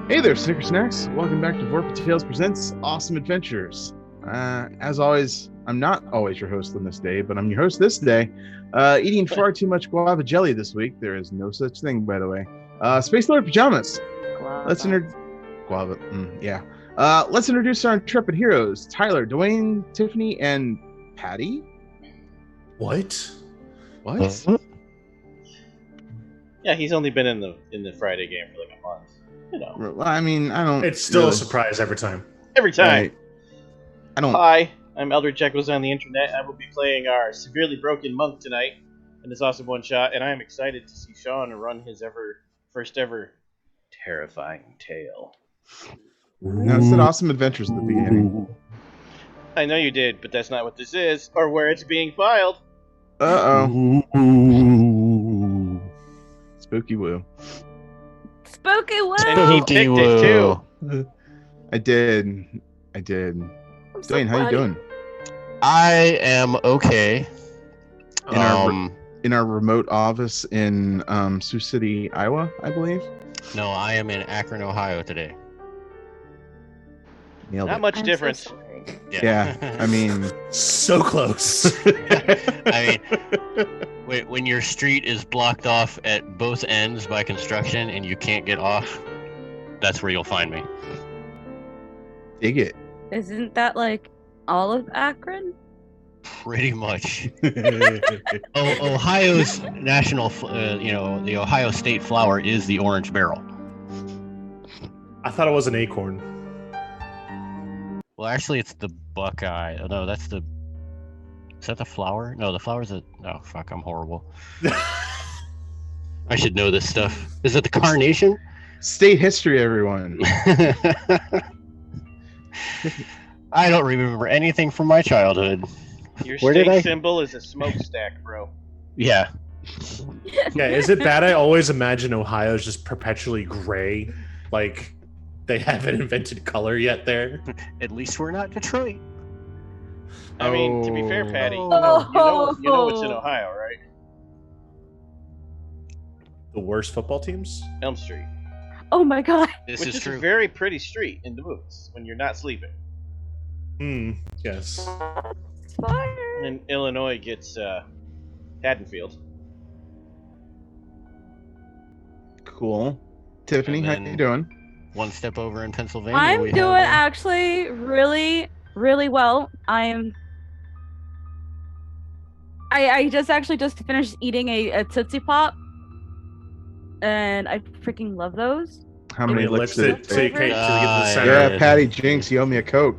Hey there, Snicker Snacks. Welcome back to Vorpal Tales Presents Awesome Adventures. As always, I'm not always your host on this day, but I'm your host this day. Eating far too much guava jelly this week. There is no such thing, by the way. Space Lord Pajamas. Let's introduce our intrepid heroes: Tyler, Duane, Tiffany, and Patty. What? Yeah, he's only been in the Friday game for like a month. You know. I mean, I don't. It's still a surprise every time. Every time. Right. I don't. Hi, I'm Eldred Jekyll's on the internet. I will be playing our severely broken monk tonight in this awesome one shot, and I am excited to see Shawn run his first ever terrifying tale. No, it said Awesome Adventures at the beginning. I know you did, but that's not what this is, or where it's being filed. Spooky woo. Spooky woo! And he picked it too. I did. Duane, how you doing? I am okay. In our remote office in Sioux City, Iowa, I believe. No, I am in Akron, Ohio today. Nailed Not it. much difference. Yeah, I mean, So close. I mean, when your street is blocked off at both ends by construction and you can't get off, that's where you'll find me. dig it. Isn't that like all of Akron? Pretty much. Ohio's national, the Ohio state flower is the orange barrel. I thought it was an acorn. Well, actually, it's the Buckeye. Oh, no, is that the flower? No, the flower's oh, fuck, I'm horrible. I should know this stuff. Is it the carnation? State history, everyone. I don't remember anything from my childhood. Your Where did state I- symbol is a smokestack, bro. Yeah. Yeah, is it bad? I always imagine Ohio is just perpetually gray, like they haven't invented color yet there. At least we're not Detroit. I mean, to be fair, Patty, Oh. you know what's in Ohio, right? The worst football teams? Elm Street. Oh my god. This Which is is true. a very pretty street in the movies when you're not sleeping. Yes. It's fire. And Illinois gets Haddonfield. Cool. Tiffany, And how then- you doing? One step over in Pennsylvania. I'm we doing have, actually really, really well. I just finished eating a Tootsie Pop. And I freaking love those. How many licks did it so you take? can't till you get to the center. Yeah, Patty Jinx, you owe me a Coke.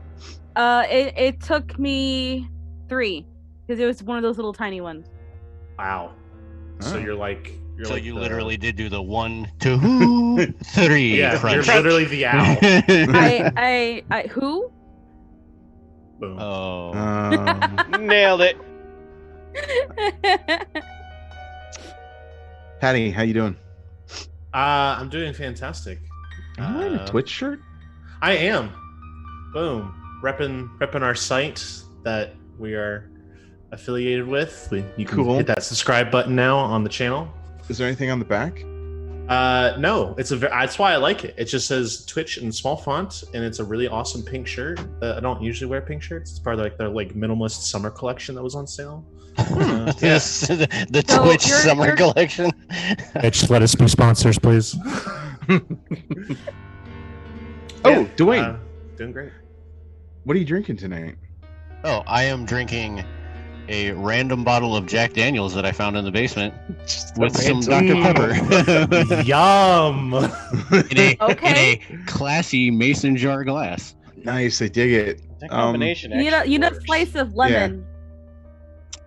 It took me 3 because it was one of those little tiny ones. Wow. So Oh. you're like you the- literally did do the 1, 2, 3 Yeah, crunch. you're literally the owl. I who? Boom. Oh. Nailed it. Patty, how you doing? I'm doing fantastic. Are you wearing a Twitch shirt? I am. Boom. Repping our site that we are affiliated with. You can Cool. hit that subscribe button now on the channel. Is there anything on the back? No, that's why I like it. It just says Twitch in small font, and it's a really awesome pink shirt. I don't usually wear pink shirts. It's part of their minimalist summer collection that was on sale. Yes, the So Twitch you're- summer you're- collection. Twitch, let us be sponsors, please. Oh, Duane, Doing great. what are you drinking tonight? Oh, I am drinking a random bottle of Jack Daniels that I found in the basement with some Dr. Pepper. Yum. in a Okay. classy mason jar glass. Nice, I dig it. That combination You actually need a works. slice of lemon.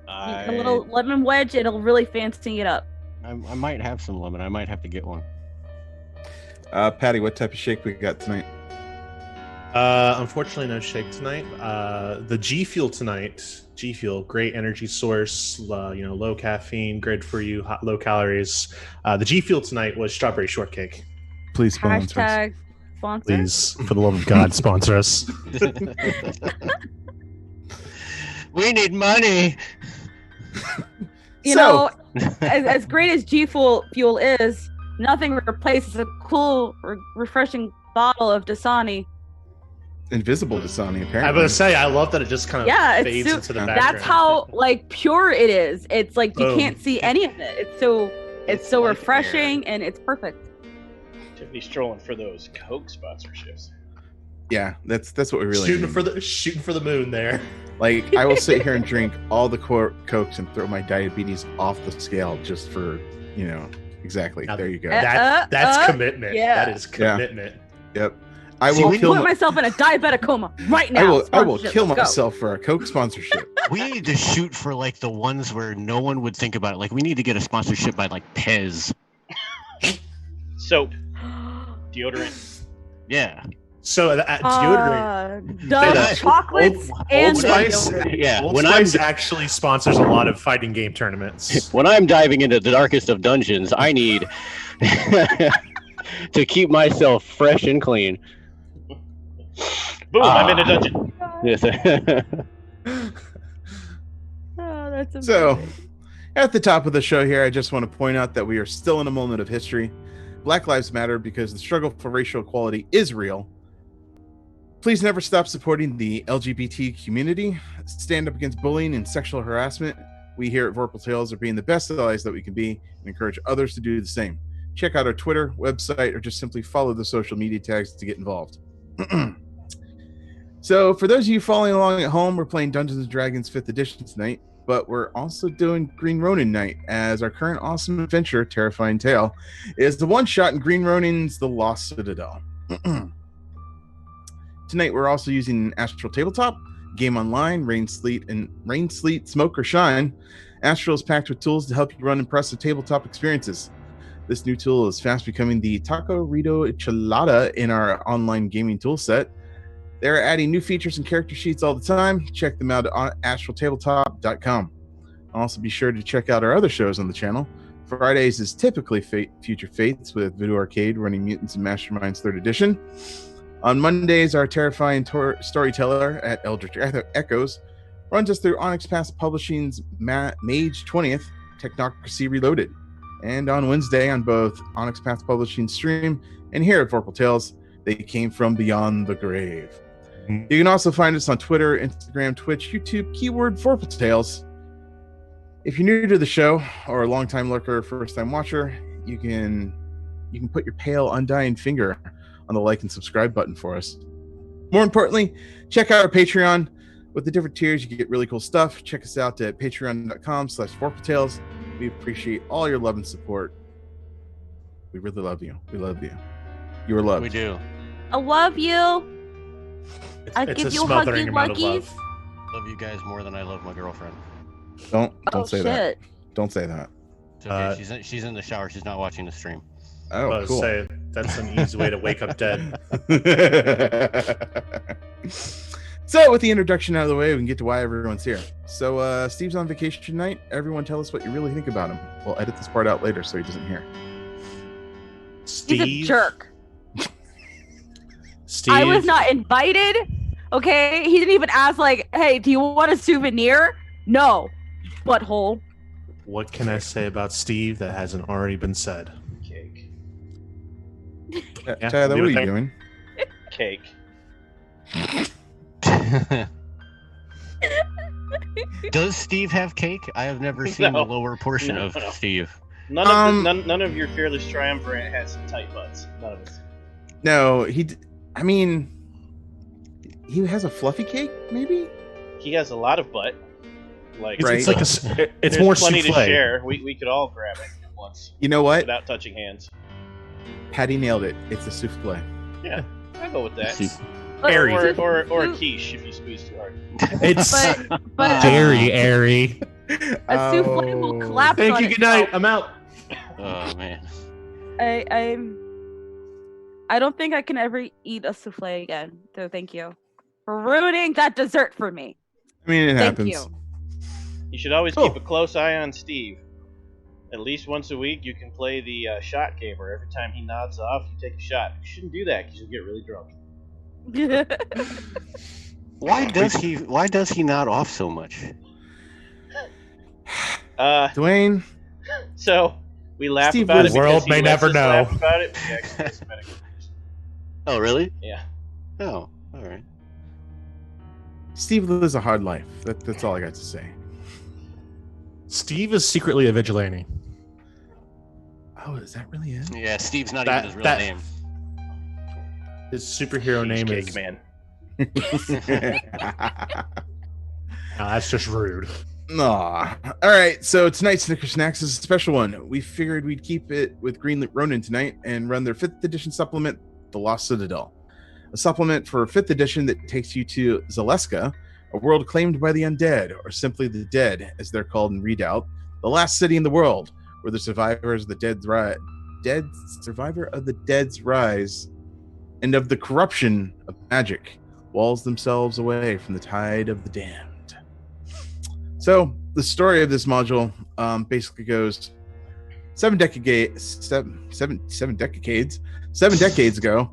A little lemon wedge. It'll really fancy it up. I might have some lemon. I might have to get one. Patty, what type of shake we got tonight? Unfortunately, no shake tonight. The G Fuel tonight. G Fuel, great energy source. Low caffeine, great for you, low calories. The G Fuel tonight was strawberry shortcake. Please sponsor us. Hashtag sponsor. Please, for the love of God, sponsor us. We need money. You So- know, as great as G Fuel is, nothing replaces a cool, refreshing bottle of Dasani. Invisible Dasani, apparently. I was gonna say, I love that it just kind of fades into the background. That's how like pure it is. It's like you can't see any of it. It's so like refreshing and it's perfect. Tiffany strolling for those Coke sponsorships. Yeah, that's what we really shooting for the moon there. Like, I will sit here and drink all the Cokes and throw my diabetes off the scale just for, exactly. Now, there you go. That's commitment. Yeah. That is commitment. Yep. I will put myself in a diabetic coma right now. I will kill myself for a Coke sponsorship. We need to shoot for like the ones where no one would think about it. Like we need to get a sponsorship by like Pez. Soap. Deodorant. Yeah. So deodorant, chocolates, and Old Spice. Yeah, Old Spice actually sponsors a lot of fighting game tournaments. When I'm diving into the darkest of dungeons, I need to keep myself fresh and clean. Boom! I'm in a dungeon. Yes. That's amazing. So, at the top of the show here, I just want to point out that we are still in a moment of history. Black Lives Matter because the struggle for racial equality is real. Please never stop supporting the LGBT community. Stand up against bullying and sexual harassment. We here at Vorpal Tales are being the best allies that we can be and encourage others to do the same. Check out our Twitter, website, or just simply follow the social media tags to get involved. So, for those of you following along at home, we're playing Dungeons & Dragons 5th Edition tonight, but we're also doing Green Ronin night, as our current awesome adventure, Terrifying Tale, is the one-shot in Green Ronin's The Lost Citadel. Tonight, we're also using Astral Tabletop, Game Online, Rain, Sleet, Smoke, or Shine. Astral is packed with tools to help you run impressive tabletop experiences. This new tool is fast becoming the Taco Rito Chelada in our online gaming tool set. They're adding new features and character sheets all the time. Check them out at astraltabletop.com. Also, be sure to check out our other shows on the channel. Fridays is typically Future Fates with Voodoo Arcade running Mutants and Masterminds 3rd Edition. On Mondays, our terrifying storyteller at Eldritch Echoes runs us through Onyx Path Publishing's Mage 20th, Technocracy Reloaded. And on Wednesday, on both Onyx Path Publishing's stream and here at Vorpal Tales, they came from beyond the grave. You can also find us on Twitter, Instagram, Twitch, YouTube, keyword Vorpal Tales. If you're new to the show or a long-time lurker or first-time watcher, you can put your pale, undying finger on the like and subscribe button for us. More importantly, check out our Patreon. With the different tiers, you get really cool stuff. Check us out at patreon.com/VorpalTales. We appreciate all your love and support. We really love you. We love you. You are loved. We do. I love you. I give you huggy wuggies. Love you guys more than I love my girlfriend. Don't say that. Don't say that. It's okay. She's in the shower. She's not watching the stream. Oh, cool. Say, that's an easy way to wake up dead. So, with the introduction out of the way, we can get to why everyone's here. So, Steve's on vacation tonight. Everyone tell us what you really think about him. We'll edit this part out later so he doesn't hear. Steve? He's a jerk. Steve? I was not invited. Okay? He didn't even ask, like, hey, do you want a souvenir? No. Butthole. What can I say about Steve that hasn't already been said? Cake. Tyler, what are you doing? Cake. Does Steve have cake? I have never seen the lower portion of Steve. None of your fearless triumvirate has tight butts. None of us. No, he has a fluffy cake, maybe? He has a lot of butt. Like Right. It's like it's more plenty souffle. to share. We could all grab it at once You know what? without touching hands. Patty nailed it. It's a souffle. Yeah, I go with that. Airy. Or a quiche if you squeeze too hard. It's But very airy. a souffle will collapse Thank on you. Good night. itself. I'm out. Oh man. I don't think I can ever eat a souffle again. So thank you for ruining that dessert for me. I mean, it Thank happens. you. You should always Cool. keep a close eye on Steve. At least once a week, you can play the shot game where every time he nods off, you take a shot. You shouldn't do that because you'll get really drunk. Why does he nod off so much? Duane, So we laugh Steve about it. was- because World he may lets never us know. laugh about it. We actually have some medical issues. Oh, really? Yeah. Oh, all right. Steve lives a hard life. That's all I got to say. Steve is secretly a vigilante. Oh, is that really it? Yeah, Steve's not That- even his real that- name. His superhero name Cheesecake is. Man. That's just rude. Aw. All right, so tonight's Snicker Snacks is a special one. We figured we'd keep it with Green Ronin tonight and run their 5th edition supplement, The Lost Citadel. A supplement for 5th edition that takes you to Zaleska, a world claimed by the undead, or simply the dead, as they're called in Redoubt, the last city in the world, where the survivors of the dead's rise, and of the corruption of magic, walls themselves away from the tide of the damned. So the story of this module basically goes 7 decades ago.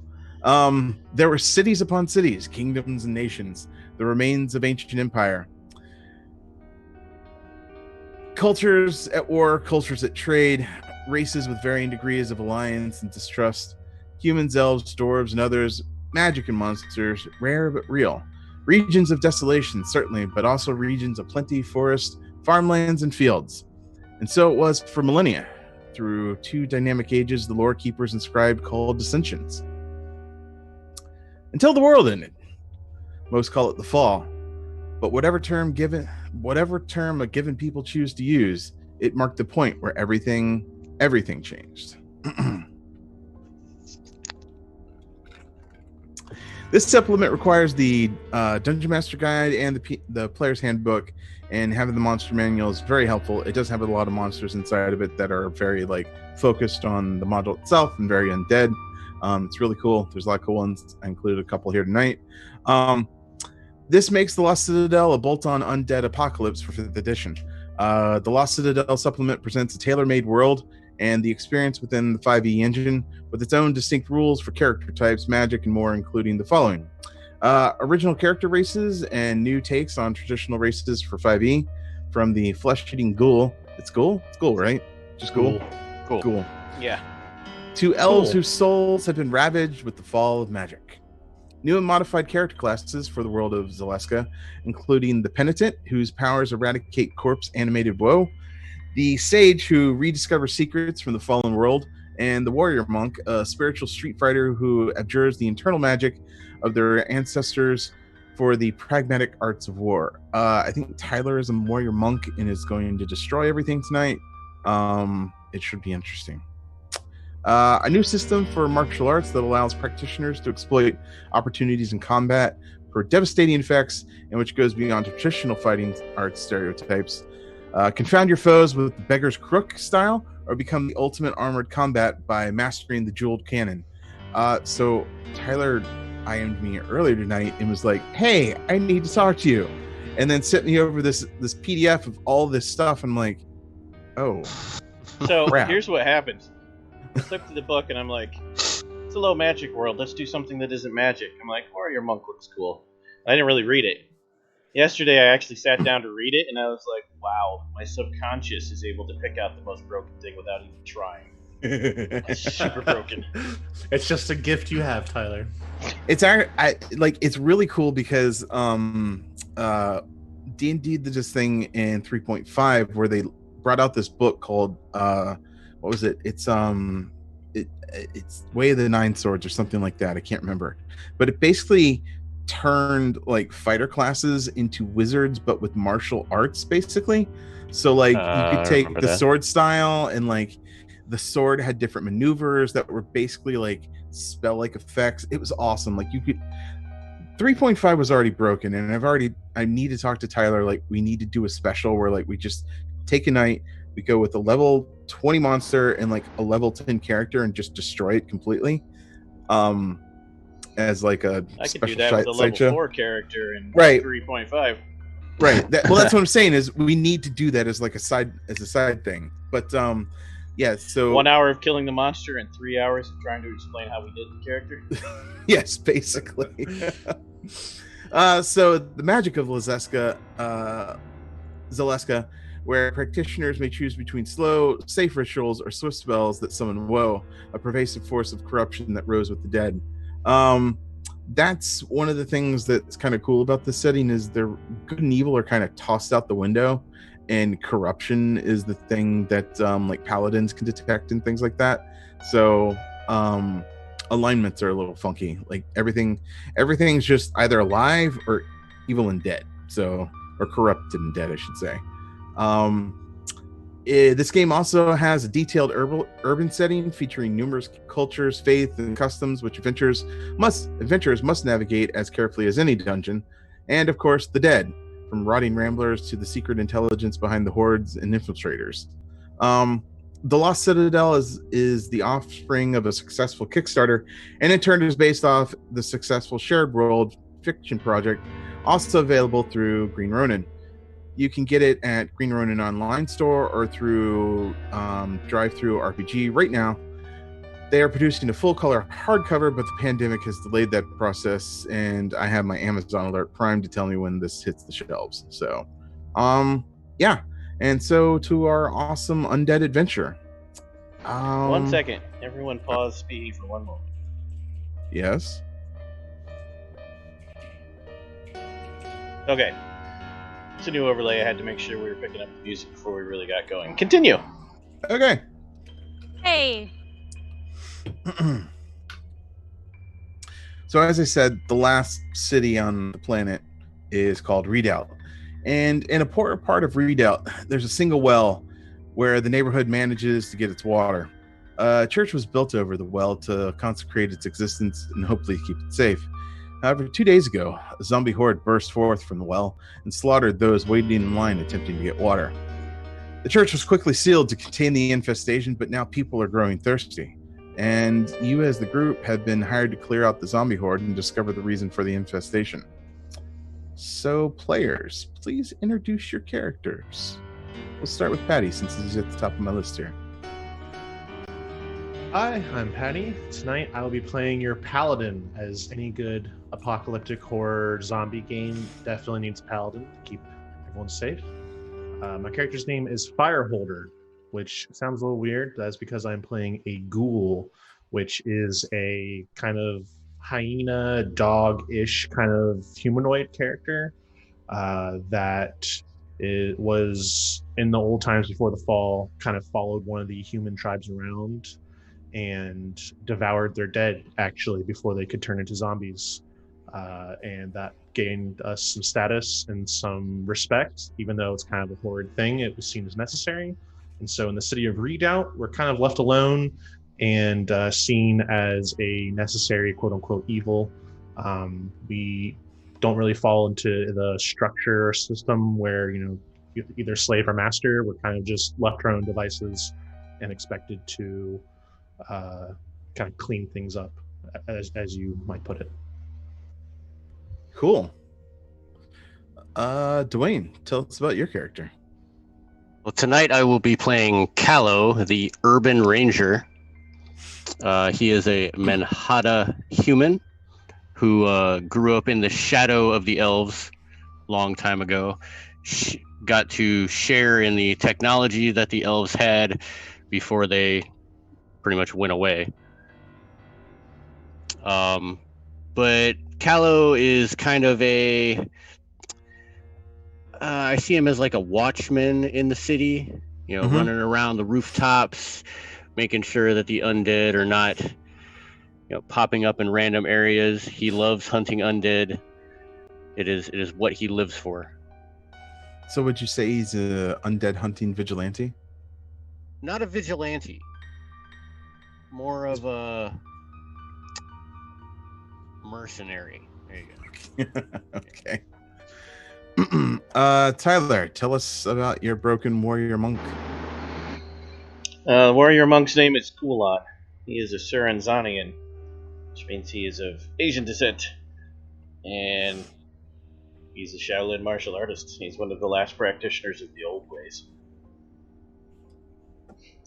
There were cities upon cities, kingdoms and nations, the remains of ancient empire. Cultures at war, cultures at trade, races with varying degrees of alliance and distrust, humans, elves, dwarves, and others, magic and monsters, rare but real. Regions of desolation, certainly, but also regions of plenty, forest, farmlands, and fields. And so it was for millennia, through 2 dynamic ages the lore keepers inscribed called dissensions. Until the world ended. Most call it the fall. But whatever term a given people choose to use, it marked the point where everything changed. This supplement requires the Dungeon Master Guide and the Player's Handbook, and having the monster manual is very helpful. It does have a lot of monsters inside of it that are very focused on the module itself and very undead. It's really cool. There's a lot of cool ones. I included a couple here tonight. This makes the Lost Citadel a bolt-on undead apocalypse for 5th edition. The Lost Citadel supplement presents a tailor-made world and the experience within the 5e engine with its own distinct rules for character types, magic, and more, including the following. Original character races and new takes on traditional races for 5e, from the flesh-eating ghoul. It's ghoul? It's ghoul, right? Just ghoul? Cool. Ghoul. Yeah. To elves Cool. whose souls have been ravaged with the fall of magic. New and modified character classes for the world of Zaleska, including the Penitent, whose powers eradicate corpse-animated woe, the Sage, who rediscovers secrets from the fallen world, and the Warrior Monk, a spiritual street fighter who abjures the internal magic of their ancestors for the pragmatic arts of war. I think Tyler is a Warrior Monk and is going to destroy everything tonight. It should be interesting. A new system for martial arts that allows practitioners to exploit opportunities in combat for devastating effects, and which goes beyond traditional fighting arts stereotypes. Confound your foes with the Beggar's Crook style, or become the ultimate armored combat by mastering the jeweled cannon. So Tyler IM'd me earlier tonight and was like, "Hey, I need to talk to you," and then sent me over this PDF of all this stuff. I'm like, "Oh, So crap." here's what happens. I flipped to the book and I'm like, it's a low magic world. Let's do something that isn't magic. I'm like, Warrior Monk looks cool. I didn't really read it. Yesterday I actually sat down to read it and I was like, wow, my subconscious is able to pick out the most broken thing without even trying. It's super broken. It's just a gift you have, Tyler. It's really cool because D&D did this thing in 3.5 where they brought out this book called what was it? It's Way of the Nine Swords or something like that. I can't remember, but it basically turned fighter classes into wizards, but with martial arts, basically. So you could take the sword style, and the sword had different maneuvers that were basically spell-like effects. It was awesome. 3.5 was already broken, and I need to talk to Tyler. We need to do a special where we just take a night, we go with a level 20 monster and a level 10 character and just destroy it completely. As a I could special do that with a level sideshow. 4 character in Right. 3.5. Right. That's what I'm saying is we need to do that as a side thing. But yeah, so 1 hour of killing the monster and 3 hours of trying to explain how we did the character. yes, basically. So the magic of Zaleska, where practitioners may choose between slow, safe rituals or swift spells that summon woe, a pervasive force of corruption that rose with the dead. That's one of the things that's kind of cool about this setting is their good and evil are kind of tossed out the window, and corruption is the thing that like paladins can detect and things like that. So alignments are a little funky. Like everything's just either alive or evil and dead. So, or corrupted and dead, I should say. This game also has a detailed urban setting featuring numerous cultures, faith, and customs, which adventurers must navigate as carefully as any dungeon. And of course, the dead, from rotting ramblers to the secret intelligence behind the hordes and infiltrators. The Lost Citadel is the offspring of a successful Kickstarter, and in turn is based off the successful shared world fiction project, also available through Green Ronin. You can get it at Green Ronin online store or through Drive-Thru RPG right now. They are producing a full-color hardcover, but the pandemic has delayed that process, and I have my Amazon alert Prime to tell me when this hits the shelves. So, yeah. And so to our awesome undead adventure. 1 second. Everyone pause speaking for 1 moment. Yes. Okay. It's a new overlay. I had to make sure we were picking up the music before we really got going. Continue. Okay. Hey. So as I said, the last city on the planet is called Redoubt. And in a poor part of Redoubt, there's a single well where the neighborhood manages to get its water. A church was built over the well to consecrate its existence and hopefully keep it safe. However, 2 days ago, a zombie horde burst forth from the well and slaughtered those waiting in line attempting to get water. The church was quickly sealed to contain the infestation, but now people are growing thirsty. And you as the group have been hired to clear out the zombie horde and discover the reason for the infestation. So, players, please introduce your characters. We'll start with Patty, since he's at the top of my list here. Hi, I'm Patty. Tonight I will be playing your paladin, as any good apocalyptic horror zombie game definitely needs a paladin to keep everyone safe. My character's name is Fireholder, which sounds a little weird. That's because I'm playing a ghoul, which is a kind of hyena, dog-ish kind of humanoid character that it was in the old times before the fall, kind of followed one of the human tribes around and devoured their dead, actually, before they could turn into zombies. And that gained us some status and some respect. Even though it's kind of a horrid thing, it was seen as necessary. And so in the city of Redoubt, we're kind of left alone and seen as a necessary quote-unquote evil. We don't really fall into the structure or system where, either slave or master. We're kind of just left to our own devices and expected to kind of clean things up, as you might put it. Cool. Duane, tell us about your character. Well, tonight I will be playing Callow, the Urban Ranger. He is a Manhattan human who grew up in the shadow of the elves long time ago. Got to share in the technology that the elves had before they pretty much went away. But Callow is kind of I see him as like a watchman in the city, running around the rooftops, making sure that the undead are not, popping up in random areas. He loves hunting undead. It is what he lives for. So would you say he's a undead hunting vigilante? Not a vigilante. More of a mercenary. There you go. Okay. Tyler, tell us about your broken warrior monk. The warrior monk's name is Kulon. He is a Suranzanian, which means he is of Asian descent. And he's a Shaolin martial artist. He's one of the last practitioners of the old ways.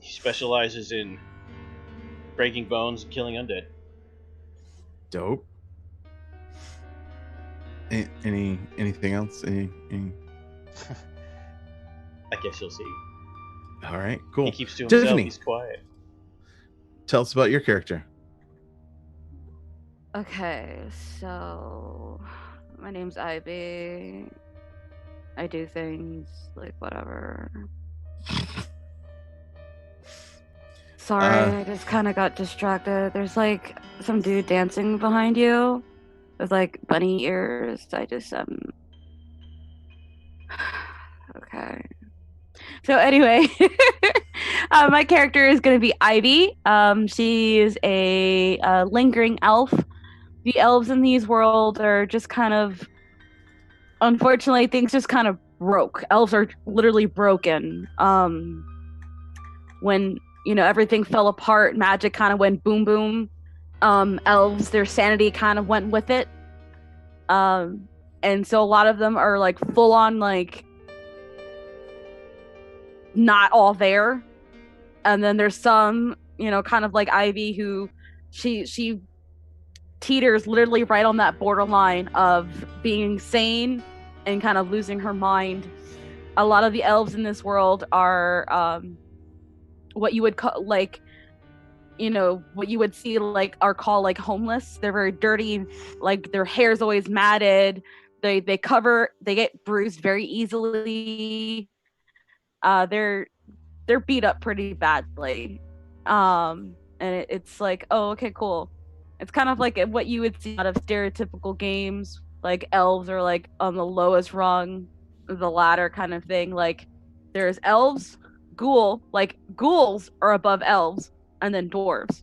He specializes in breaking bones and killing undead. Dope. Anything else? Any... I guess you'll see. All right, cool. He keeps to himself. Tiffany, He's quiet. tell us about your character. Okay, so my name's Ivy. I do things like whatever. Sorry, I just kind of got distracted. There's like some dude dancing behind you with like bunny ears. I just okay. So anyway, my character is going to be Ivy. She is a lingering elf. The elves in these worlds are just kind of, unfortunately, things just kind of broke. Elves are literally broken. When everything fell apart, magic kind of went boom boom. Elves, their sanity kind of went with it. And so a lot of them are like full on like not all there. And then there's some, kind of like Ivy who she teeters literally right on that borderline of being sane and kind of losing her mind. A lot of the elves in this world are what you would call like, what you would see like are called like homeless. They're very dirty, like their hair's always matted. They get bruised very easily. They're beat up pretty badly. And it's like, oh, okay, cool. It's kind of like what you would see out of stereotypical games, like elves are like on the lowest rung of the ladder kind of thing. Like there's elves, ghouls are above elves, and then dwarves.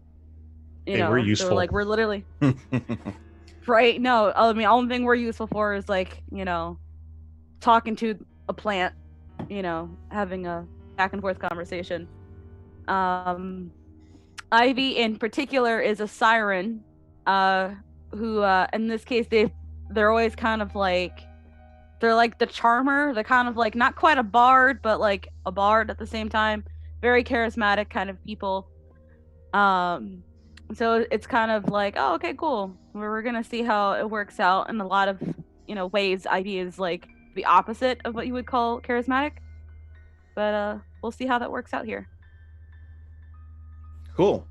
We're useful. So like we're literally right. No, I mean, only thing we're useful for is like talking to a plant, having a back and forth conversation. Ivy in particular is a siren, who in this case they're always kind of like they're like the charmer. They're kind of like not quite a bard, but like a bard at the same time. Very charismatic kind of people. So it's kind of like, oh, okay, cool. We're gonna see how it works out in a lot of ways. Ivy is like the opposite of what you would call charismatic, but we'll see how that works out here. Cool.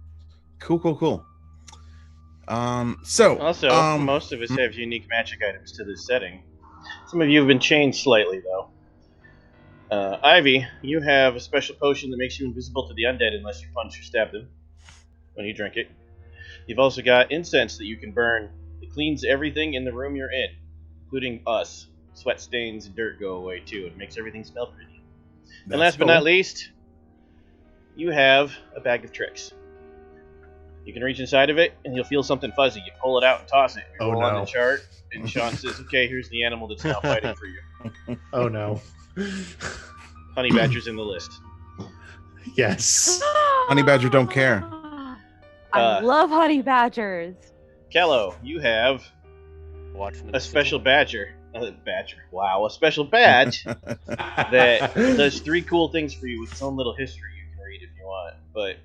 So also, most of us have unique magic items to this setting. Some of you have been changed slightly, though. Ivy, you have a special potion that makes you invisible to the undead unless you punch or stab them when you drink it. You've also got incense that you can burn. It cleans everything in the room you're in, including us. Sweat stains and dirt go away, too. It makes everything smell pretty. And last but not least, you have a bag of tricks. You can reach inside of it, and you'll feel something fuzzy. You pull it out and toss it. You roll on the chart, and Shawn says, okay, here's the animal that's now fighting for you. Oh, no. Honey badger's in the list. Yes. Honey badger don't care. I love honey badgers. Kello, you have a special badger. Wow, a special badge that does 3 cool things for you with its own little history you can read if you want. But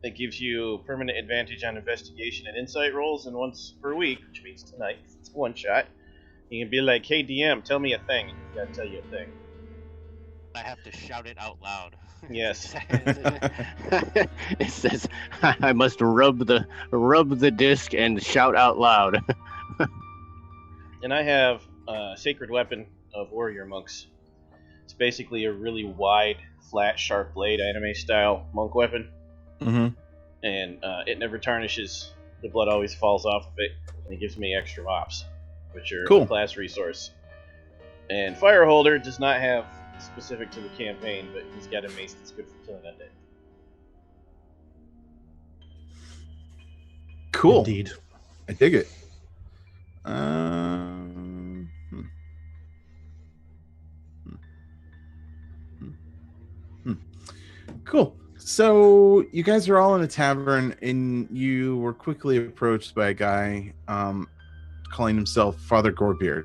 it gives you permanent advantage on investigation and insight rolls, and once per week, which means tonight, it's one shot, you can be like, hey DM, tell me a thing, and you gotta tell you a thing. I have to shout it out loud. Yes. It says I must rub the disc and shout out loud. And I have a sacred weapon of warrior monks. It's basically a really wide, flat, sharp blade, anime style monk weapon. Mm-hmm. And it never tarnishes. The blood always falls off of it, and it gives me extra mops, which are a class resource. And Fireholder does not have specific to the campaign, but he's got a mace that's good for killing undead. Cool. Indeed. I dig it. Cool. So you guys are all in a tavern, and you were quickly approached by a guy calling himself Father Gorebeard.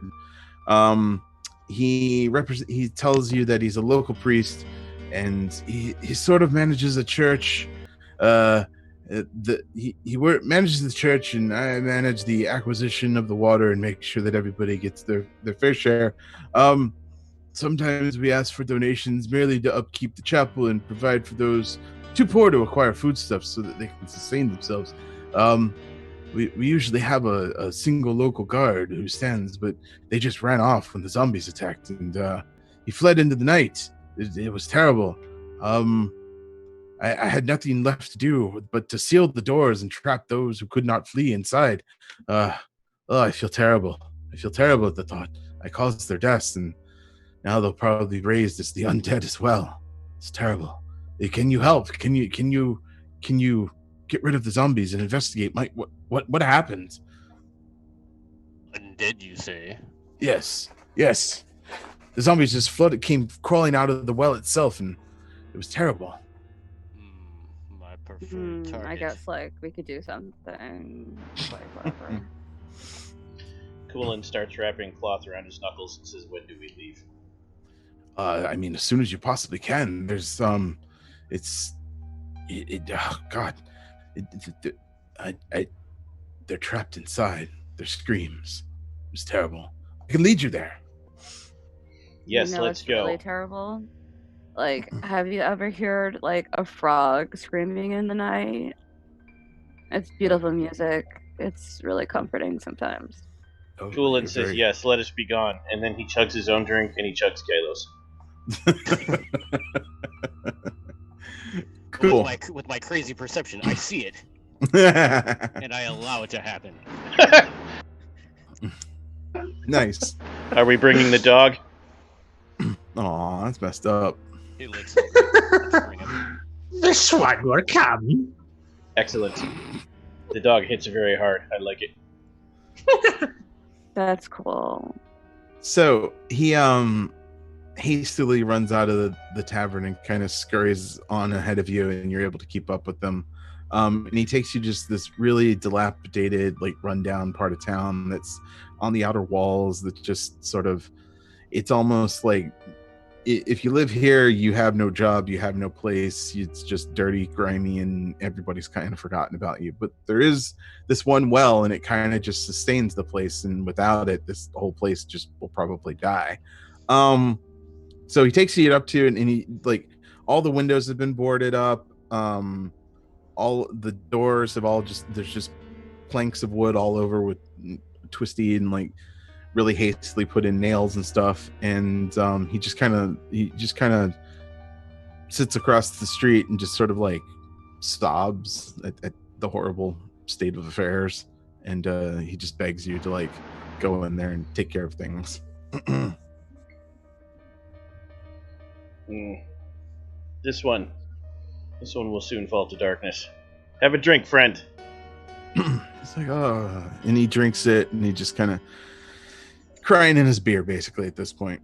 He tells you that he's a local priest, and he sort of manages a church. He manages the church, and I manage the acquisition of the water and make sure that everybody gets their fair share. Sometimes we ask for donations merely to upkeep the chapel and provide for those too poor to acquire foodstuffs so that they can sustain themselves. we usually have a single local guard who stands, but they just ran off when the zombies attacked, and he fled into the night. It was terrible. I had nothing left to do but to seal the doors and trap those who could not flee inside. I feel terrible. I feel terrible at the thought. I caused their deaths, and now they'll probably be raised as the undead as well. It's terrible. Can you help? Can you get rid of the zombies and investigate? What happened? Undead, you say? Yes. The zombies just came crawling out of the well itself, and it was terrible. My preferred target. I guess we could do something clever. Coolin starts wrapping cloth around his knuckles and says, "When do we leave?" I mean, as soon as you possibly can. There's oh God, they're trapped inside. Their screams. It was terrible. I can lead you there. Yes, let's go. Really terrible. Have you ever heard a frog screaming in the night? It's beautiful music. It's really comforting sometimes. Coolin says, "Yes, let us be gone," and then he chugs his own drink and he chugs Kalos. Cool. With my crazy perception, I see it, and I allow it to happen. Nice. Are we bringing the dog? Aw, that's messed up. It looks so good. Let's bring him. This one will come. Excellent. The dog hits very hard. I like it. That's cool. So he hastily runs out of the tavern and kind of scurries on ahead of you, and you're able to keep up with them. And he takes you just this really dilapidated, rundown part of town that's on the outer walls that just sort of, it's almost like if you live here, you have no job, you have no place, it's just dirty, grimy, and everybody's kind of forgotten about you. But there is this one well, and it kind of just sustains the place, and without it, this whole place just will probably die. So he takes you up to it, and he all the windows have been boarded up. All the doors have there's just planks of wood all over with twisty and really hastily put in nails and stuff. And he just kind of sits across the street and just sort of sobs at the horrible state of affairs. And he just begs you to go in there and take care of things. This one will soon fall to darkness. Have a drink, friend. It's oh, and he drinks it, and he just kind of crying in his beer, basically, at this point.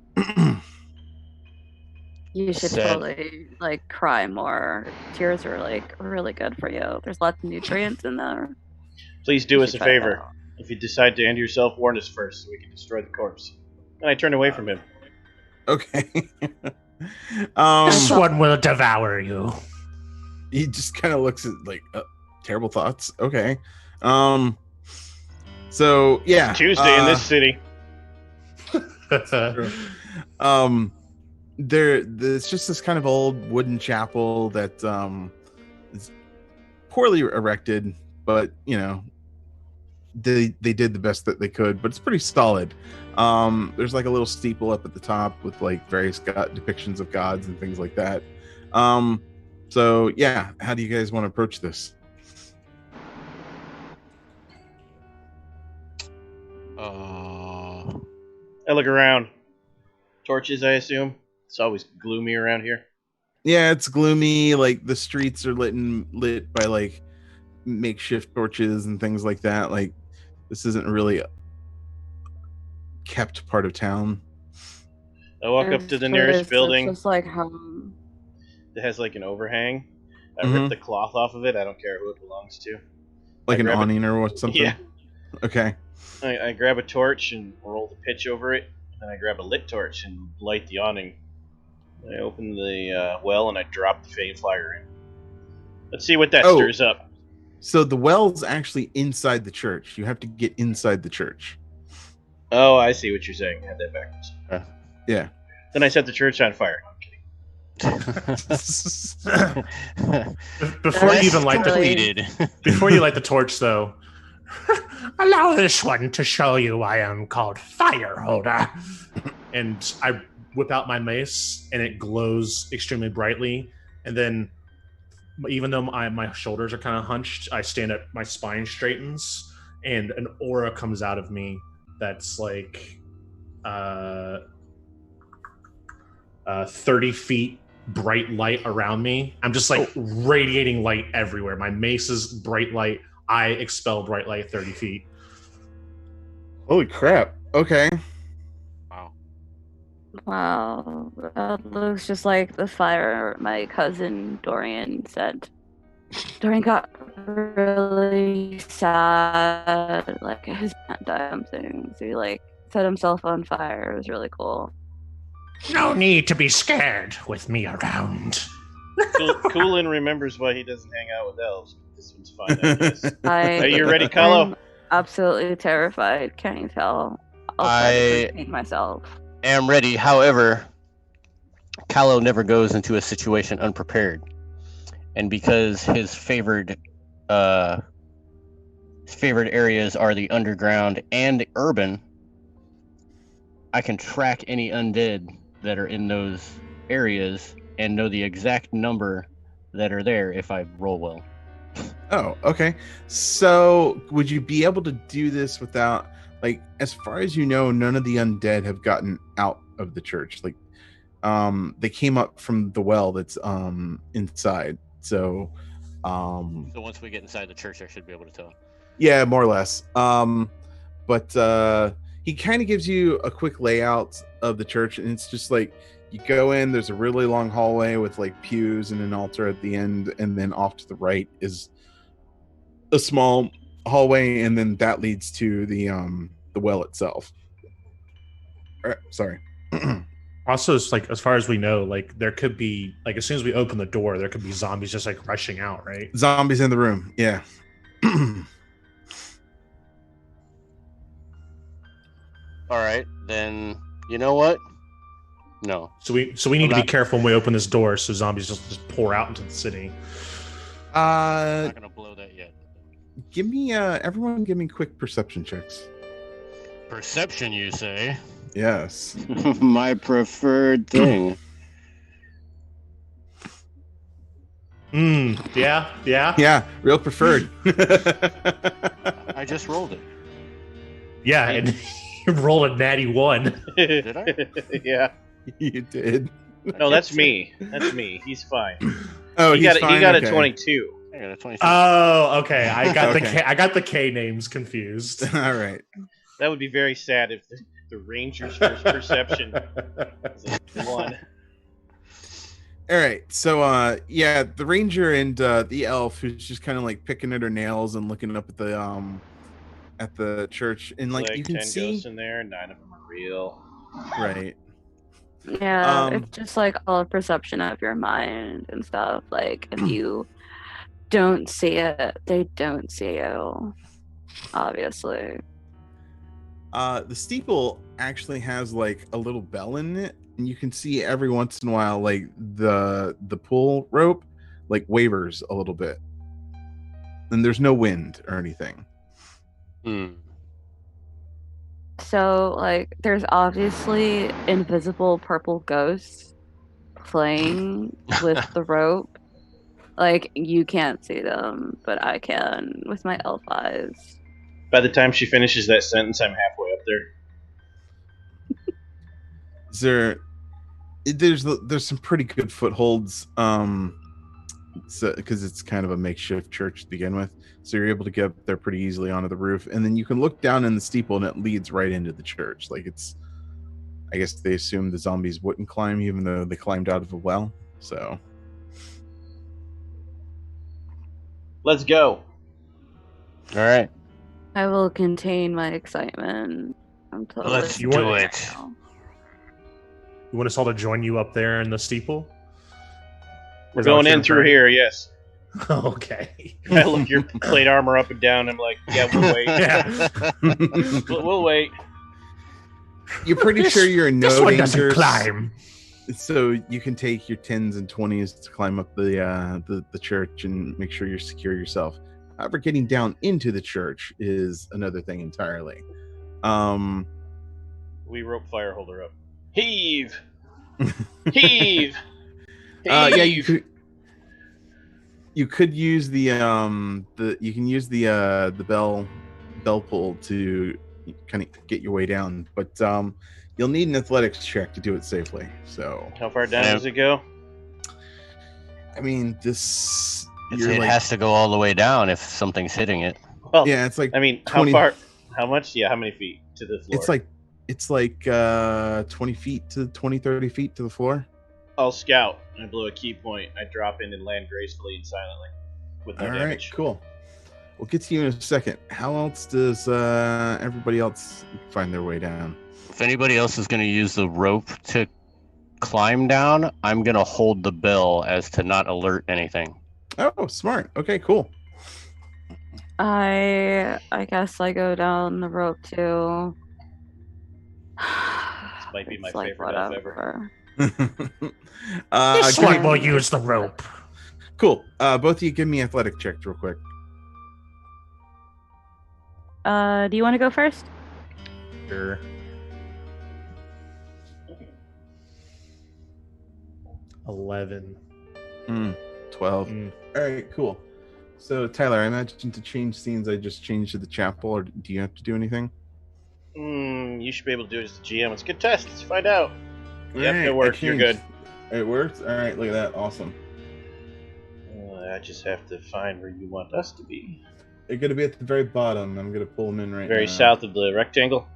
You should totally cry more. Tears are really good for you. There's lots of nutrients in there. Please do us a favor. If you decide to end yourself, warn us first so we can destroy the corpse. And I turn away from him. Okay. This one will devour you. He just kind of looks at terrible thoughts. Okay. So yeah. It's Tuesday in this city. There's just this kind of old wooden chapel that is poorly erected, but they did the best that they could, but it's pretty solid. There's a little steeple up at the top with various depictions of gods and things like that. So yeah, how do you guys want to approach this? I look around. Torches, I assume. It's always gloomy around here. Yeah, it's gloomy. The streets are lit by makeshift torches and things like that. This isn't really a kept part of town. I walk up to the nearest building. It's just home. It has an overhang. I rip the cloth off of it. I don't care who it belongs to. An awning or something? Yeah. Okay. I grab a torch and roll the pitch over it. Then I grab a lit torch and light the awning. I open the well and I drop the flame flyer in. Let's see what that stirs up. So the well's actually inside the church. You have to get inside the church. Oh, I see what you're saying. I had that backwards. Yeah. Then I set the church on fire. I'm kidding. Before you light the torch, though, Allow this one to show you I am called Fireholder. And I whip out my mace, and it glows extremely brightly. And then, even though my shoulders are kind of hunched, I stand up, my spine straightens, and an aura comes out of me that's like 30 feet bright light around me. I'm just like radiating light everywhere. My mace is bright light. I expel bright light 30 feet. Holy crap. Okay. Wow. That looks just like the fire my cousin Dorian said. Dorian got really sad. Like, his pet died or something. So he, like, set himself on fire. It was really cool. No need to be scared with me around. Coolin remembers why he doesn't hang out with elves. This one's fine, I guess. Are you ready, I'm Kahlo? absolutely terrified. Can't you tell? I'll try to contain myself. Am ready. However, Kahlo never goes into a situation unprepared. And because his favored areas are the underground and urban, I can track any undead that are in those areas and know the exact number that are there if I roll well. Oh, okay. So would you be able to do this without, like, as far as you know, none of the undead have gotten out of the church. Like, they came up from the well that's inside. So once we get inside the church, I should be able to tell. Yeah, more or less. But he kind of gives you a quick layout of the church, and it's just like you go in, there's a really long hallway with like pews and an altar at the end, and then off to the right is a small hallway, and then that leads to the well itself. Sorry. Also, it's like, as far as we know, like, there could be, like, as soon as we open the door, there could be zombies just like rushing out, right? Zombies in the room, yeah. All right, then you know what? No. So we need to be careful when we open this door, so zombies just pour out into the city. I'm not gonna blow that yet. Give me everyone give me quick perception checks. Perception, you say? Yes. My preferred thing. Yeah, real preferred. I just rolled it. Yeah, and you rolled a natty 1. Did I? Yeah. You did. No, that's me. That's me. He's fine. Oh, he got a 22. I got a 22. Oh, okay. I got Okay. I got the K names confused. All right. That would be very sad if the Ranger's first perception was a 1. All right. So, the ranger and the elf who's just kind of like picking at her nails and looking up at the church, and like you can 10 see ghosts in there, 9 of them are real. right. Yeah, it's just like all perception of your mind and stuff. Like, if you don't see it, they don't see you. Obviously. The steeple actually has like a little bell in it, and you can see every once in a while like the pull rope like wavers a little bit, and there's no wind or anything. So, like, there's obviously invisible purple ghosts playing with the rope. Like, you can't see them, but I can with my elf eyes. By the time she finishes that sentence, I'm halfway up there. There's some pretty good footholds, because it's kind of a makeshift church to begin with, so you're able to get up there pretty easily onto the roof, and then you can look down in the steeple and it leads right into the church. Like, I guess they assumed the zombies wouldn't climb, even though they climbed out of a well. So Let's go. All right. I will contain my excitement until Let's do it. You want us all to join you up there in the steeple? We're going in through here, yes. Okay. I look your plate armor up and down. I'm like, yeah, we'll wait. Yeah. We'll wait. you're pretty sure you're in no This one danger, doesn't climb. so you can take your 10s and 20s to climb up the church and make sure you're secure yourself. However, getting down into the church is another thing entirely. We rope Fireholder up. Heave! Heave! Yeah, Heave! you could use the bell pull to kind of get your way down, but you'll need an athletics check to do it safely. So How far down does it go? I mean, it has to go all the way down if something's hitting it. Well, yeah, it's like 20, how far? How much? Yeah, how many feet to the floor? It's like 20 feet to 30 feet to the floor. I'll scout. I blow a key point. I drop in and land gracefully and silently with no damage. All right, cool. We'll get to you in a second. How else does everybody else find their way down? If anybody else is going to use the rope to climb down, I'm going to hold the bell as to not alert anything. Oh, smart. Okay, cool. I guess I go down the rope too. This might be my favorite elf ever. This one will use the rope. Cool. Both of you give me athletic checks real quick. Do you want to go first? Sure. 11. 12. All right, cool. So, Tyler, I imagine to change scenes, I just changed to the chapel, or do you have to do anything? You should be able to do it as the GM. It's a good test. Let's find out. Yep, Right, it worked. You're good. It worked? All right, look at that. Awesome. I just have to find where you want us to be. They're going to be at the very bottom. I'm going to pull them in right now. Very south of the rectangle?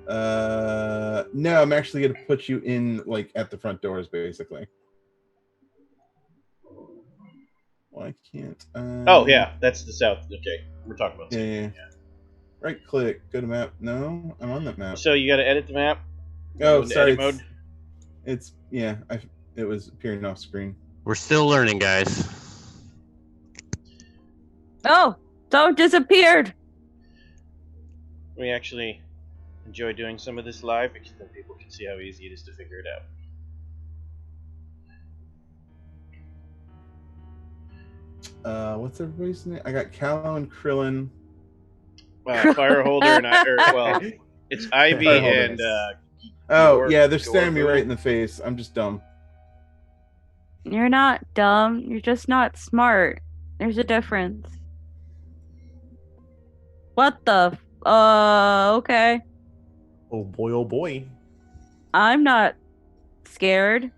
No, I'm actually going to put you in, like, at the front doors, basically. Why can't Oh, yeah, that's the south. Okay, we're talking about yeah. Right click, go to map. No, I'm on that map. So you got to edit the map? Oh, sorry. Edit mode? It's yeah, it was appearing off screen. We're still learning, guys. Oh, don't disappeared. We actually enjoy doing some of this live because then people can see how easy it is to figure it out. What's everybody's name? I got Callow and Krillin. Fireholder and it's Ivy and yeah, they're staring me right in the face. I'm just dumb. You're not dumb. You're just not smart. There's a difference. What the? Okay. Oh boy, oh boy. I'm not scared.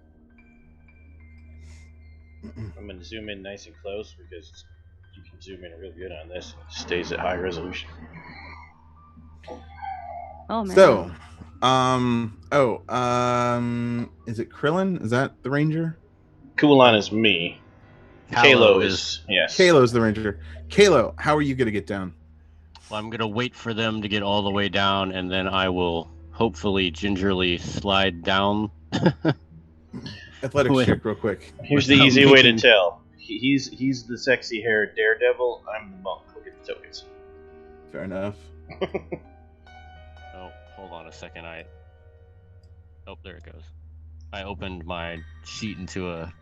I'm going to zoom in nice and close because you can zoom in real good on this. It stays at high resolution. Oh man. So, is it Krillin? Is that the ranger? Kulan is me. Kalo is yes. Kalo's the ranger. Kalo, how are you going to get down? Well, I'm going to wait for them to get all the way down, and then I will hopefully gingerly slide down. Athletics check real quick. Here's the easy way to tell. He's the sexy haired daredevil. I'm the monk. Look at the tokens. Fair enough. Oh, hold on a second. Oh, there it goes. I opened my sheet into a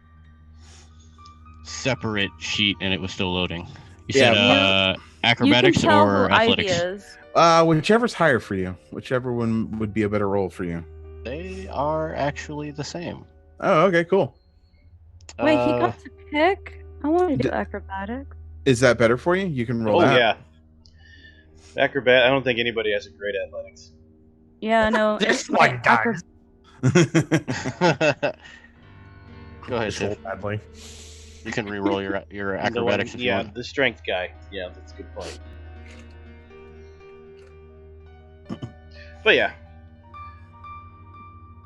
separate sheet, and it was still loading. You said acrobatics or athletics? Whichever's higher for you. Whichever one would be a better roll for you. They are actually the same. Oh, okay, cool. Wait, he got to pick? I want to do acrobatics. Is that better for you? You can roll that. Oh, yeah. Acrobat, I don't think anybody has a great athletics. Yeah, no. This one does. Go ahead, Tiff. Badly. You can re-roll your acrobatics if you want. The strength guy. Yeah, that's a good point. But yeah.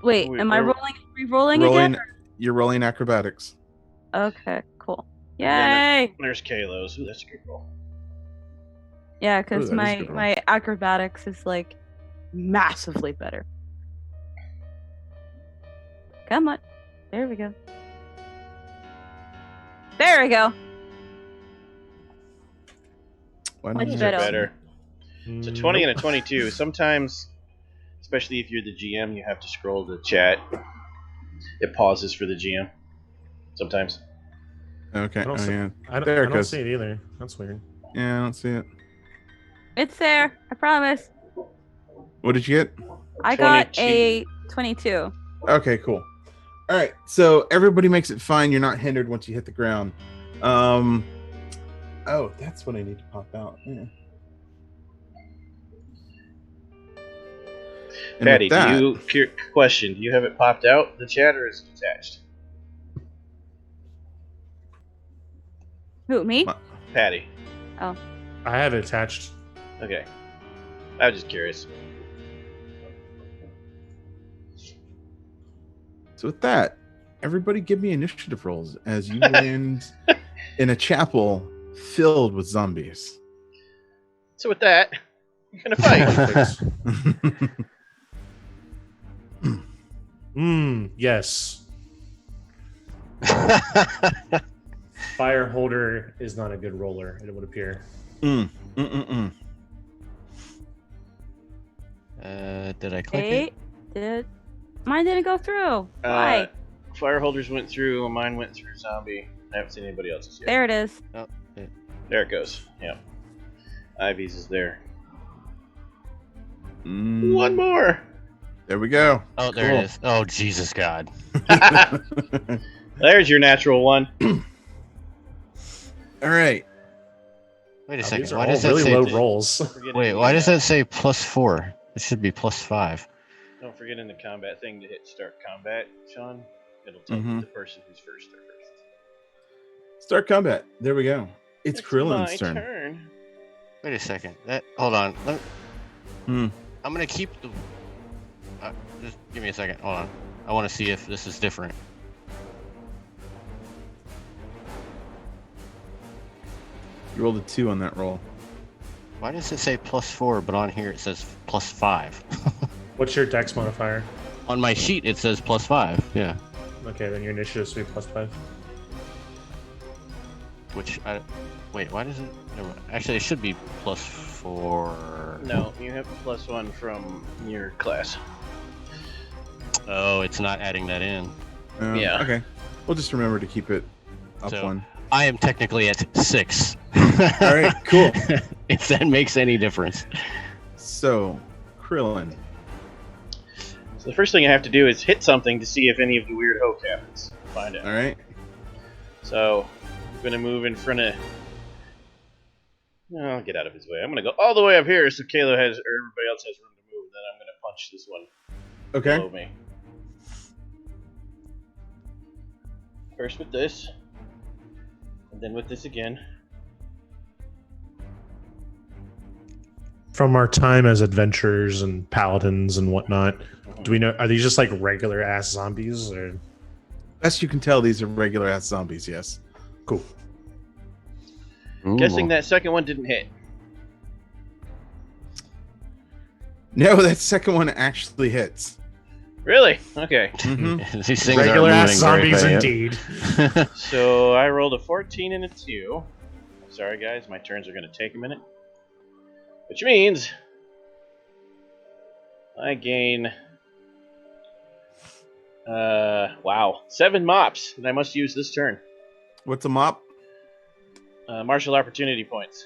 Wait, am I re-rolling again? You're rolling acrobatics. Okay, cool. Yay! There's Kalo's. Ooh, that's a good roll. Yeah, because my acrobatics is like massively better. Come on. There we go. There we go. Much better. It's a 20 and a 22. Sometimes, especially if you're the GM, you have to scroll to chat. It pauses for the GM. Sometimes. Okay. I don't see it either. That's weird. Yeah, I don't see it. It's there. I promise. What did you get? I got 22. a 22. Okay, cool. All right, so everybody makes it fine. You're not hindered once you hit the ground. Oh, that's what I need to pop out. Yeah. And Patty, with that, question, do you have it popped out, the chat, or is it attached? Who, me? Patty. Oh. I have it attached. Okay. I was just curious. So with that, everybody give me initiative rolls as you land in a chapel filled with zombies. So with that, you're gonna fight. Yes. Fireholder is not a good roller, it would appear. Did I click it? Mine didn't go through. Why? Fireholders went through, mine went through zombie. I haven't seen anybody else's yet. There it is. Oh, There it goes. Yeah. Ivy's is there. Mm. One more! There we go. oh, there it is. Oh, Jesus God. There's your natural one. All right. Wait a These second. are Why all does that really say? low rolls. Wait, why does that say +4? It should be +5. Don't forget in the combat thing to hit start combat, Shawn. It'll tell you the person who's first or first. Start combat. There we go. It's my Krillin's turn. Wait a second. Hold on. Hmm. I'm gonna keep the. Just give me a second. Hold on. I want to see if this is different. You rolled a 2 on that roll. Why does it say +4, but on here it says +5? What's your dex modifier? On my sheet it says +5. Yeah. Okay, then your initiative should be +5. Wait, why does it? Never mind. Actually, it should be +4. No, you have a +1 from your class. Oh, it's not adding that in. Yeah. Okay. We'll just remember to keep it up So- 1. I am technically at 6. All right, cool. If that makes any difference. So, Krillin. So the first thing I have to do is hit something to see if any of the weird hoke happens. Find it. All right. So I'm gonna move in front of. No, I'll get out of his way. I'm gonna go all the way up here so Kayla has, or everybody else has room to move. Then I'm gonna punch this one Okay. below me. First with this, and then with this again. From our time as adventurers and paladins and whatnot, do we know, are these just like regular ass zombies or? Best you can tell, these are regular ass zombies. Yes. Cool. Guessing that second one didn't hit. No, that second one actually hits. Really? Okay. Mhm. These things Regular aren't ass moving very zombies fast. indeed. So I rolled a 14 and a 2. Sorry guys, my turns are gonna take a minute. Which means I gain 7 mops that I must use this turn. What's a mop? Martial opportunity points.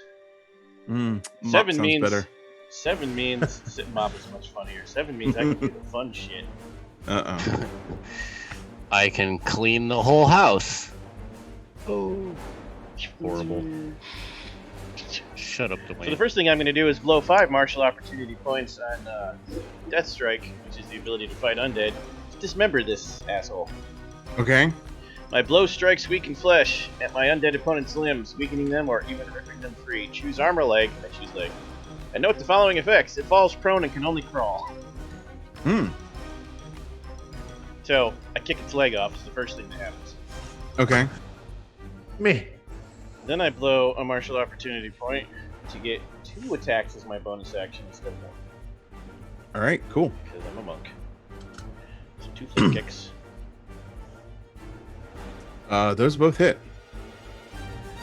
Mop 7 sounds means better. 7 means mop is much funnier. 7 means I can do the fun shit. Uh-oh. I can clean the whole house. Oh, horrible. Shut up, So the Duane. first thing I'm going to do is blow 5 martial opportunity points on Death Strike, which is the ability to fight undead, to dismember this asshole. Okay. My blow strikes weakened flesh at my undead opponent's limbs, weakening them or even ripping them free. Choose armor leg. I choose leg. And note the following effects. It falls prone and can only crawl. So, I kick its leg off. It's the first thing that happens. Okay. Me. Then I blow a martial opportunity point to get 2 attacks as my bonus action instead of 1. All right. Cool. Because I'm a monk. So 2 flip kicks. Those both hit.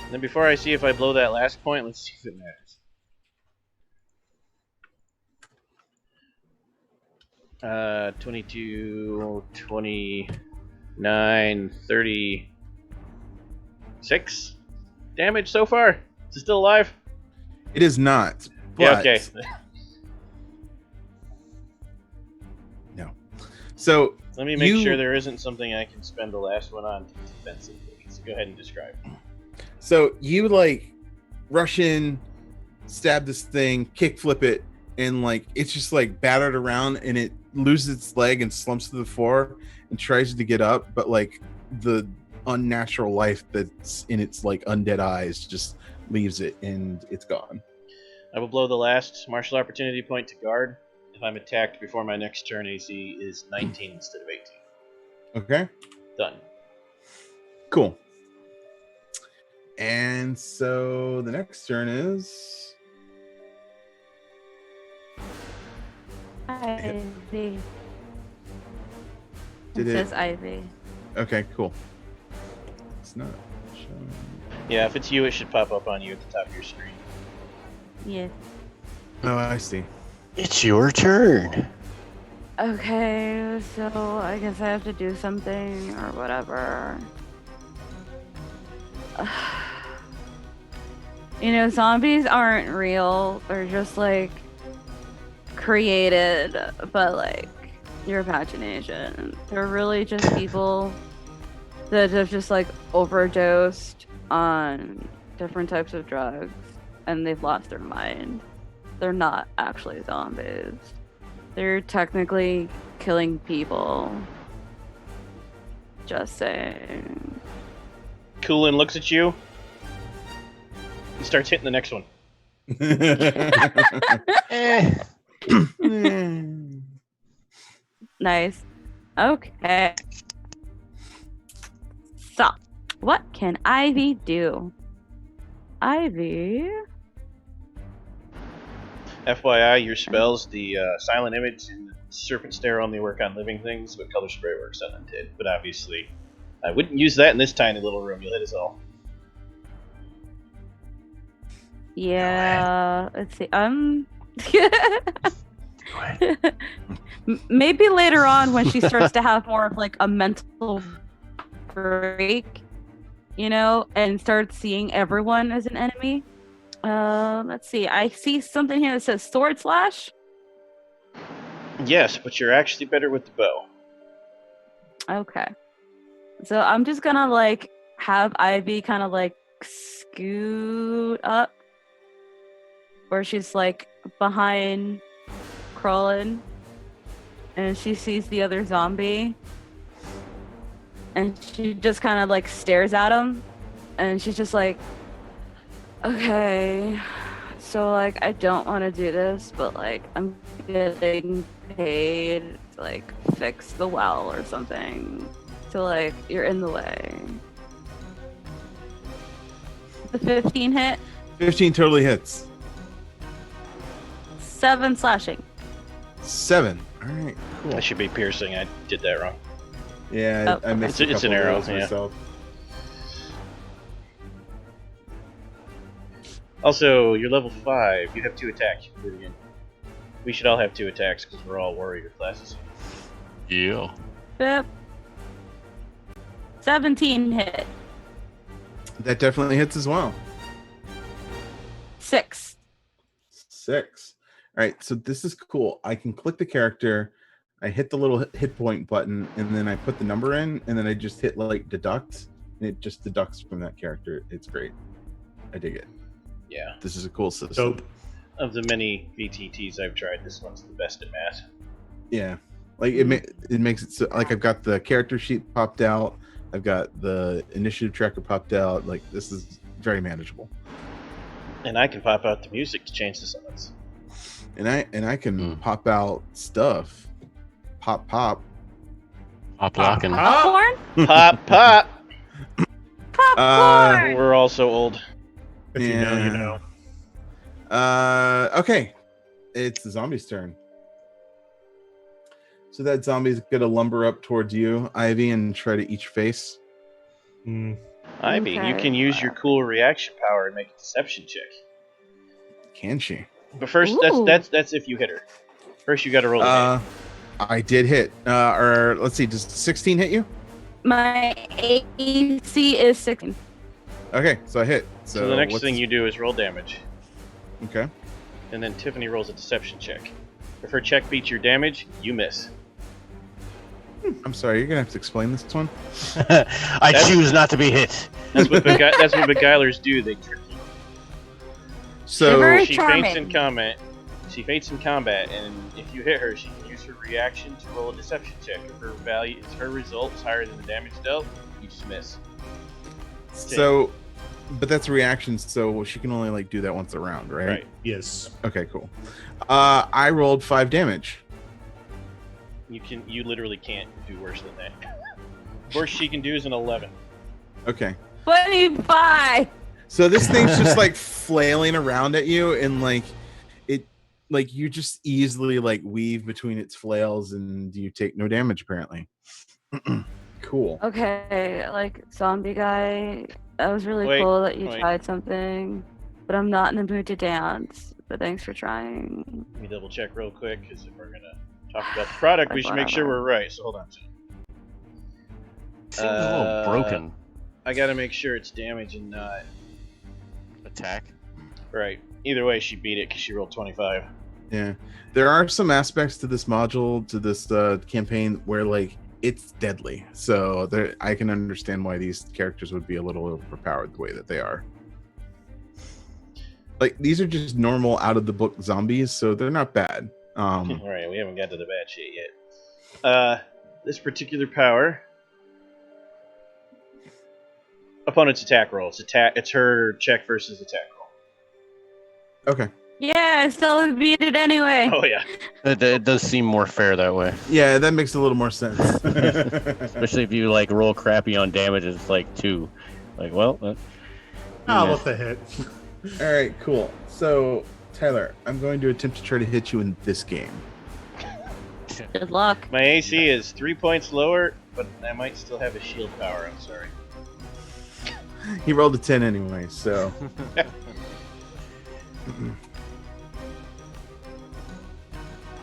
And then before I see if I blow that last point, let's see if it matters. 22, 29, 36 damage so far. Is it still alive? It is not. Yeah, but- okay. No. So Let me make You- sure there isn't something I can spend the last one on defensively. So go ahead and describe. So you like rush in, stab this thing, kick flip it, and like it's just like battered around and it loses its leg and slumps to the floor and tries to get up, but like the unnatural life that's in its like undead eyes just leaves it and it's gone. I will blow the last martial opportunity point to guard. If I'm attacked before my next turn, AC is 19 instead of 18. Okay, Done. cool. And so the next turn is Ivy. Did It it- says Ivy. okay, cool. It's not showing. Yeah, if it's you, it should pop up on you at the top of your screen. Yeah. Oh, I see. It's your turn. Okay, so I guess I have to do something or whatever. You know, zombies aren't real. They're just like created, but like your imagination. They're really just people that have just like overdosed on different types of drugs and they've lost their mind. They're not actually zombies. They're technically killing people. Just saying. Coolin looks at you and starts hitting the next one. Nice. Okay. So, what can Ivy do? Ivy? FYI, your spells, the silent image and the serpent stare only work on living things, but color spray works on undead. But obviously, I wouldn't use that in this tiny little room. You'll hit us all. Yeah. Let's see. Maybe later on when she starts to have more of like a mental break, you know, and starts seeing everyone as an enemy. Let's see. I see something here that says sword slash. Yes, but you're actually better with the bow. Okay. So I'm just gonna like have Ivy kind of like scoot up where she's like behind crawling and she sees the other zombie and she just kind of like stares at him and she's just like, okay, so like I don't want to do this, but like I'm getting paid to like fix the well or something, so like you're in the way. The 15 hit. 15 totally hits. 7 slashing. 7. All right, cool. That should be piercing. I did that wrong. Yeah, Oh, I missed okay. a It's an couple arrow, rolls yeah. myself. Also, you're level 5. You have 2 attacks. You can do it again. We should all have 2 attacks because we're all warrior classes. Yeah. Bip. 17 hit. That definitely hits as well. 6. 6. All right, so this is cool. I can click the character, I hit the little hit point button, and then I put the number in, and then I just hit like deduct, and it just deducts from that character. It's great. I dig it. Yeah. This is a cool system. Dope. Of the many VTTs I've tried, this one's the best at math. Yeah, like it makes it so like I've got the character sheet popped out, I've got the initiative tracker popped out. Like this is very manageable, And I can pop out the music to change the summons. and I can pop out stuff. Pop. Pop locking. Popcorn? Pop, pop! Popcorn! We're all so old. If you know, you know. Okay, it's the zombie's turn. So that zombie's gonna lumber up towards you, Ivy, and try to eat your face. Mm. Ivy, you Okay. can use your cool reaction power and make a deception check. Can she? But first, Ooh. that's if you hit her. First, you got to roll the hit. I did hit. Or let's see, does 16 hit you? My AC is 16. Okay, so I hit. So the next what's- thing you do is roll damage. Okay. And then Tiffany rolls a deception check. If her check beats your damage, you miss. I'm sorry, you're gonna have to explain this one. I choose not to be hit. That's what beguilers do. They trick you. So Very She charming. faints in combat. She faints in combat, and if you hit her, she can use her reaction to roll a deception check. If her result is higher than the damage dealt, you just miss. But that's a reaction, so she can only like do that once a round, right? Right. Yes. Okay, cool. I rolled 5 damage. You literally can't do worse than that. Worst she can do is an 11. Okay. 25. So this thing's just like flailing around at you, and like you just easily like weave between its flails, and you take no damage apparently. Cool. Okay, like zombie guy, that was really Wait, cool that you wait. tried something, but I'm not in the mood to dance. But thanks for trying. Let me double check real quick, because if we're gonna talk about the product, we should make sure we're right. So hold on. Seems a little broken. I gotta make sure it's damage and not Attack. right. Either way, she beat it because she rolled 25. Yeah, there are some aspects to this module, to this campaign, where like it's deadly. So I can understand why these characters would be a little overpowered the way that they are. Like these are just normal out of the book zombies, so they're not bad. All right, we haven't got to the bad shit yet. This particular power, opponent's attack roll. It's her check versus attack roll. Okay. Yeah, I still beat it anyway. Oh yeah. It does seem more fair that way. Yeah, that makes a little more sense. Especially if you like roll crappy on damage, it's like 2. Like, well, With the hit. All right, cool. So, Tyler, I'm going to attempt to try to hit you in this game. Good luck. My AC is 3 points lower, but I might still have a shield power. I'm sorry. He rolled a 10 anyway, so.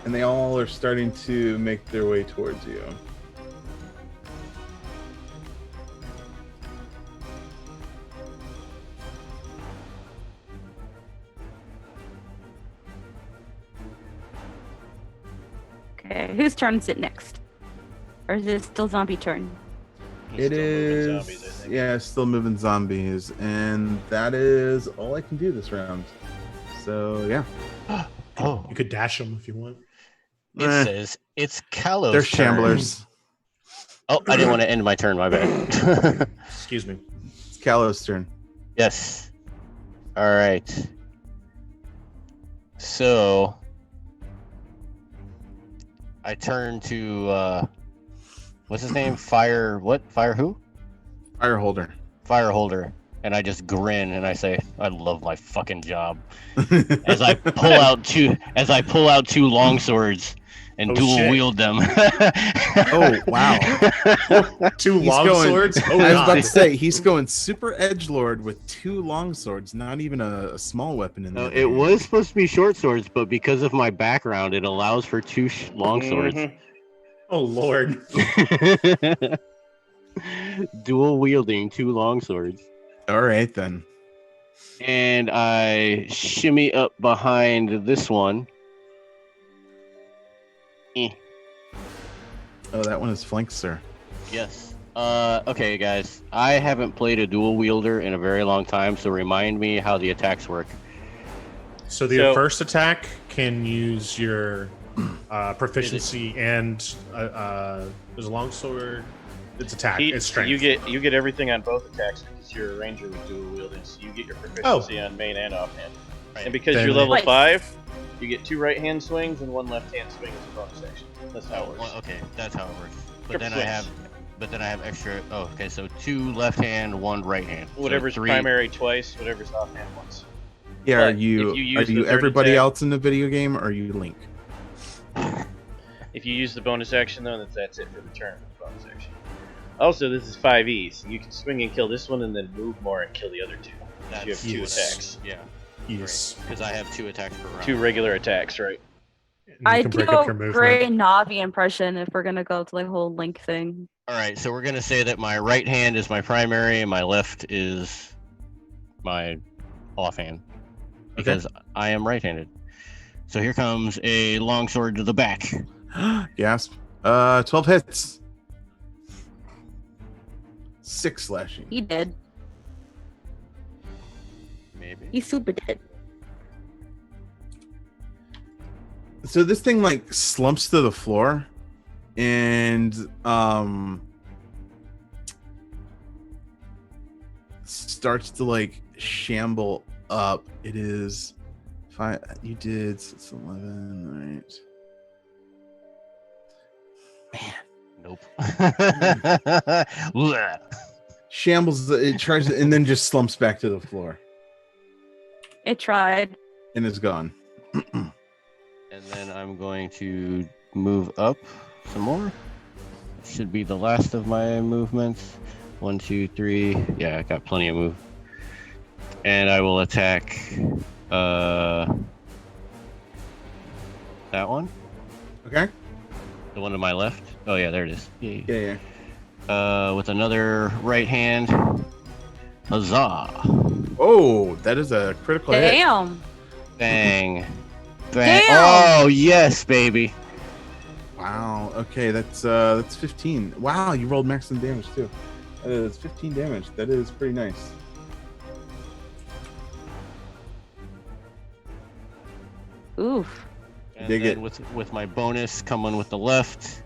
And they all are starting to make their way towards you. Okay, whose turn is it next? Or is it still zombie turn? He's It still moving is, zombies, I think. yeah, still moving zombies, and that is all I can do this round. So yeah, oh, You could dash them if you want. it Eh. says it's Callow's they're turn. shamblers. Oh, I didn't want to end my turn. My bad. Excuse me. It's Callow's turn. Yes. All right. So I turn to what's his name? Fire what? Fire who? Fireholder. Fireholder. And I just grin and I say, I love my fucking job. As I pull out two long swords and Oh, dual shit. wield them. Oh wow! Two He's long going- swords? Oh, I was about God. to say he's going super edgelord with 2 long swords, not even a small weapon in there. It was supposed to be short swords, but because of my background, it allows for 2 long swords. Mhm. Oh, Lord. Dual wielding 2 long swords. All right then. And I shimmy up behind this one. Oh, that one is flanked, sir. Yes. Okay, guys. I haven't played a dual wielder in a very long time, so remind me how the attacks work. So the first attack can use your proficiency and there's a longsword. It's attack. It's strength. You get everything on both attacks because you're a ranger with dual wielding, so you get your proficiency on main and offhand. Right. And because Then- you're level Right. 5, you get 2 right hand swings and 1 left hand swing as a bonus action. That's how it works. Well, okay, that's how it works. But Triple then I have extra. Oh, okay. So 2 left hand, 1 right hand. So Whatever's 3. primary twice, whatever's offhand once. Yeah, But are you if you use the third everybody attack- else in the video game, or are you Link? If you use the bonus action, though, that's it for the turn for the bonus action. Also, this is 5e, so you can swing and kill this one and then move more and kill the other 2. That's You have 2 yes. attacks. Yeah, Yes. because I have 2 attacks per round. 2 regular attacks, right? And you I can do break up a your movement. great Navi impression if we're gonna go to like whole link thing. All right, so we're gonna say that my right hand is my primary and my left is my offhand. because I am right-handed. So here comes a longsword to the back. Gasp. 12 hits. 6 slashing. He did. Maybe. He super did. So this thing like slumps to the floor and starts to like shamble up. It is 5. You did it's 11, right? Man. Nope. Shambles. It tries and then just slumps back to the floor It tried. and is gone. And then I'm going to move up some more. Should be the last of my movements. 1, 2, 3. Yeah, I got plenty of move. And I will attack that one. Okay. The one to my left. Oh yeah, there it is. Yay. Yeah. With another right hand. Huzzah! Oh, that is a critical hit. Damn. Bang. Bang. Damn! Oh yes, baby. Wow. Okay, that's 15. Wow, you rolled maximum damage too. That is 15 damage. That is pretty nice. Oof. And Dig then it. with my bonus coming with the left.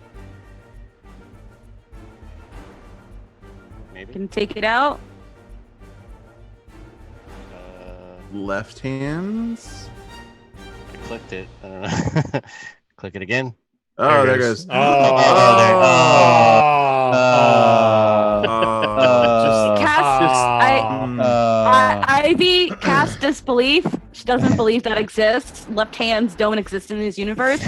Maybe. Can take it out. Left hands. I clicked it. I don't know. Click it again. Oh, there goes. Ivy cast disbelief. She doesn't believe that exists. Left hands don't exist in this universe.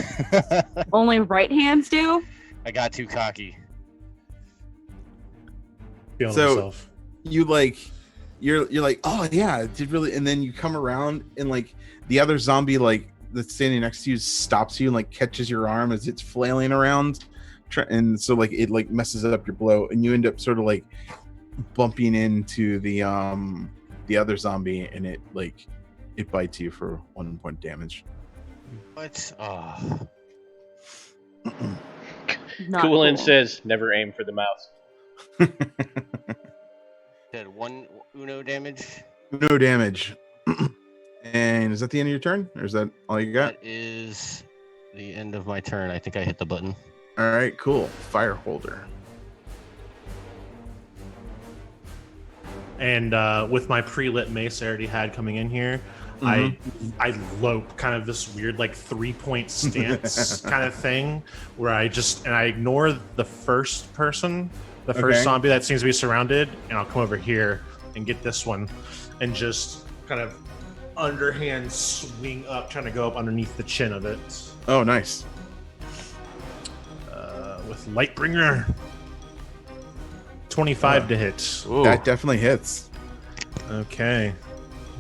Only right hands do. I got too cocky. Feeling So- himself. You like, you're like, oh yeah, it did really. And then you come around and like the other zombie like that's standing next to you stops you and like catches your arm as it's flailing around, and so like it like messes up your blow, and you end up sort of like bumping into the other zombie, and it like it bites you for 1 point damage. What? Oh. Not Coolin cool. says, never aim for the mouse. Did 1 Uno damage. No damage. And is that the end of your turn, or is that all you got? That is the end of my turn. I think I hit the button. All right, cool. Fire holder. And with my pre-lit mace I already had coming in here, I lope kind of this weird like 3-point stance kind of thing where I ignore the first person, the first Okay. zombie that seems to be surrounded, and I'll come over here and get this one and just kind of underhand swing up, trying to go up underneath the chin of it Oh, nice. with Lightbringer. 25 to hit. Ooh. That definitely hits. Okay.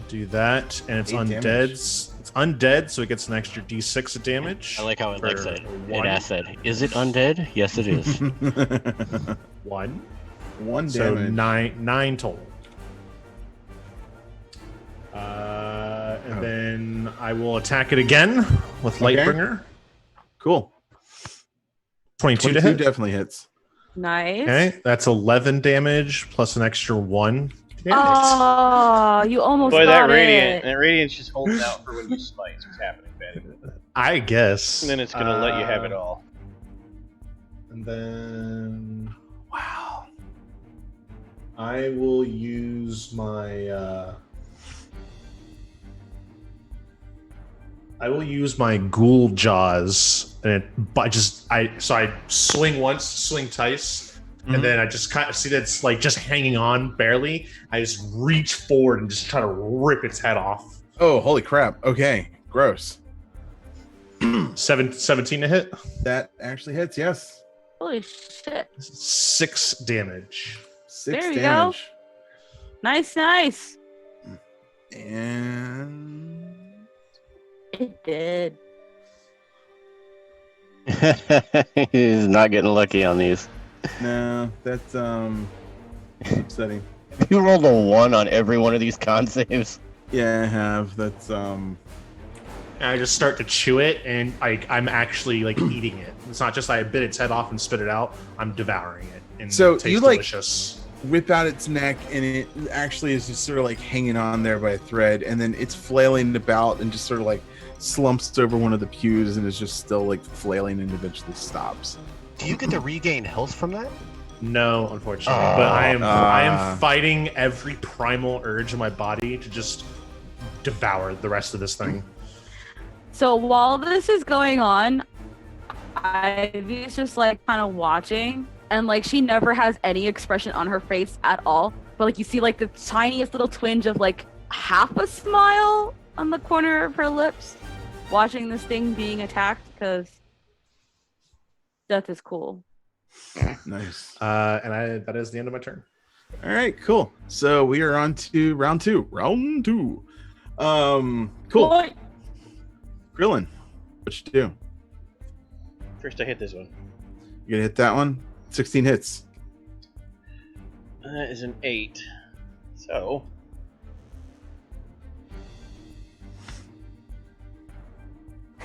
Do that, and it's 8 undead. damage. It's undead, so it gets an extra d6 of damage. I like how it for likes it. one. It asked that. Is it undead? Yes, it is. 1. 1 So damage. nine total. And Oh. then I will attack it again with Okay. Lightbringer. Cool. 22 to 22 hit. definitely hits. Nice. Okay, that's 11 damage plus an extra 1. Oh, you almost Boy, got that radiant. it. That radiant's just holding out for when you smite. What's happening, Ben? I guess. And then it's gonna let you have it all. And then, wow. I will use my ghoul jaws, and I swing once, swing twice, Mhm. and then I just kind of see that it's like just hanging on barely. I just reach forward and just try to rip its head off. Oh, holy crap. Okay. Gross. 17 to hit, That actually hits, yes. Holy shit. 6 damage. 6 There you go. damage. Nice, nice. And It did. He's not getting lucky on these. no, that's upsetting. You rolled a 1 on every one of these con saves. Yeah, I have. That's And I just start to chew it, and I'm actually like eating it. It's not just I bit its head off and spit it out. I'm devouring it, and So it tastes you, like, delicious. whip out its neck, and it actually is just sort of like hanging on there by a thread, and then it's flailing about and just sort of like slumps over one of the pews and is just still like flailing and eventually stops. Do you get to regain health from that? No, unfortunately, but I am fighting every primal urge in my body to just devour the rest of this thing. So while this is going on, Ivy's just like kind of watching, and like she never has any expression on her face at all. But like you see like the tiniest little twinge of like half a smile on the corner of her lips, watching this thing being attacked because death is cool. Nice. And that is the end of my turn. All right, cool. So we are on to round two. Cool. Boy. Grillin, what you do? First, I hit this one. You gonna hit that one? 16 hits. That is an 8. So.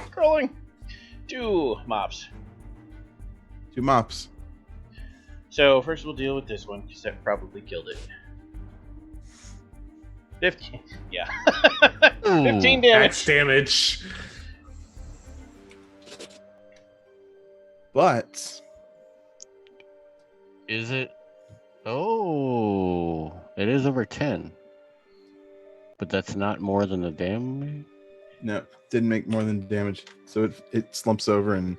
Scrolling. 2 mops. 2 mops. So, first we'll deal with this one, because that probably killed it. 15. Yeah. 15 damage. That's damage. But Is it? Oh, it is over 10. But that's not more than the damage? no, didn't make more than damage. So it slumps over and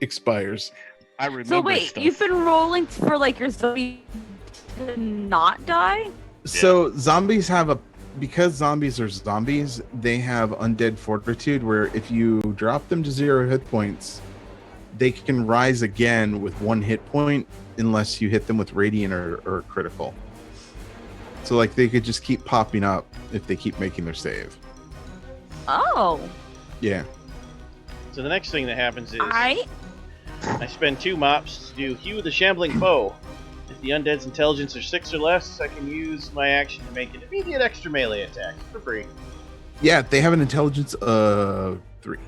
expires. I remember. So wait, stuff. you've been rolling for like your zombie to not die? So zombies have because zombies are zombies, they have undead fortitude where if you drop them to 0 hit points, they can rise again with 1 hit point unless you hit them with radiant or critical. So like they could just keep popping up if they keep making their save. Oh. Yeah. So the next thing that happens is I spend 2 mops to do Hew the Shambling Foe. If the undead's intelligence are 6 or less, I can use my action to make an immediate extra melee attack for free. Yeah, they have an intelligence of 3.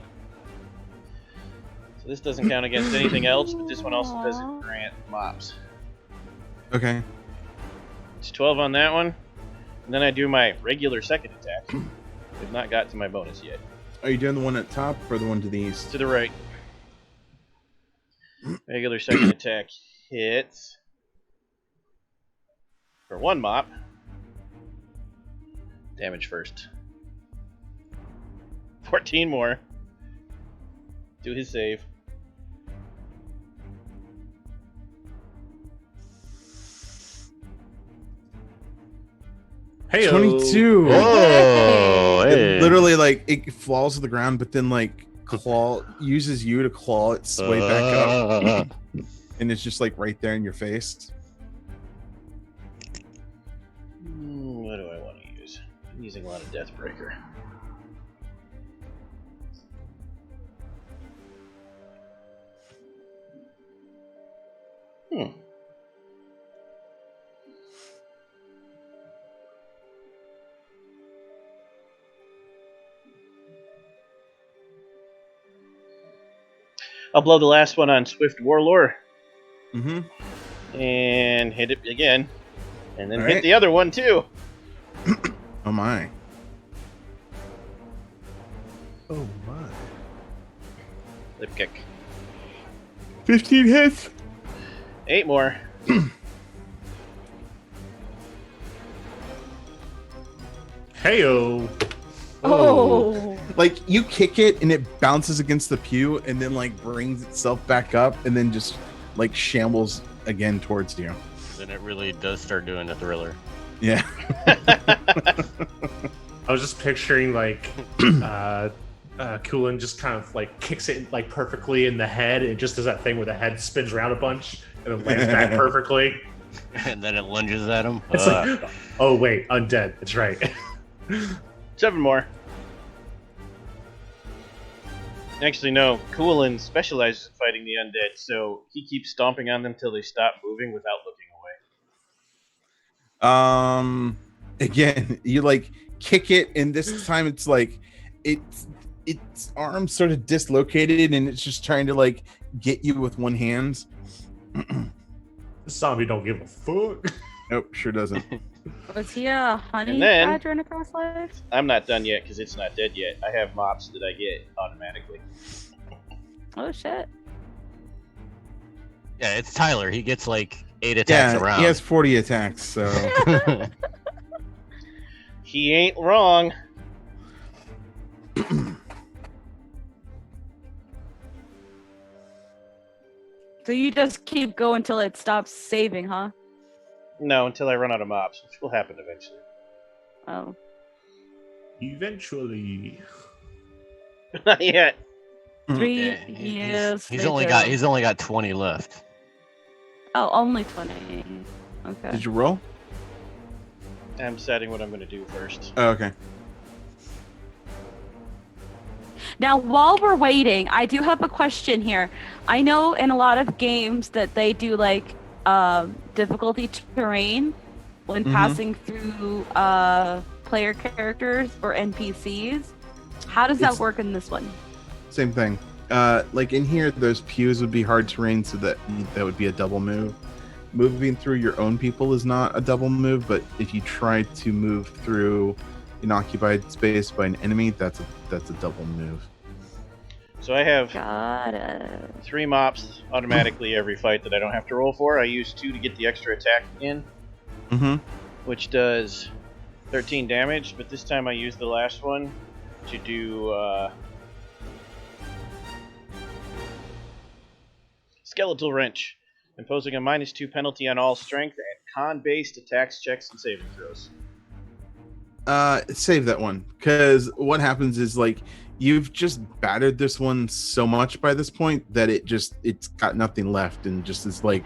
So this doesn't count against anything else, but this one also doesn't grant mops. Okay. It's 12 on that one. And then I do my regular second attack. We've not got to my bonus yet. Are you doing the one at top or the one to the east? To the right. Regular second attack hits for 1 mop. Damage first. 14 more. Do his save. Hey, 22. Oh, hey. It literally like it falls to the ground, but then like uses you to claw its way back up, and it's just like right there in your face. What do I want to use? I'm using a lot of Deathbreaker. I'll blow the last one on Swift Warlord Mm-hmm. and hit it again, and then All hit right. the other one too. Oh my. Oh my. Lip kick. 15 hits. 8 more. Heyo. Oh. Like you kick it and it bounces against the pew and then like brings itself back up and then just like shambles again towards you. Then it really does start doing a thriller. Yeah. I was just picturing like Kulin just kind of like kicks it like perfectly in the head. It just does that thing where the head spins around a bunch and then lands back perfectly. And then it lunges at him. It's like, oh wait, undead. It's right. 7 more. Actually, no. Kulin specializes in fighting the undead, so he keeps stomping on them till they stop moving without looking away. Again, you like kick it, and this time it's like its arm sort of dislocated, and it's just trying to like get you with one hand. This zombie don't give a fuck. Nope, sure doesn't. Was he a honey And then- badger in a past life? I'm not done yet because it's not dead yet. I have mops that I get automatically. Oh shit. Yeah, it's Tyler. He gets like 8 attacks Yeah, around. he has 40 attacks, so He ain't wrong. So you just keep going till it stops saving, huh? No, until I run out of mops, which will happen eventually. Oh. Eventually. Not yet. 3 Yeah, years. he's later. only got 20 left. Oh, only 20. Okay. did you roll? I'm deciding what I'm going to do first. Oh, okay. Now, while we're waiting, I do have a question here. I know in a lot of games that they do like difficulty terrain when Mhm. passing through player characters or NPCs. How does that It's- work in this one? Same thing. Like in here, those pews would be hard terrain, so that would be a double move. Moving through your own people is not a double move, but if you try to move through an occupied space by an enemy, that's a double move. So I have Got it. 3 mops automatically every fight that I don't have to roll for. I use 2 to get the extra attack in, Mm-hmm. which does 13 damage, but this time I used the last one to do Skeletal Wrench, imposing a -2 penalty on all strength and con-based attacks, checks, and saving throws. Save that one, because what happens is like you've just battered this one so much by this point that it's got nothing left and just is like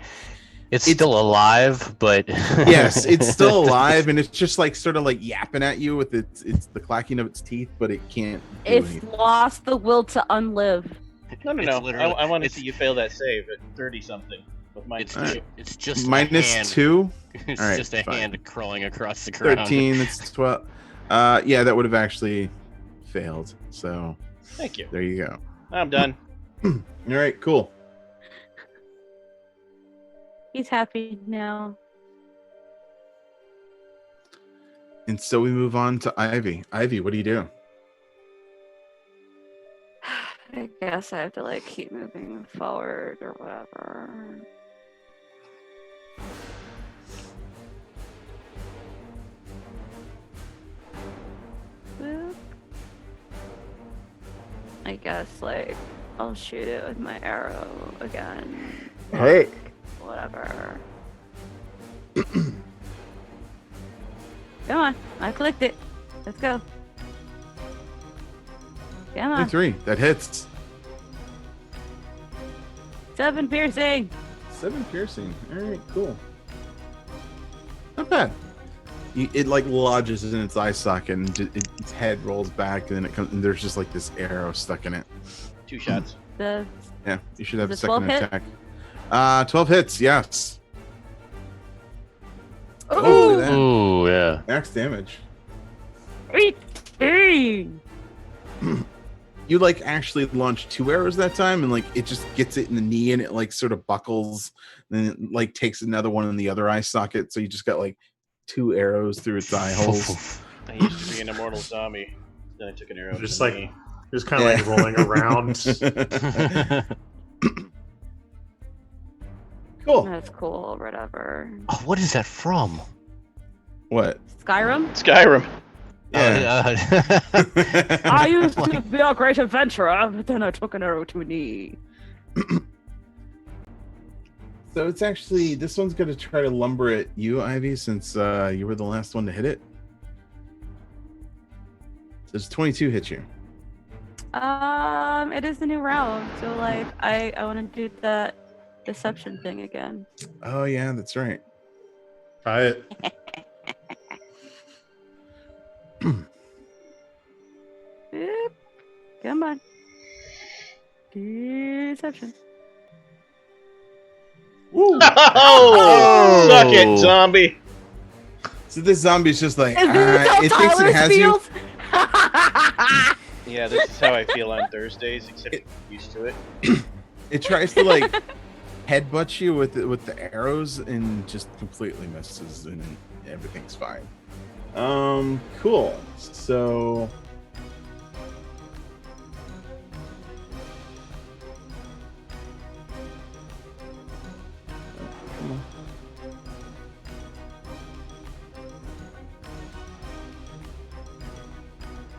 It's still alive, but yes, it's still alive, and it's just like sort of like yapping at you with it's the clacking of its teeth, but it can't do It's anything. lost the will to unlive. No. It's literally- I want to it's- see you fail that save at 30-something with It's -2. it's just a Minus hand. 2, It's All right, just a fine. hand crawling across the ground. 13. That's 12. Yeah, that would have actually failed. So Thank you. there you go. I'm done. All right, cool. He's happy now. And so we move on to Ivy. Ivy, what do you do? I guess I have to like keep moving forward or whatever. Boop. I guess like I'll shoot it with my arrow again. Hey. Whatever. Come on, I clicked it. Let's go. Come on. 3. That hits. 7 piercing. 7 piercing. All right, cool. Not bad. It like lodges in its eye socket, and its head rolls back, and then it comes. And there's just like this arrow stuck in it. 2 shots. The Yeah, you should have a Is it 12 second hit? attack. 12 hits. Yes. Ooh, look at that. Ooh, yeah. Max damage. 18. You like actually launch 2 arrows that time, and like it just gets it in the knee, and it like sort of buckles, and then it like takes another one in the other eye socket. So you just got like 2 arrows through its eye holes. I used to be an immortal zombie. Then I took an arrow. Just to the like- knee. Just kind of like rolling around. Cool. That's cool. Whatever. Oh, what is that from? What? Skyrim. Skyrim. Yeah. I used to be a great adventurer, but then I took an arrow to a knee. So it's actually this one's going to try to lumber at you, Ivy, since you were the last one to hit it. Does 22 hit you? It is the new round, so like I want to do that deception thing again. Oh yeah, that's right. Try it. Boop. Come on. Deception. Woo! Oh, suck it, zombie. So this zombie's just like, Is this how it thinks it Tyler has you. feels? Yeah, this is how I feel on Thursdays, except I'm used to it. It tries to like headbutt you with the arrows and just completely misses, and everything's fine. Cool. So.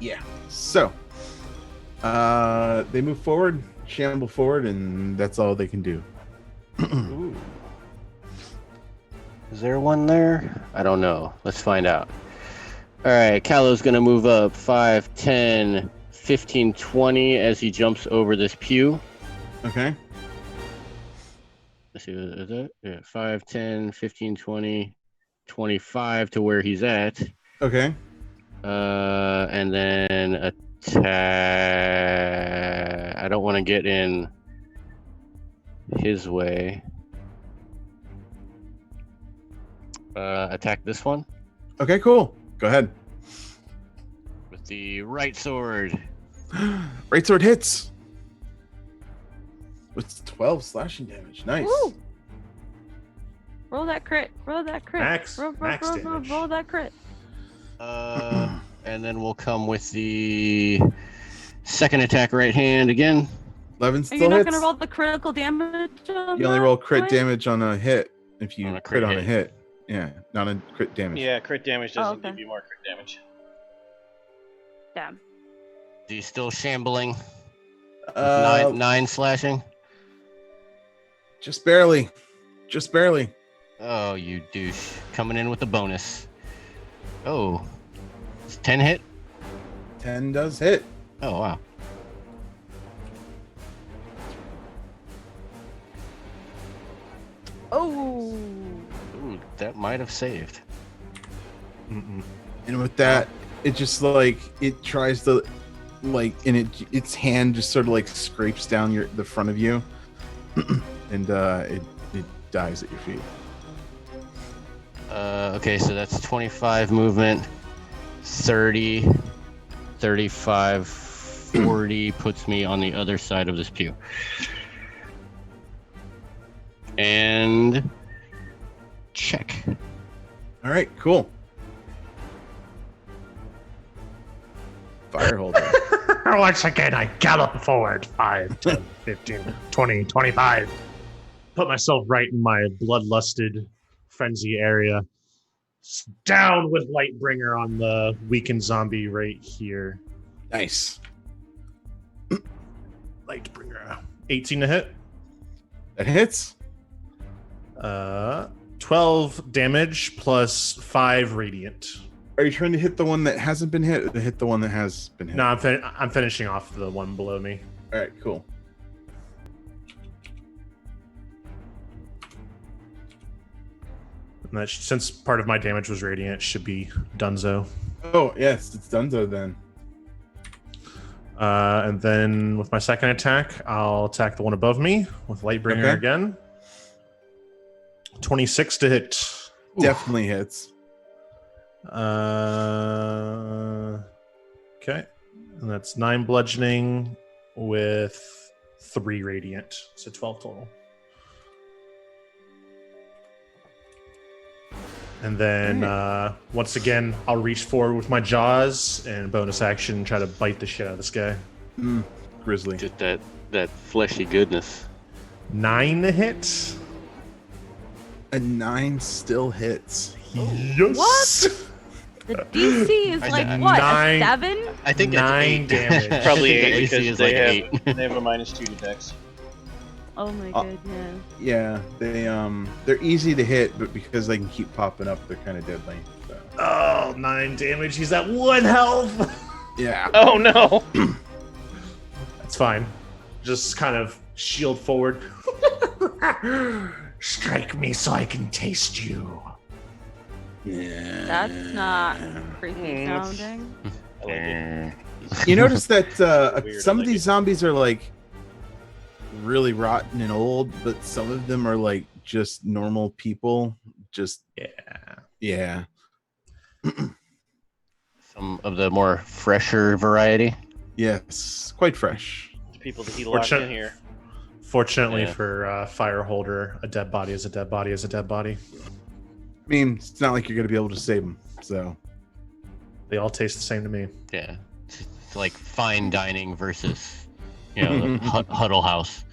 Yeah. So, they move forward, shamble forward, and that's all they can do. Ooh. Is there one there? I don't know. Let's find out. All right, Callow's going to move up 5, 10, 15, 20 as he jumps over this pew. Okay. Let's see, is that? Yeah, 5, 10, 15, 20, 25 to where he's at. Okay. And then attack. I don't want to get in his way. Attack this one Okay, cool. Go ahead. with the right sword. Right sword hits. With 12 slashing damage. Nice. Woo. Roll that crit. Roll that crit. Max roll damage. roll that crit. And then we'll come with the second attack right hand again. 11 Are still you not hits. going to roll the critical damage? You only roll crit damage on a hit if you On a crit crit on a hit. hit. Yeah, not a crit damage. Yeah, crit damage doesn't okay. give you more crit damage. Damn. Is he still shambling? Uh, Nine slashing? just barely. Just barely. Oh, you douche. Coming in with the bonus. Oh. It's 10 hit? 10 does hit. Oh, wow. Oh. Ooh, that might have saved. Mm-mm. And with that, it just like it tries to like, and its hand just sort of like scrapes down the front of you, and it dies at your feet. Okay, so that's 25 movement, 30, 35, 40 puts me on the other side of this pew. And check. All right, cool. Fire holder. Once again, I gallop forward 5, 10, 15, 20, 25. Put myself right in my bloodlusted frenzy area. Down with Lightbringer on the weakened zombie right here. Nice. Lightbringer. 18 to hit. That hits. 12 damage plus 5 radiant. Are you trying to hit the one that hasn't been hit, or to hit the one that has been hit? No, I'm finishing off the one below me. All right, cool. And that since part of my damage was radiant, it should be Dunzo. Oh yes, it's Dunzo then. And then with my second attack, I'll attack the one above me with Lightbringer Okay. again. 26 to hit. Definitely hits. Okay. And that's 9 bludgeoning with 3 radiant. So 12 total. And then once again, I'll reach forward with my jaws and bonus action try to bite the shit out of this guy. Grizzly. Just that fleshy goodness. 9 hits. A 9 still hits. Yes. What? The DC is I like said what? 9. A 7? I think 9 it's 8. damage. Probably I think 8 the AC because is they like have 8. they have a -2 to dex. Oh my god, yeah. Yeah, they're easy to hit, but because they can keep popping up, they're kind of deadly. So. Oh, 9 damage. He's at 1 health. Yeah. Oh no! That's fine. Just kind of shield forward. Strike me so I can taste you. Yeah. That's not creepy that's- sounding. I like it. You notice that Weird, some I of like these zombies are like really rotten and old, but some of them are like just normal people. Just Yeah. yeah. Some of the more fresher variety. Yes, quite fresh. The people that he locked in here. Fortunately Yeah. for Fireholder, a dead body is a dead body is a dead body. I mean, it's not like you're going to be able to save them. So, They all taste the same to me. Yeah. It's like fine dining versus, the Huddle House.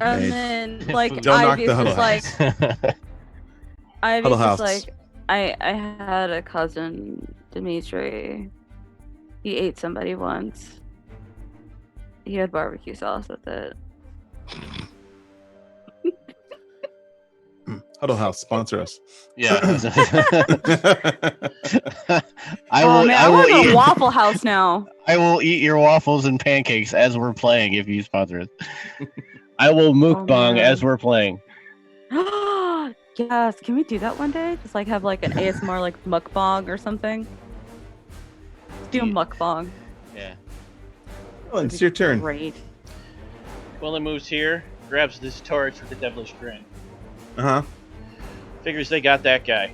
And then like Don't knock Ivy's the Huddle just like Ivy's Huddle just House. like I had a cousin, Dimitri. He ate somebody once. He had barbecue sauce with it. Huddle House, sponsor us. Yeah. I Oh will. man, I I will want to go eat. to Waffle House now. I will eat your waffles and pancakes as we're playing if you sponsor us. I will mukbang man. as we're playing. Yes, can we do that one day? Just like have like an ASMR like mukbang or something. Let's do a mukbang. Yeah. Well, it's your turn. Great. Quillen moves here, grabs this torch with a devilish grin. Uh-huh. Figures they got that guy.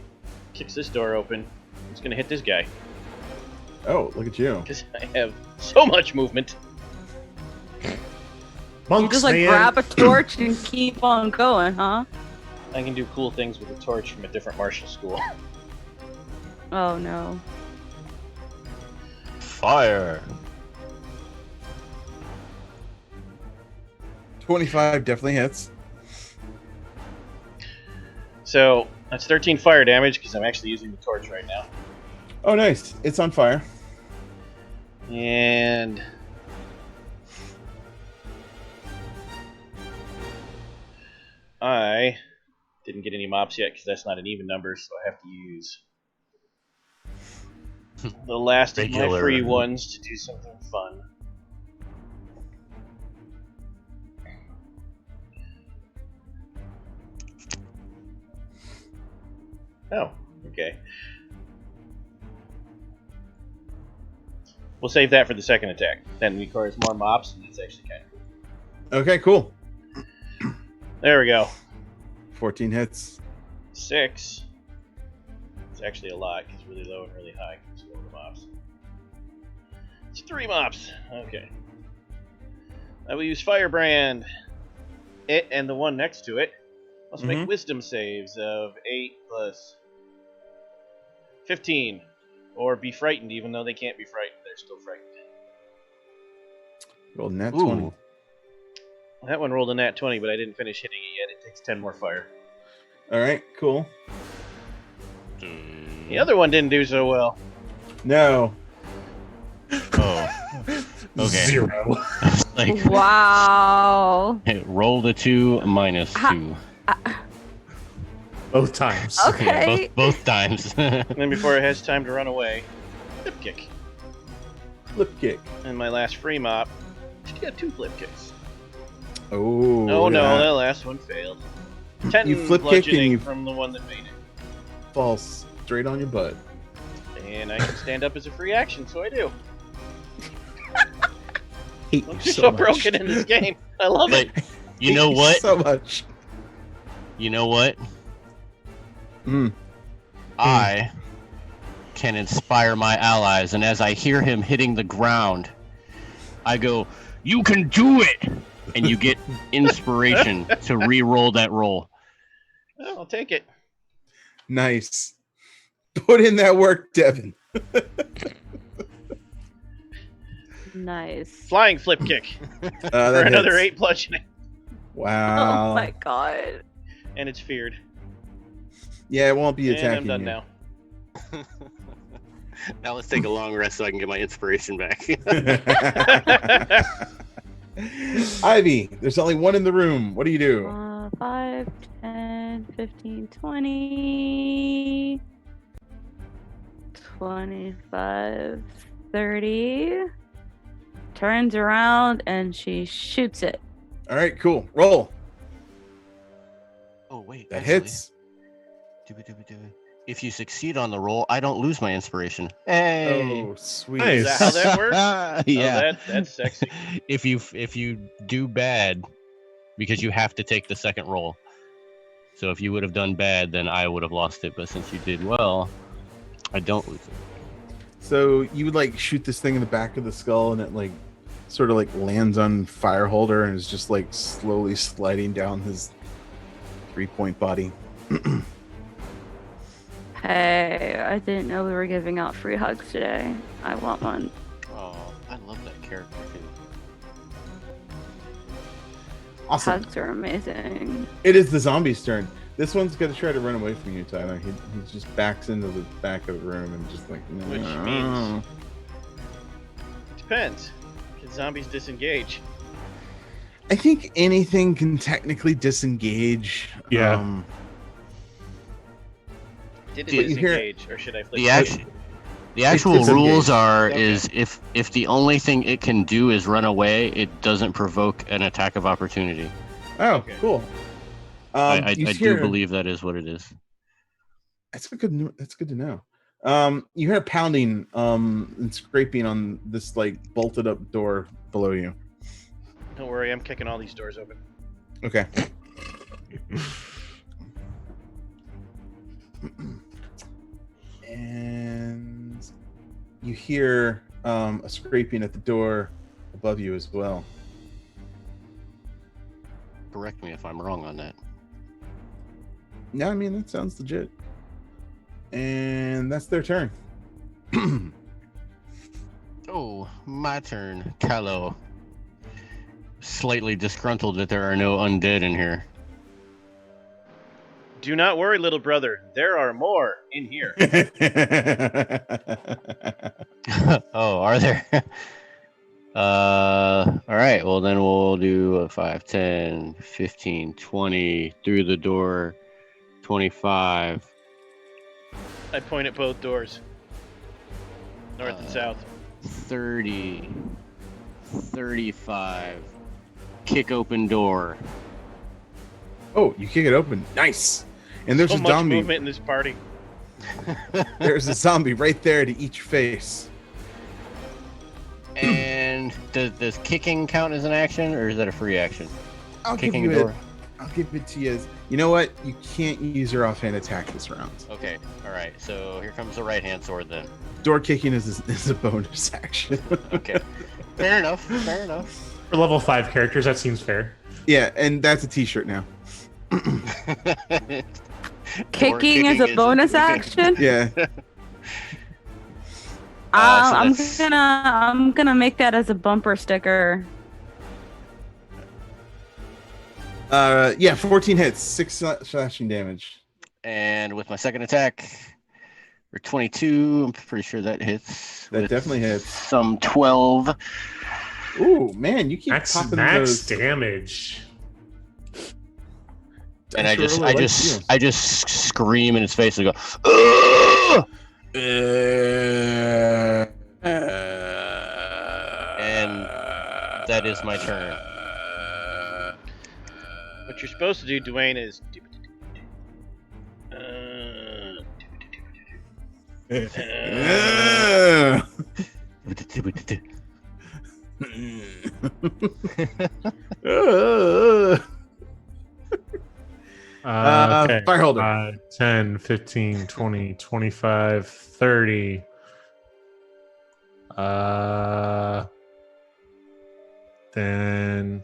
Kicks this door open. He's gonna hit this guy. Oh, look at you. Because I have so much movement. You Monks, just like man. grab a torch and keep on going, huh? I can do cool things with a torch from a different martial school. Oh no. Fire. 25 definitely hits. So, that's 13 fire damage because I'm actually using the torch right now. Oh, nice. It's on fire. And... I didn't get any mops yet because that's not an even number, so I have to use the last of my Regular. free ones to do something fun. Oh, okay. We'll save that for the second attack. Then it requires more mops, and it's actually kind of cool. Okay, cool. There we go. 14 hits. 6. It's actually a lot, because really low and really high because of all the mops. It's 3 mops. Okay. I will use Firebrand. It and the one next to it must make wisdom saves of 8 plus 15. Or be frightened, even though they can't be frightened. They're still frightened. Roll nat Ooh. 20. That one rolled a nat 20, but I didn't finish hitting it yet. It takes 10 more fire. All right, cool. The other one didn't do so well. No. Oh. Okay. 0. Like, Wow. roll the 2 minus 2. Both times. Okay. Yeah, both times. And then before it has time to run away, flip kick. Flip kick. And my last free mop, she got 2 flip kicks. Oh. Oh look no, at that that. last one failed. 10 You flip kick and bludgeoning you- from the one that made it. Falls straight on your butt. And I can stand up as a free action, so I do. Hate I'm you just so so much. broken in this game. I love But it. you know Hate what? So much. You know what? Mm. I can inspire my allies, and as I hear him hitting the ground, I go, "You can do it!" And you get inspiration to re-roll that roll. Well, I'll take it. Nice. Put in that work, Devin. Nice. Flying flip kick That for another hits. 8 bludgeoning. Wow. Oh my god. And it's feared. Yeah, it won't be And attacking I'm done you. now. Now let's take a long rest so I can get my inspiration back. Ivy, there's only one in the room. What do you do? 5, 10, 15, 20, 25, 30. Turns around and she shoots it. All right, cool. Roll. Oh wait, That actually, hits. If you succeed on the roll, I don't lose my inspiration. Hey. Oh, sweet. Nice. Is that how that works? Yeah. Oh, that's sexy. If you do bad, because you have to take the second roll. So if you would have done bad, then I would have lost it. But since you did well, I don't lose it. So you would like shoot this thing in the back of the skull, and it like sort of like lands on Fireholder, and is just like slowly sliding down his 3-point body. Hey, I didn't know we were giving out free hugs today. I want one. Oh, I love that character too. Awesome. Hugs are amazing. It is the zombie's turn. This one's gonna try to run away from you, Tyler. He just backs into the back of the room and just like. Which means depends. Can zombies disengage? I think anything can technically disengage. Yeah. Did it But you hear- disengage, or should I flip? The actual It's rules engaged. are Okay. is if the only thing it can do is run away, it doesn't provoke an attack of opportunity. Oh, Okay. cool. I You do hear- believe that is what it is. That's good to know. You hear pounding and scraping on this like bolted up door below you. Don't worry, I'm kicking all these doors open. Okay. And you hear a scraping at the door above you as well. Correct me if I'm wrong on that. No, I mean that sounds legit. And that's their turn. Oh, my turn, Callow. Slightly disgruntled that there are no undead in here. Do not worry, little brother. There are more in here. Oh, are there? All right. Well, then we'll do a 5, 10, 15, 20 through the door, 25. I point at both doors. North and south. 30, 35, kick open door. Oh, you kick it open. Nice. And there's So a much zombie. movement in this party. There's a zombie right there to eat your face. And does kicking count as an action, or is that a free action? I'll Kicking give a you door. I'll give it to you as, you know what? You can't use your offhand attack this round. Okay. All right. So here comes the right hand sword then. Door kicking is a bonus action. Okay. Fair enough. Fair enough. For level 5 characters, that seems fair. Yeah, and that's a t-shirt now. Kicking is a bonus action. Yeah. I'm that's- gonna make that as a bumper sticker. Yeah, 14 hits, 6 slashing damage. And with my second attack, for 22, I'm pretty sure that hits. That with definitely hits. Some 12. Ooh, man, you keep Max popping max those. damage. And I Dice just, roller I like just, you. I just scream in his face and go, "Ugh!" And that is my turn. What you're supposed to do, Duane, is. Okay. Fireholder. 10, 15, 20, 25, 30. Then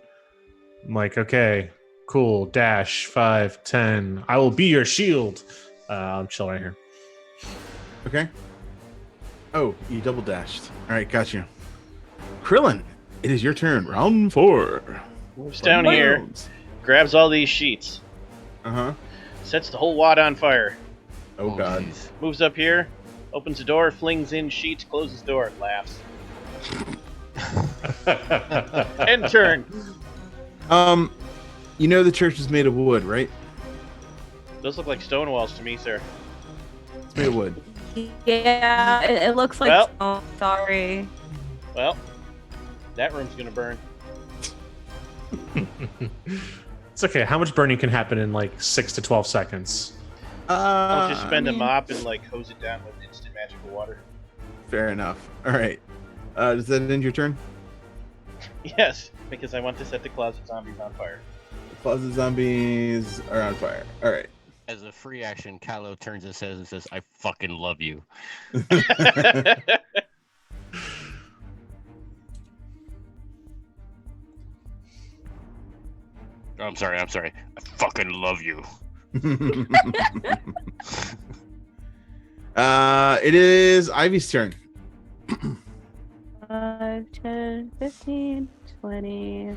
I'm like, okay, cool. Dash 5, 10. I will be your shield. I'm chill right here. Okay. Oh, you double dashed. All right, got you. Krillin, it is your turn. Round 4. Moves down here, grabs all these sheets, Uh-huh. sets the whole wad on fire. Oh, God. jeez. Moves up here, opens the door, flings in sheets, closes the door, laughs. End turn. You know the church is made of wood, right? Those look like stone walls to me, sir. It's made of wood. Yeah, it looks like. Well. Oh, sorry. Well, that room's gonna burn. It's okay. How much burning can happen in like 6 to 12 seconds? I'll just spend I a mean, mop and like hose it down with instant magical water. Fair enough. All right. Does that end your turn? Yes, because I want to set the closet zombies on fire. Closet zombies are on fire. All right. As a free action, Callow turns his head and says, "I fucking love you." I'm sorry. I fucking love you. It is Ivy's turn. 5, 10, 15, 20.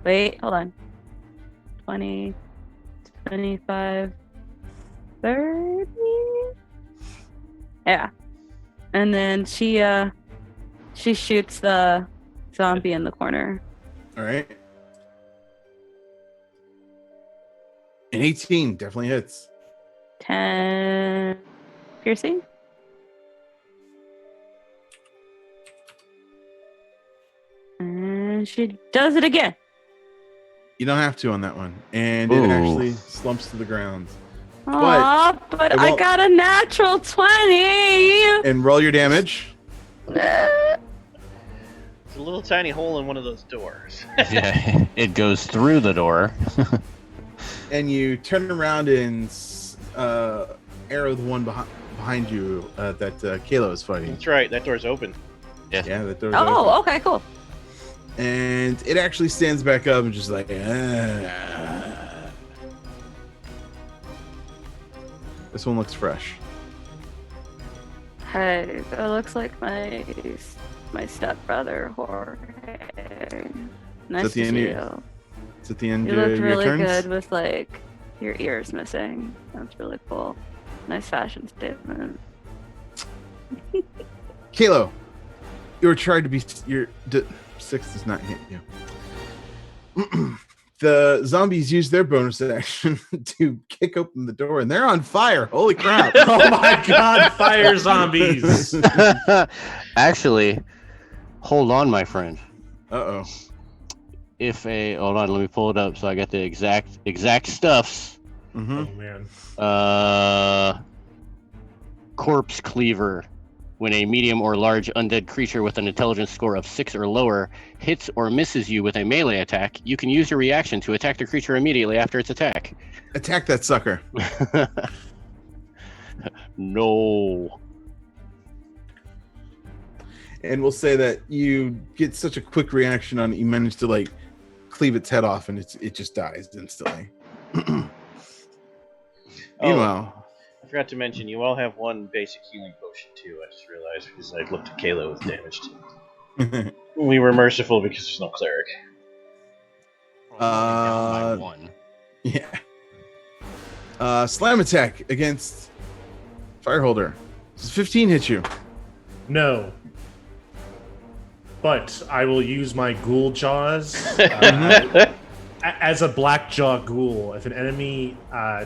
Wait, hold on. 20, 25, 30. Yeah. And then she shoots the zombie in the corner. All right. An 18 definitely hits. 10 piercing. And she does it again. You don't have to on that one. And Ooh. it actually slumps to the ground. Aw, but I got a natural 20. And roll your damage. It's a little tiny hole in one of those doors. Yeah, it goes through the door. And you turn around and arrow the one behind you that Kalo is fighting. That's right. That door's open. Yeah, that door's open. Oh, okay, cool. And it actually stands back up and just like, This one looks fresh. Hey, that looks like my stepbrother, Jorge. Nice to see you. It's at the end You of looked your really turns. good with like your ears missing. That's really cool. Nice fashion statement. Kalo, you were trying to be 6 does not hit you. The zombies use their bonus action to kick open the door, and they're on fire. Holy crap! Oh my god, fire zombies! Actually, hold on, my friend. Uh-oh. Hold on, let me pull it up so I get the exact stuffs. Mm-hmm. Oh man. Corpse Cleaver. When a medium or large undead creature with an intelligence score of 6 or lower hits or misses you with a melee attack, you can use your reaction to attack the creature immediately after its attack. Attack that sucker. No. And we'll say that you get such a quick reaction on it, you manage to like cleave its head off, and it just dies instantly. Meanwhile, I forgot to mention, you all have one basic healing potion too. I just realized because I looked at Kalo with damage too. We were merciful because there's no cleric. One. Yeah. Slam attack against Fireholder. Does 15 hit you? No. But I will use my ghoul jaws. As a black jaw ghoul, if an enemy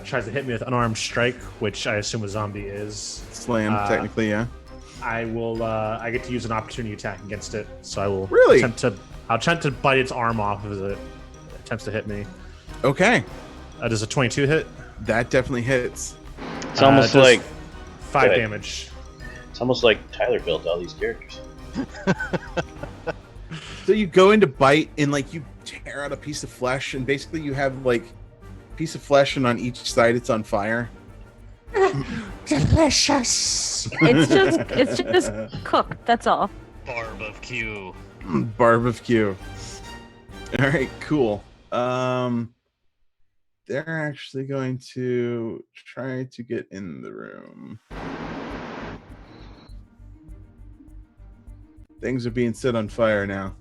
tries to hit me with unarmed strike, which I assume a zombie is, Slam, technically, yeah. I will. I get to use an opportunity attack against it. So I will I'll attempt to bite its arm off as it attempts to hit me. Okay. Does a 22 hit? That definitely hits. It's almost like 5 damage. It's almost like Tyler built all these characters. So you go into bite and like you tear out a piece of flesh, and basically you have like a piece of flesh, and on each side it's on fire. Delicious. It's just cooked. That's all. Barbecue. Barbecue. All right, cool. They're actually going to try to get in the room. Things are being set on fire now.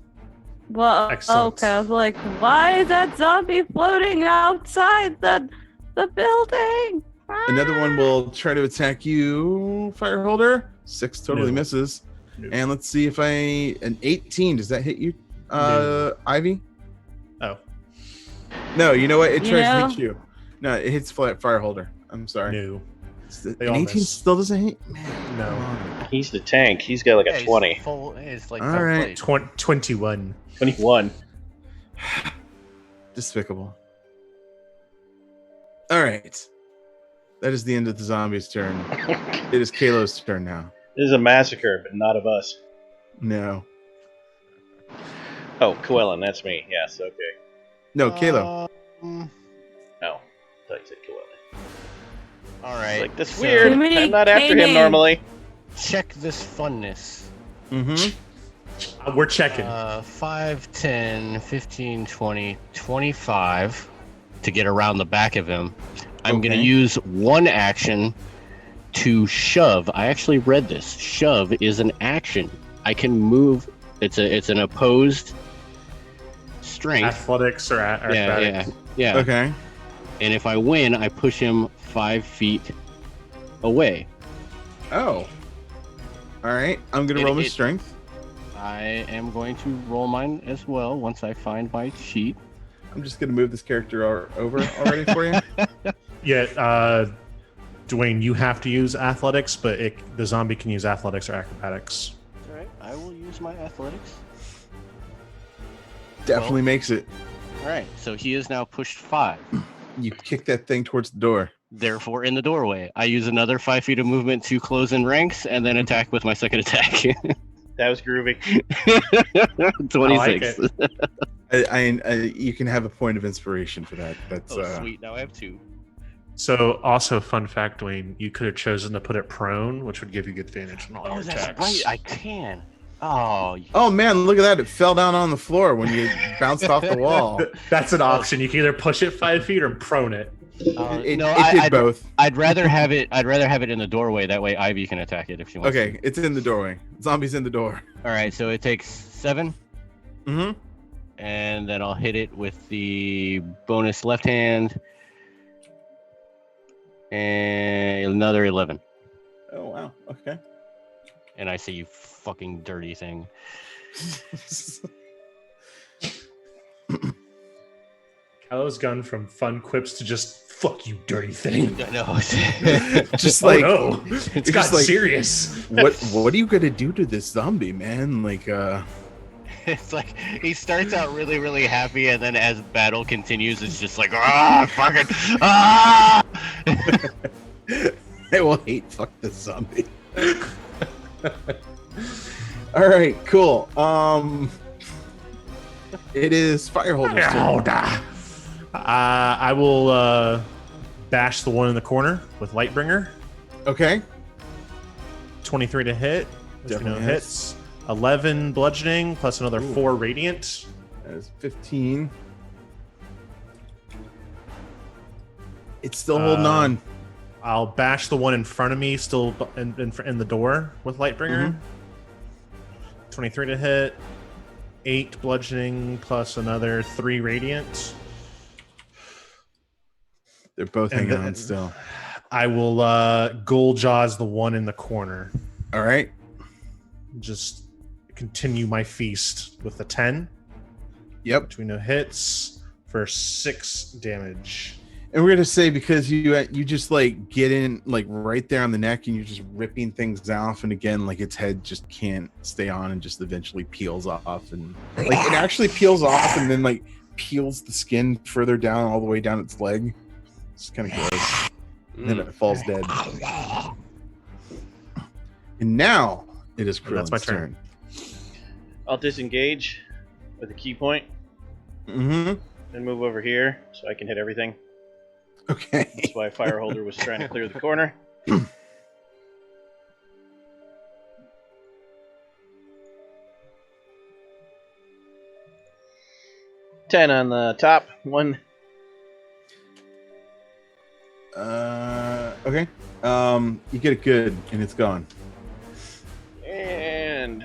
Well, Excellent. okay. I was like, why is that zombie floating outside the building? Another one will try to attack you, Fireholder. 6 totally No. misses. No. And let's see if an 18, does that hit you, No. Ivy? Oh. No, you know what? It You tries know? to hit you. No, it hits Fireholder. I'm sorry. No. They An all 18 miss. still doesn't hit? Man, No. come on. He's the tank. He's got like a 20. It's like All full right. plate. 21. 21. Despicable. All right. That is the end of the zombie's turn. It is Kalo's turn now. This is a massacre, but not of us. No. Oh, Quellen, that's me. Yes, okay. No, Kalo. Oh, I thought you said Quellen. All right. Like, that's so weird. Too many I'm not after him K-names. normally. Check this funness. Mm-hmm. We're checking. 5, 10, 15, 20, 25 to get around the back of him. I'm going to Okay. use one action to shove. I actually read this. Shove is an action. I can move. It's an opposed strength. Athletics or acrobatics. Yeah. Okay. And if I win, I push him 5 feet away. Oh. All right. I'm gonna roll my strength. I am going to roll mine as well once I find my sheet. I'm just gonna move this character over already for you. Yeah, Duane, you have to use athletics, but the zombie can use athletics or acrobatics. All right, I will use my athletics. Definitely makes it. All right, so he is now pushed 5. You kick that thing towards the door. Therefore, in the doorway, I use another 5 feet of movement to close in ranks and then attack with my second attack. That was groovy. 26. I you can have a point of inspiration for that. That's Sweet. Now I have 2. So, also, fun fact, Duane, you could have chosen to put it prone, which would give you good advantage on all your That's attacks. right. I can. Oh, Oh man, look at that! It fell down on the floor when you bounced off the wall. That's an option. You can either push it 5 feet or prone it. It no, did both. I'd rather have it. I'd rather have it in the doorway. That way, Ivy can attack it if she wants. Okay, it's in the doorway. Zombie's in the door. All right. So it takes 7, Mm-hmm. and then I'll hit it with the bonus left hand, and another 11. Oh wow. Okay. And I say, "You fucking dirty thing." Kylo's gone from fun quips to just "fuck you, dirty thing." No. Just Oh like no, it's got just like- serious. what are you gonna do to this zombie, man? Like It's like he starts out really, really happy, and then as battle continues, it's just like, fucking, I will fuck this zombie. All right, cool. It is Fireholder's turn. I will bash the one in the corner with Lightbringer. Okay. 23 to hit. Which we know Definitely hits. 11 bludgeoning plus another 4 radiant. That is 15. It's still holding on. I'll bash the one in front of me, still in the door with Lightbringer. 23 to hit. 8 bludgeoning plus another 3 radiant. They're both And hanging then- on still. I will Ghoul Jaws the one in the corner. All right. Just continue my feast with the 10, Yep. which we know hits for 6 damage. And we're gonna say because you just like get in like right there on the neck and you're just ripping things off, and again like its head just can't stay on and just eventually peels off, and like it actually peels off and then like peels the skin further down all the way down its leg. It's kind of gross. And then it falls dead. And now it is And that's my Krillin's turn. I'll disengage with a key point Mm-hmm. and move over here so I can hit everything. Okay. That's why Fireholder was trying to clear the corner. 10 on the top. 1. Okay. You get it good, and it's gone. And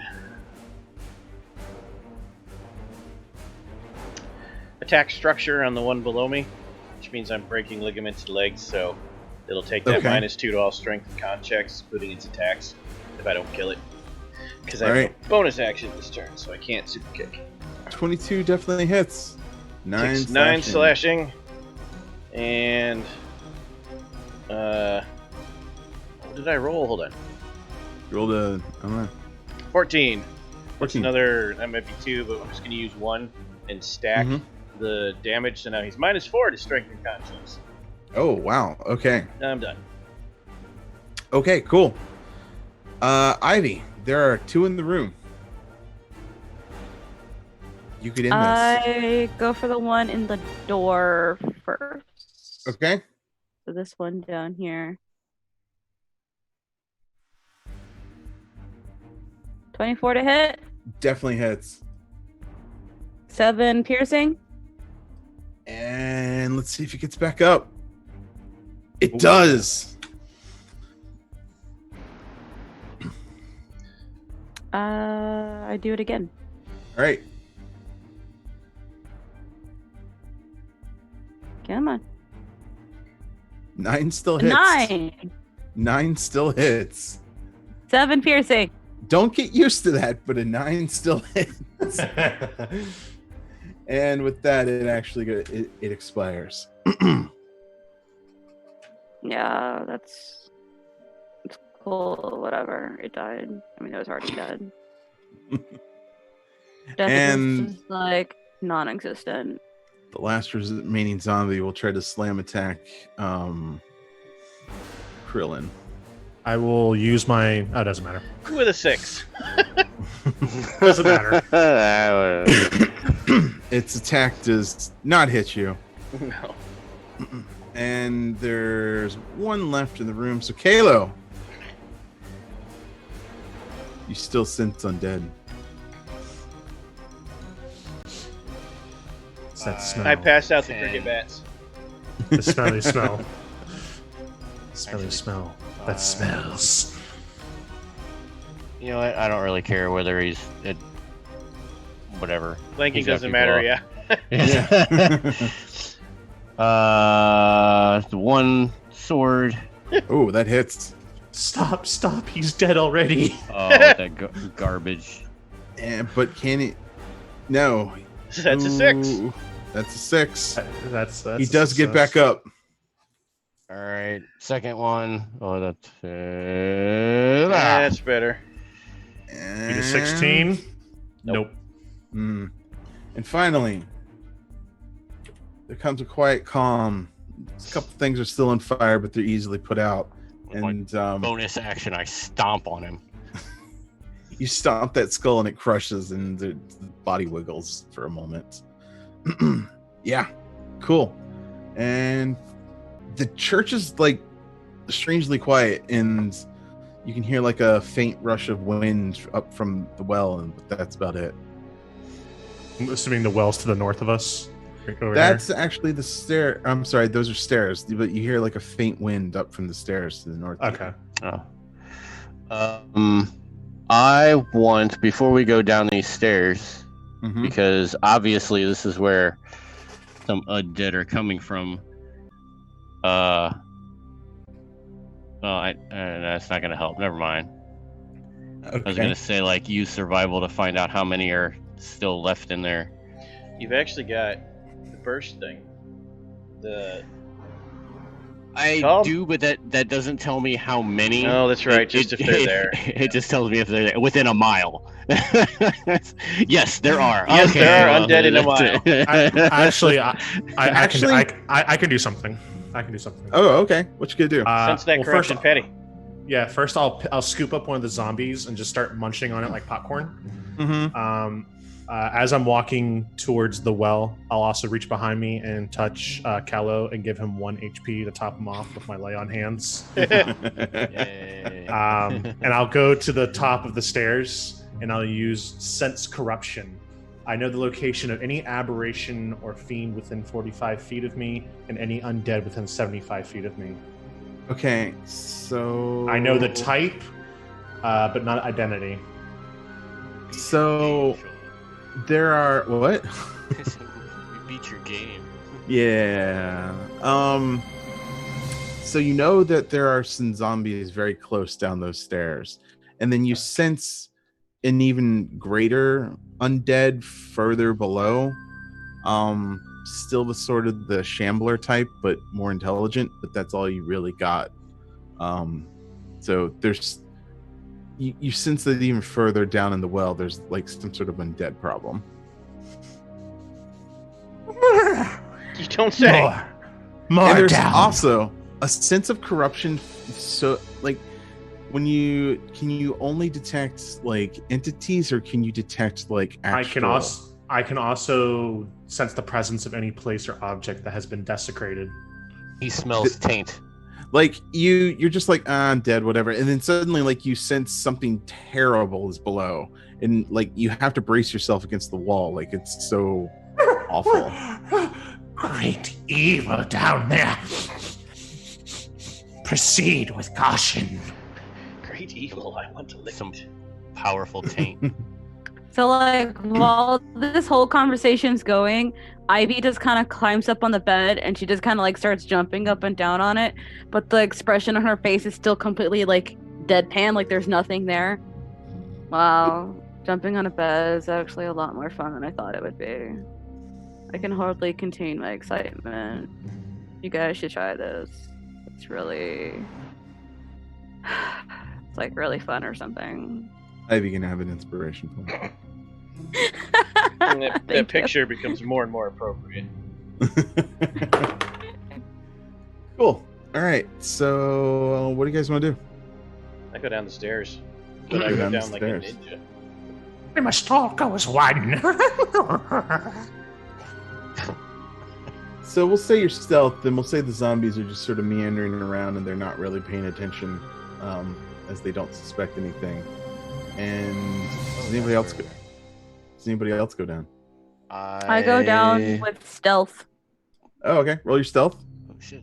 attack structure on the one below me, which means I'm breaking ligaments and legs, so it'll take that Okay. -2 to all strength and con checks, including its attacks, if I don't kill it. Because I have Alright. a bonus action this turn, so I can't super kick. 22 definitely hits. 9 Takes 9 slashing. And what did I roll? Hold on. Rolled a, I don't know. 14. That's 14. another, that might be 2, but I'm just going to use 1 and stack Mhm. the damage. So now he's -4 to strength and con checks. Oh, wow. Okay. Now I'm done. Okay, cool. Ivy, there are 2 in the room. You could end this. I go for the one in the door first. Okay. So this one down here. 24 to hit. Definitely hits. 7 piercing. And let's see if he gets back up. It does. I do it again. All right. Come on. 9 still hits. 9 still hits. 7 piercing. Don't get used to that, but a 9 still hits. And with that, it actually it expires. Yeah, that's cool. Whatever. It died. I mean, it was already dead. Death And is like non-existent. the last remaining zombie will try to slam attack Krillin. I will use my. Oh, it doesn't matter. With a 6. Doesn't matter. Its attack does not hit you. No. And there's one left in the room. So, Kalo, you still sense undead. It's that smell. I passed out the cricket bats. The smelly smell. Smelly smell. That smells. You know what? I don't really care whether he's whatever. Blanking He's got doesn't people matter, up. yeah. The one sword. Oh, that hits. Stop! He's dead already. Oh, that garbage. But can he? No. That's a 6. Ooh, that's a 6. That's He does get back up. All right, second one. Oh, that's That's better. Beat a 16. Nope. And finally, there comes a quiet calm. A couple things are still on fire, but they're easily put out. And bonus action, I stomp on him. You stomp that skull and it crushes, and the body wiggles for a moment. Yeah, cool. And the church is like strangely quiet, and you can hear like a faint rush of wind up from the well, and that's about it. I'm assuming the well's to the north of us. Right over That's actually the stair. I'm sorry, those are stairs, but you hear like a faint wind up from the stairs to the north. there. Okay. Oh. I want, before we go down these stairs, because obviously this is where some undead are coming from. Well, that's not going to help. Never mind. Okay. I was going to say, like, use survival to find out how many are still left in there. You've actually got the burst thing. I do, but that doesn't tell me how many. Oh, that's right. Just if they're there. It just tells me if they're there, within a mile. Yes, there are. Yes, okay, there are well, undead in a mile. I can do something. I can do something. Oh, okay. What you gonna do? Sense that corruption, petty. Yeah, first I'll scoop up one of the zombies and just start munching on it like popcorn. As I'm walking towards the well, I'll also reach behind me and touch Kalo and give him 1 HP to top him off with my lay on hands. And I'll go to the top of the stairs and I'll use sense corruption. I know the location of any aberration or fiend within 45 feet of me and any undead within 75 feet of me. Okay, so I know the type, but not identity. So there are what? We beat your game. Yeah. So you know that there are some zombies very close down those stairs, and then you sense an even greater undead further below. Still the sort of the shambler type, but more intelligent. But that's all you really got. So there's you sense that even further down in the well, there's like some sort of undead problem. You don't say. More And there's down. also a sense of corruption. So, like, can you only detect like entities, or can you detect like actual? I can also sense the presence of any place or object that has been desecrated. He smells taint. Like you're just like, I'm dead, whatever, and then suddenly like you sense something terrible is below, and like you have to brace yourself against the wall. Like it's so awful. Great evil down there. Proceed with caution. Great evil, I want to lick Some it. powerful taint. So like while this whole conversation's going, Ivy just kind of climbs up on the bed and she just kind of like starts jumping up and down on it, but the expression on her face is still completely like deadpan, like there's nothing there. Wow, jumping on a bed is actually a lot more fun than I thought it would be. I can hardly contain my excitement. You guys should try this. It's really, it's like really fun or something. Ivy can have an inspiration point. And that picture becomes more and more appropriate. Cool. All right. So, what do you guys want to do? I go down the stairs, but I go down like a stairs. ninja. We must all go as one. So we'll say you're stealth, and we'll say the zombies are just sort of meandering around, and they're not really paying attention, as they don't suspect anything. And does anybody else go? Does anybody else go down? I go down with stealth. Oh, okay. Roll your stealth. Oh shit.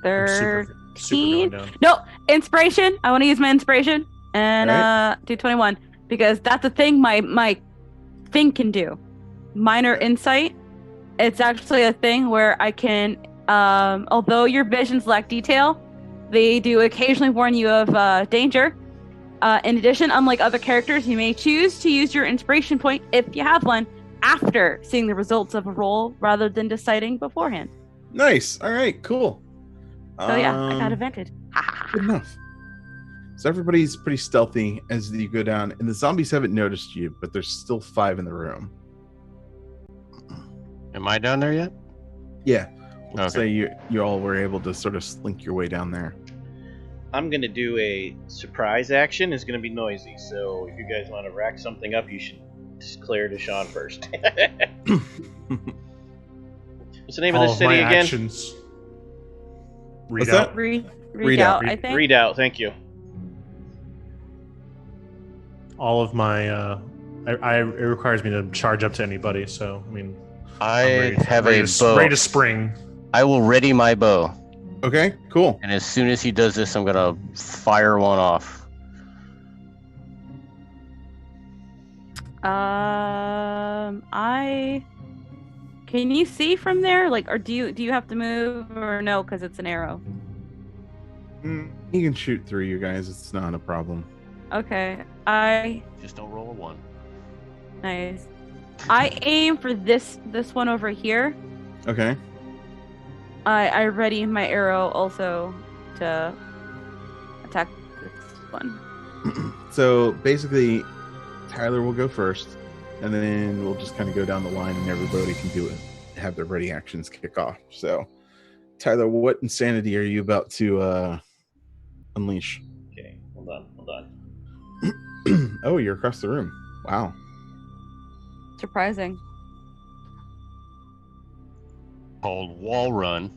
Super 13. going down. No, inspiration. I want to use my inspiration and do 21 because that's a thing my thing can do. Minor insight. It's actually a thing where I can, although your visions lack detail, they do occasionally warn you of danger. In addition, unlike other characters, you may choose to use your inspiration point if you have one after seeing the results of a roll rather than deciding beforehand. Nice. All right. Cool. So yeah, I got invented. Good enough. So everybody's pretty stealthy as you go down, and the zombies haven't noticed you, but there's still 5 in the room. Am I down there yet? Yeah. We'll Okay. say you all were able to sort of slink your way down there. I'm gonna do a surprise action. It's gonna be noisy, so if you guys want to rack something up, you should declare to Shawn first. What's the name of All this of city my again? actions. Read What's out. that? Read out, I think. Read out. Thank you. All of my. It requires me to charge up to anybody, so I mean. I I'm ready have ready a to, bow. Ready to spring. I will ready my bow, Okay. Cool. and as soon as he does this, I'm gonna fire one off. I can you see from there? Like, or do you have to move or no? Because it's an arrow. You can shoot through you guys. It's not a problem. Okay, Just don't roll a 1. nice. I aim for this one over here. Okay. I ready my arrow also to attack this one. So basically, Tyler will go first, and then we'll just kind of go down the line, and everybody can do it. Have their ready actions kick off. So, Tyler, what insanity are you about to unleash? Okay, hold on. Oh, you're across the room. Wow. Surprising. Called Wall Run.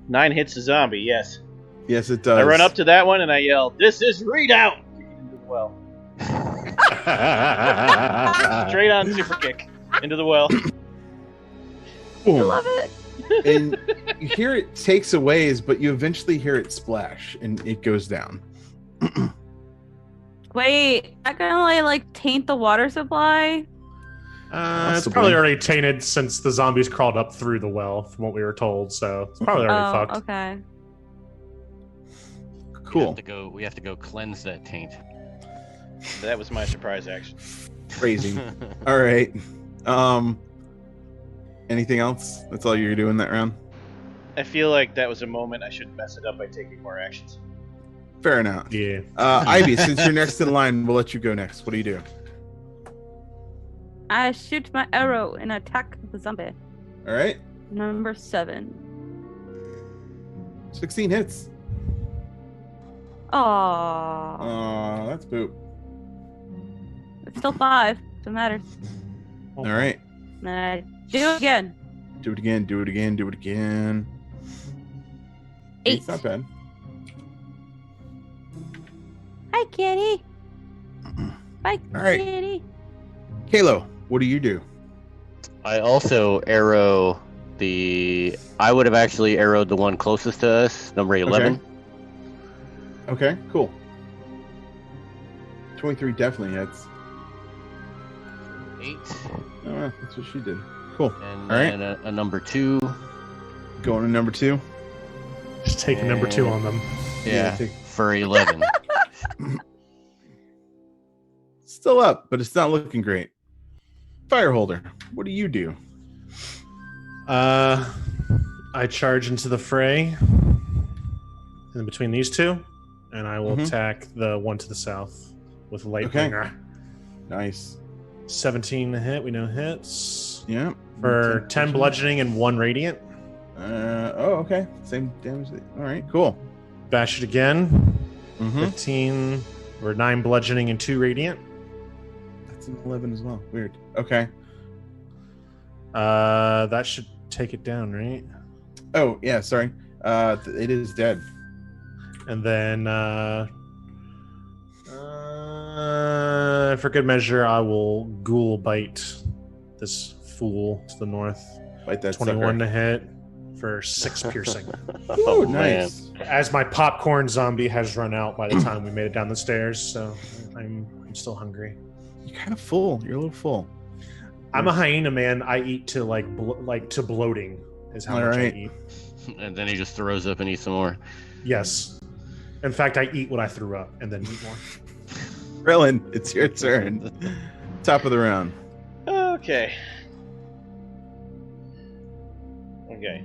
9 hits a zombie. Yes. Yes, it does. I run up to that one and I yell, "This is read out!" Kick it into the well. Straight on super kick into the well. Boom. I love it. And you hear it takes a ways, but you eventually hear it splash, and it goes down. Wait, that gonna like taint the water supply? It's Possibly. probably already tainted since the zombies crawled up through the well, from what we were told. So it's probably already fucked. Okay. Cool. We have to go cleanse that taint. That was my surprise action. Crazy. All right. Anything else? That's all you're doing that round? I feel like that was a moment I shouldn't mess it up by taking more actions. Fair enough. Yeah. Ivy, since you're next in line, we'll let you go next. What do you do? I shoot my arrow and attack the zombie. All right. Number 7. 16 hits. Aww. That's poop. It's still 5. Doesn't matter. All right. Do it again. Do it again. Do it again. Do it again. 8. It's not bad. Hi, kitty. Bye, All right. kitty. Kalo, what do you do? I also arrow I would have actually arrowed the one closest to us, number 11. Okay, cool. 23 definitely hits. 8. Oh, that's what she did. Cool. And All right. then a number 2. Going to number 2. Just take number 2 on them. Yeah, take- for 11. Still up, but it's not looking great. Fireholder, what do you do? I charge into the fray in between these two, and I will attack the one to the south with Lightbringer. Nice. 17 to hit. We know hits. Yeah. For 10 bludgeoning and 1 radiant. Okay. Same damage. All right, cool. Bash it again. Mm-hmm. 15 or 9 bludgeoning and 2 radiant. That's an 11 as well. Weird. Okay. That should take it down, right? Oh, yeah, sorry. It is dead. And then for good measure, I will ghoul bite this fool to the north. Bite that 21 sucker. to hit for 6 piercing. Ooh, man. nice. As my popcorn zombie has run out by the time we made it down the stairs, so I'm still hungry. You're kind of full. You're a little full. I'm a hyena man. I eat to to bloating is how much Alright. I eat. And then he just throws up and eats some more. Yes. In fact, I eat what I threw up and then eat more. Krillin, it's your turn. Top of the round. Okay. Okay.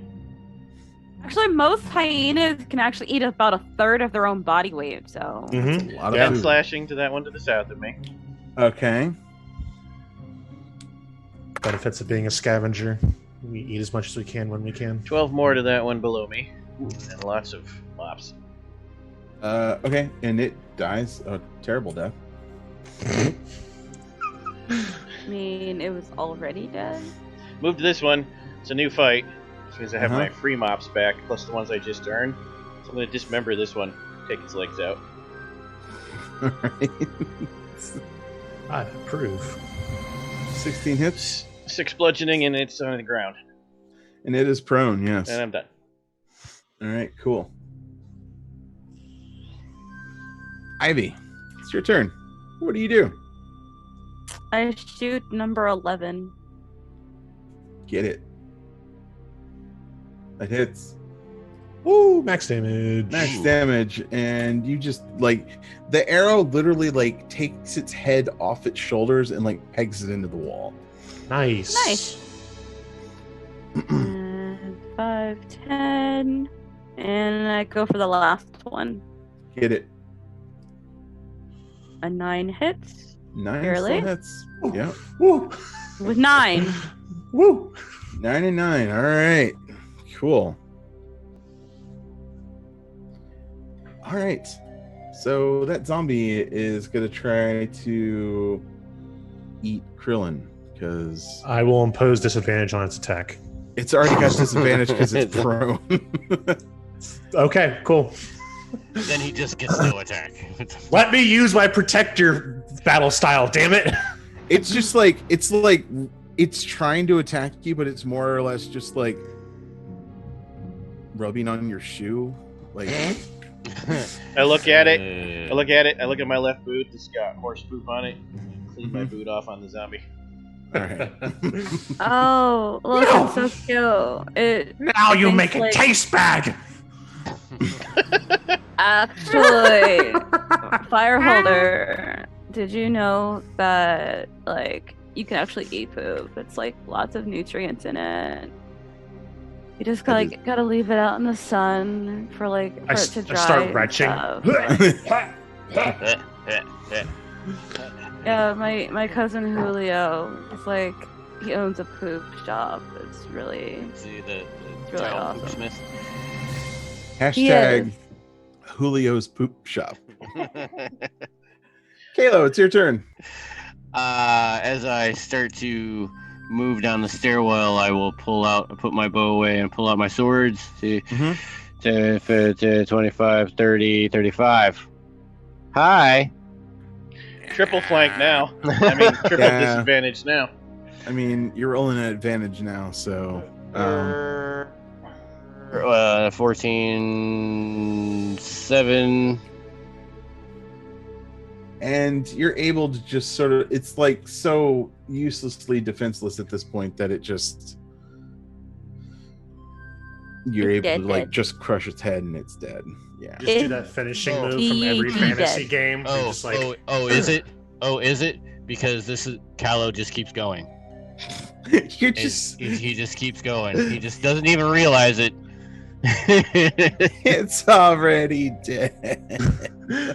Actually, most hyenas can actually eat about a third of their own body weight. So Mm-hmm. A lot of Yeah. I'm food. slashing to that one to the south of me. Okay. Benefits of being a scavenger. We eat as much as we can when we can. 12 more to that one below me. And lots of mops. Okay, and it dies a terrible death. I mean, it was already dead. Move to this one. It's a new fight. Which means I have Uh-huh. my free mops back, plus the ones I just earned. So I'm going to dismember this one. Take its legs out. Alright. I approve. 16 hits, 6 bludgeoning, and it's on the ground. and it is prone, yes. And I'm done. Alright, cool. Ivy, it's your turn. What do you do? I shoot number 11. Get it. That hits. Woo! Max damage. Max damage, and you just the arrow literally takes its head off its shoulders and pegs it into the wall. Nice. Nice. And 5, 10. And I go for the last one. Get it. A 9 hits. 9 Really? still hits. Yeah. Woo! With 9. Woo! 9 and 9. All right. Cool. All right. So that zombie is gonna try to eat Krillin because I will impose disadvantage on its attack. it's already got disadvantage because it's prone. Okay, cool. Then he just gets no attack. Let me use my protector battle style, damn it. It's just it's trying to attack you, but it's more or less just rubbing on your shoe. I look at it. I look at my left boot. It's got horse poop on it. Clean my boot off on the zombie. All right. Oh, look, No. it's so cute. It Now you Things make it like- taste bad. actually, Fireholder, did you know that you can actually eat poop? It's lots of nutrients in it. You just gotta leave it out in the sun for for it to dry. I start and retching. stuff. Yeah, my cousin Julio is he owns a poop shop. It's really See the really child awesome. poopsmith. Hashtag Julio's poop shop. Kalo, it's your turn. As I start to move down the stairwell, I will put my bow away and pull out my swords. See, 10, 15, 25, 30, 35. Hi. Triple flank now. I mean, triple disadvantage now. I mean, you're rolling an advantage now, so. 14, 7. And you're able to just sort of, it's like so uselessly defenseless at this point that it just, you're able to like just crush its head and it's dead. Yeah. Just do that finishing move from every fantasy game. Is it? Is it? Because this is Callow just keeps going. You're just he just keeps going. He just doesn't even realize it. It's already dead.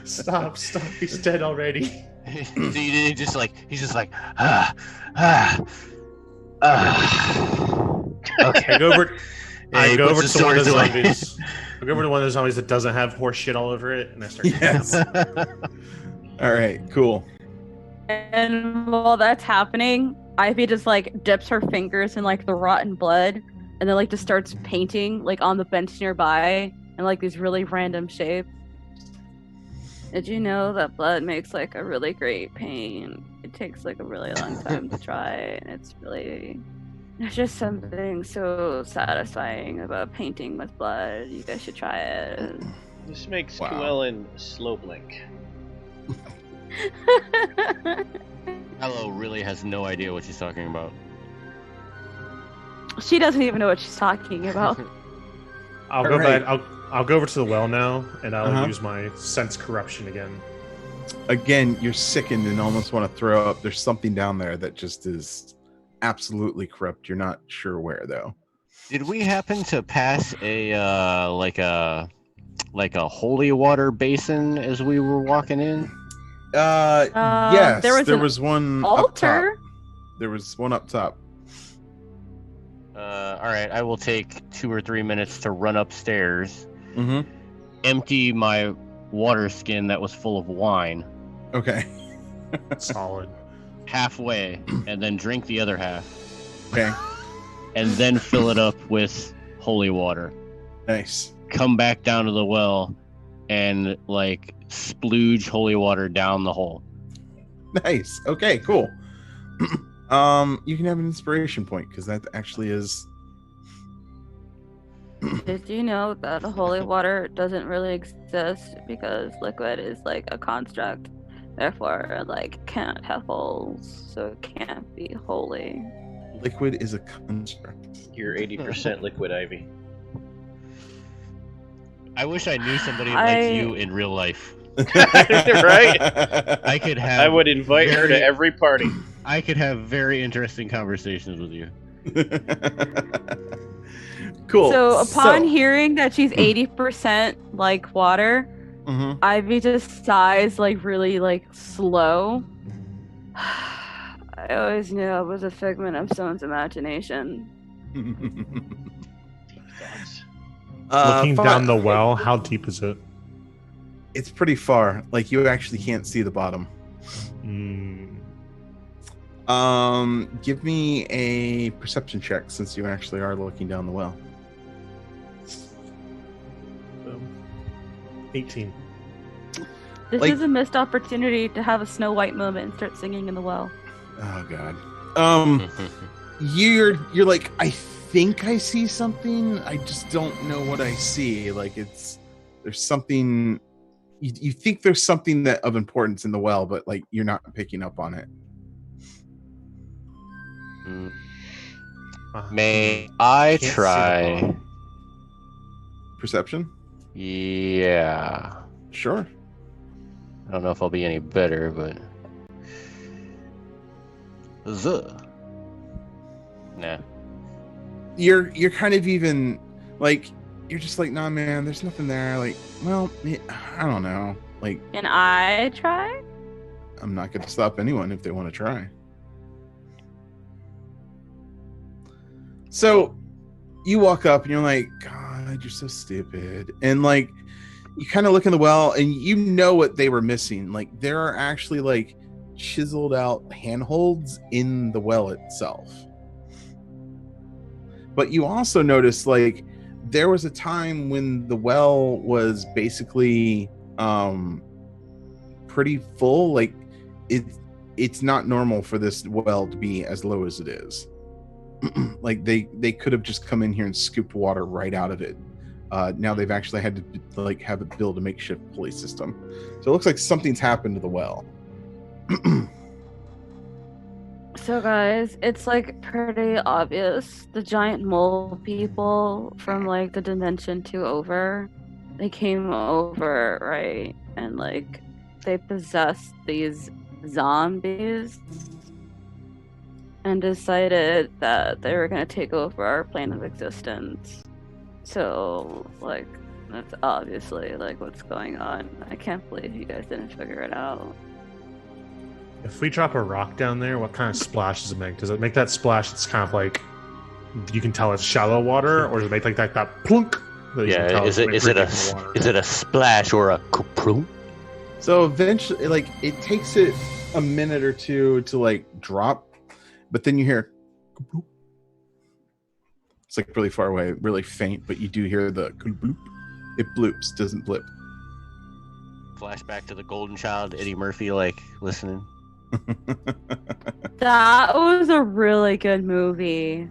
Stop! He's dead already. He's just like Okay. I go over to one of the zombies. I go over to one of the zombies that doesn't have horse shit all over it, and I start. Yes. All right. Cool. And while that's happening, Ivy just like dips her fingers in like the rotten blood, and then like just starts painting like on the bench nearby in like these really random shapes. Did you know that blood makes like a really great paint? It takes like a really long time to dry, and there's just something so satisfying about painting with blood. You guys should try it. This makes Llewellyn slow blink. Hello really has no idea what she's talking about. She doesn't even know what she's talking about. I'll go back. I'll go over to the well now, and I'll use my sense corruption again. Again, you're sickened and almost want to throw up. There's something down there that just is absolutely corrupt. You're not sure where though. Did we happen to pass a like a holy water basin as we were walking in? Yes. There was one altar. Up top. There was one up top. All right. I will take 2 or 3 minutes to run upstairs. Mm-hmm. Empty my water skin that was full of wine. Okay. Solid. Halfway, and then drink the other half. Okay. And then fill it up with holy water. Nice. Come back down to the well and like splooge holy water down the hole. Nice. Okay, cool. You can have an inspiration point because that actually is. Did you know that holy water doesn't really exist because liquid is like a construct, therefore like can't have holes, so it can't be holy. Liquid is a construct. You're 80% liquid, Ivy. I wish I knew somebody like you in real life. Right? I would invite her to every party. I could have very interesting conversations with you. Cool. So upon hearing that she's 80% like water, Ivy just sighs like really like slow. I always knew I was a figment of someone's imagination. Looking down the well, how deep is it? It's pretty far. Like you actually can't see the bottom. Give me a perception check since you actually are looking down the well. 18. This is a missed opportunity to have a Snow White moment and start singing in the well. Oh God. You're like, I think I see something. I just don't know what I see. Like there's something. You think there's something that of importance in the well, but like you're not picking up on it. May I try perception? Yeah. Sure. I don't know if I'll be any better, but nah. You're kind of even like you're just like, nah, man. There's nothing there. Like, well, I don't know. Like, can I try? I'm not going to stop anyone if they want to try. So you walk up and you're like, God, you're so stupid. And like, you kind of look in the well and you know what they were missing. Like there are actually like chiseled out handholds in the well itself. But you also notice, like, there was a time when the well was basically pretty full. Like, it's not normal for this well to be as low as it is. Like, they could have just come in here and scooped water right out of it. Now they've actually had to like have it build a makeshift pulley system. So it looks like something's happened to the well. So guys, it's like pretty obvious. The giant mole people from like the dimension 2 over, they came over, right? And like they possessed these zombies and decided that they were gonna take over our plane of existence. So like that's obviously like what's going on. I can't believe you guys didn't figure it out. If we drop a rock down there, what kind of splash does it make? Does it make that splash that's kind of like you can tell it's shallow water, or does it make like that plunk? Yeah, is it a splash or a kaplunk? So eventually, like, it takes it a minute or two to like drop, but then you hear kaplunk. It's like really far away, really faint, but you do hear the bloop. It bloops, doesn't blip. Flashback to the Golden Child, Eddie Murphy, like listening. That was a really good movie.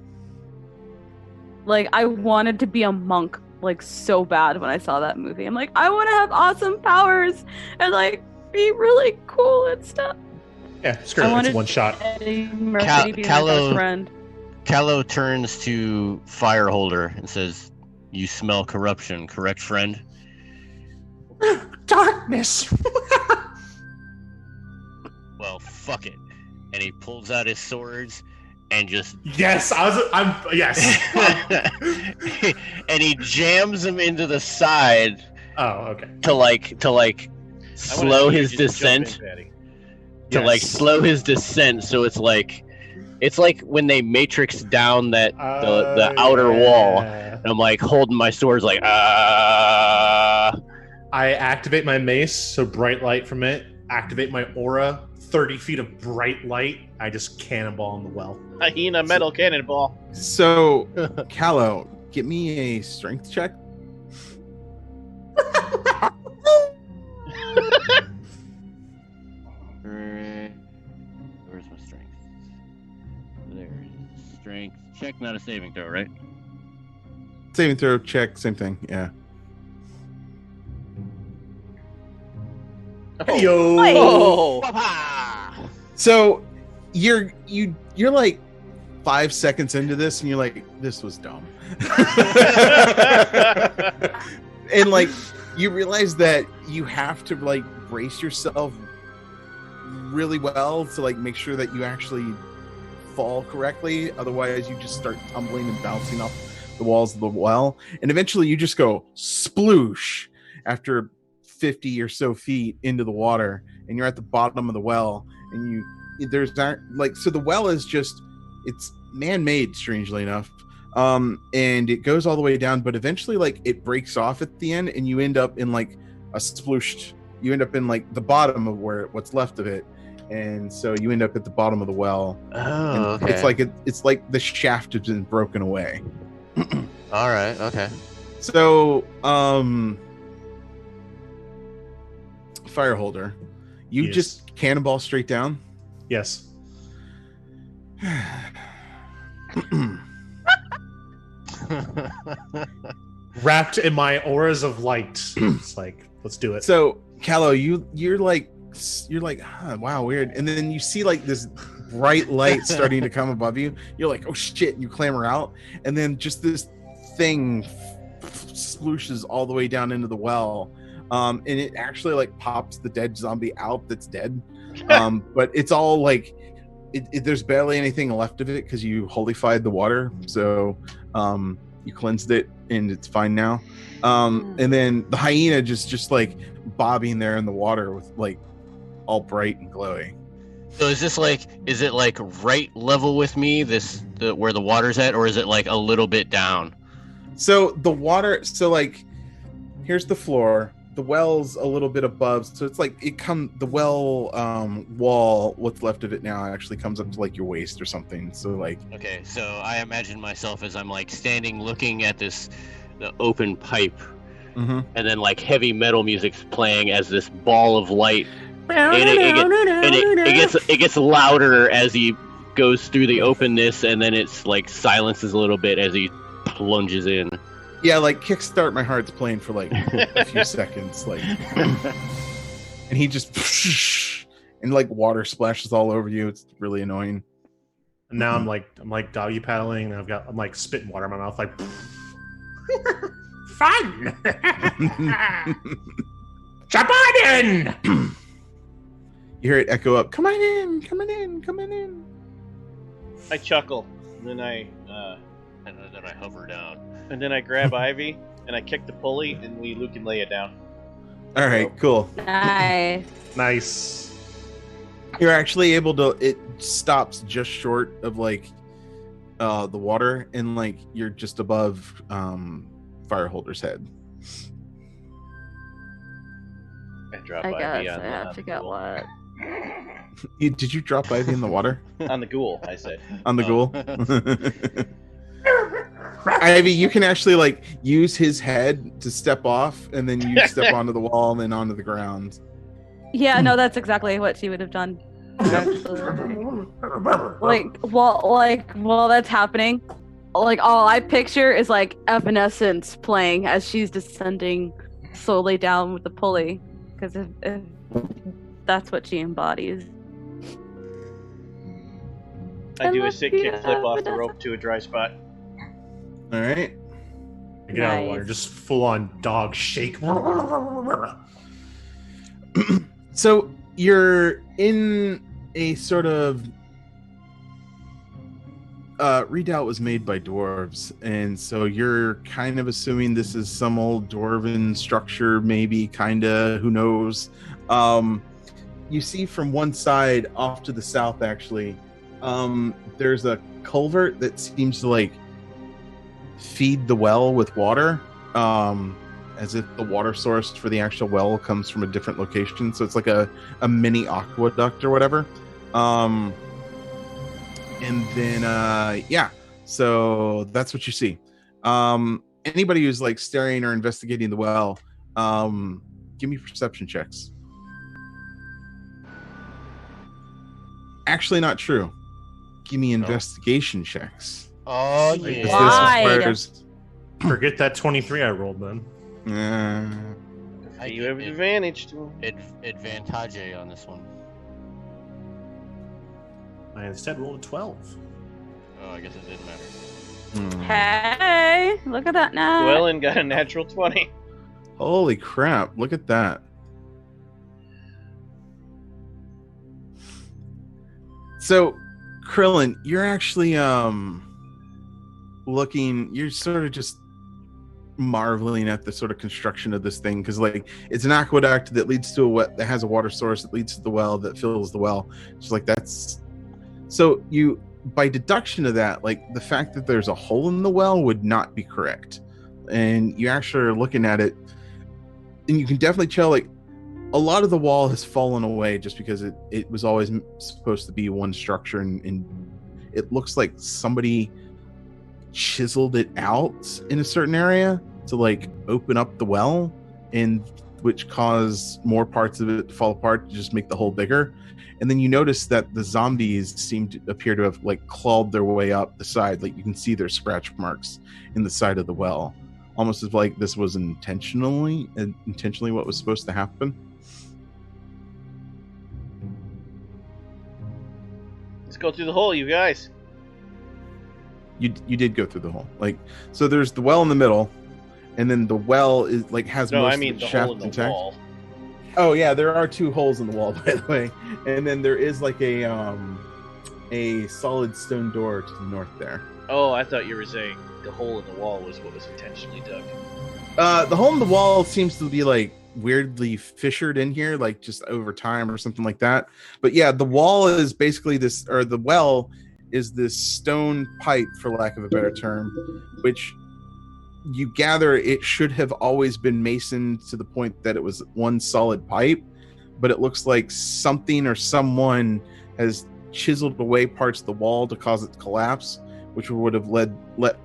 Like, I wanted to be a monk like so bad when I saw that movie. I'm like, I want to have awesome powers and like be really cool and stuff. Yeah, screw it. It's one shot. Eddie Murphy be my best friend. Callow turns to Fireholder and says, "You smell corruption, correct, friend?" Darkness. Well, fuck it. And he pulls out his swords and just yes. and he jams them into the side. Oh, okay. To slow his descent. Slow his descent, so it's like when they matrix down that the outer wall. And I'm like holding my swords like I activate my mace, so bright light from it. Activate my aura, 30 feet of bright light. I just cannonball in the well. Hyena metal cannonball. So, Callow, get me a strength check. Where's my strength? There it is. Strength check, not a saving throw, right? Saving throw check, same thing. Yeah. Oh. So you're like 5 seconds into this and you're like, this was dumb. And like you realize that you have to like brace yourself really well to like make sure that you actually fall correctly. Otherwise you just start tumbling and bouncing off the walls of the well. And eventually you just go sploosh after 50 or so feet into the water, and you're at the bottom of the well, and so the well is just, it's man-made, strangely enough, and it goes all the way down, but eventually like it breaks off at the end, and you end up in like a splooshed, you end up in like the bottom of what's left of it, and so you end up at the bottom of the well. Oh, okay. It's like the shaft has been broken away. All right, okay. So Fireholder, you just cannonball straight down? Yes. Wrapped in my auras of light. It's like, let's do it. So, Callow, you're like, wow, weird. And then you see like this bright light starting to come above you. You're like, oh shit, and you clamber out, and then just this thing splooshes all the way down into the well. And it actually like pops the dead zombie out that's dead. But it's all like there's barely anything left of it because you holified the water, so you cleansed it and it's fine now. And then the hyena just like bobbing there in the water with like all bright and glowy. So is it like right level with me, where the water's at, or is it like a little bit down? So the water, so like here's the floor. the well's a little bit above, so it's like the well wall, what's left of it now, actually comes up to like your waist or something. So like, Okay, so I imagine myself as I'm like standing looking at the open pipe, and then like heavy metal music's playing as this ball of light, and it gets louder as he goes through the openness, and then it's like silences a little bit as he plunges in. yeah, like Kickstart My Heart's playing for like a few seconds, like, and he just and like water splashes all over you. It's really annoying. And now I'm like doggy paddling, and I'm like spitting water in my mouth, like Fun! Jump on in! You hear it echo up, come on in, come on in, come on in. I chuckle, and then I hover down. And then I grab Ivy, and I kick the pulley, and Luke and lay it down. All right, cool. Nice. nice. You're actually able to, it stops just short of like the water, and like you're just above Fireholder's head. I drop I Ivy guess on I the have to get ghoul. what? Did you drop Ivy in the water? On the ghoul, I said. On the ghoul? Ivy, you can actually like use his head to step off, and then you step onto the wall and then onto the ground. Yeah, no, that's exactly what she would have done. Actually. While that's happening, like all I picture is like Evanescence playing as she's descending slowly down with the pulley, because if that's what she embodies. I do a love sick you, kickflip off the Vanessa. rope to a dry spot. All right. I get out of the water, Nice. just full on dog shake. So you're in a sort of Redoubt was made by dwarves, and so you're kind of assuming this is some old dwarven structure, maybe, kinda, who knows. You see from one side off to the south, actually, there's a culvert that seems to like feed the well with water, as if the water source for the actual well comes from a different location. So it's like a mini aqueduct or whatever. And then yeah, so that's what you see. Anybody who's like staring or investigating the well, give me perception checks. Actually, not true. Give me investigation checks. Oh, Because yeah. this Why? requires- Forget that 23 I rolled then. You have an advantage to Advantage on this one. I instead rolled a 12. Oh, I guess it didn't matter. Hey, look at that now. Dwellin got a natural 20. Holy crap, look at that. So, Krillin, you're actually you're sort of just marveling at the sort of construction of this thing, because like it's an aqueduct that leads to that has a water source that leads to the well that fills the well. Just like that's so you by deduction of that, like the fact that there's a hole in the well would not be correct. And you actually are looking at it, and you can definitely tell like a lot of the wall has fallen away just because it was always supposed to be one structure, and it looks like somebody chiseled it out in a certain area to like open up the well, and which caused more parts of it to fall apart to just make the hole bigger. And then you notice that the zombies appear to have like clawed their way up the side. Like you can see their scratch marks in the side of the well, almost as like this was intentionally what was supposed to happen. Let's go through the hole, you guys. You did go through the hole. Like, so there's the well in the middle, and then the well is like has No, most I mean of the the shaft hole in the intact. wall. Oh yeah, there are two holes in the wall, by the way, and then there is like a solid stone door to the north there. Oh, I thought you were saying the hole in the wall was what was intentionally dug. The hole in the wall seems to be like weirdly fissured in here, like just over time or something like that. But yeah, the wall is basically this, or the well is this stone pipe, for lack of a better term, which you gather it should have always been masoned to the point that it was one solid pipe, but it looks like something or someone has chiseled away parts of the wall to cause it to collapse, which would have let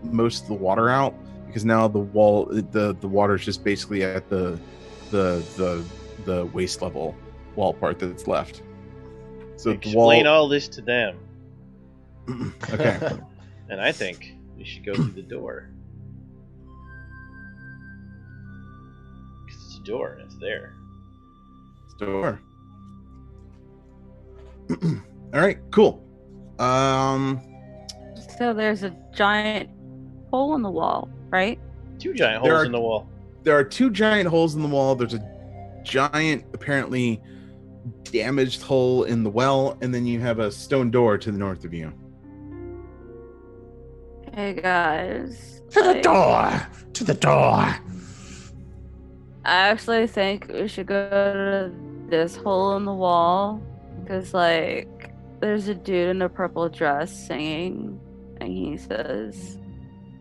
most of the water out, because now the water is just basically at the waist level wall part that's left. So explain all this to them. Okay. And I think we should go through the door. Because it's a door and it's there. Door. All right, cool. So there's a giant hole in the wall, right? 2 giant holes in the wall. There are 2 giant holes in the wall. There's a giant, apparently damaged hole in the well, and then you have a stone door to the north of you. Hey guys. To the door! To the door! I actually think we should go to this hole in the wall, because like there's a dude in a purple dress singing, and he says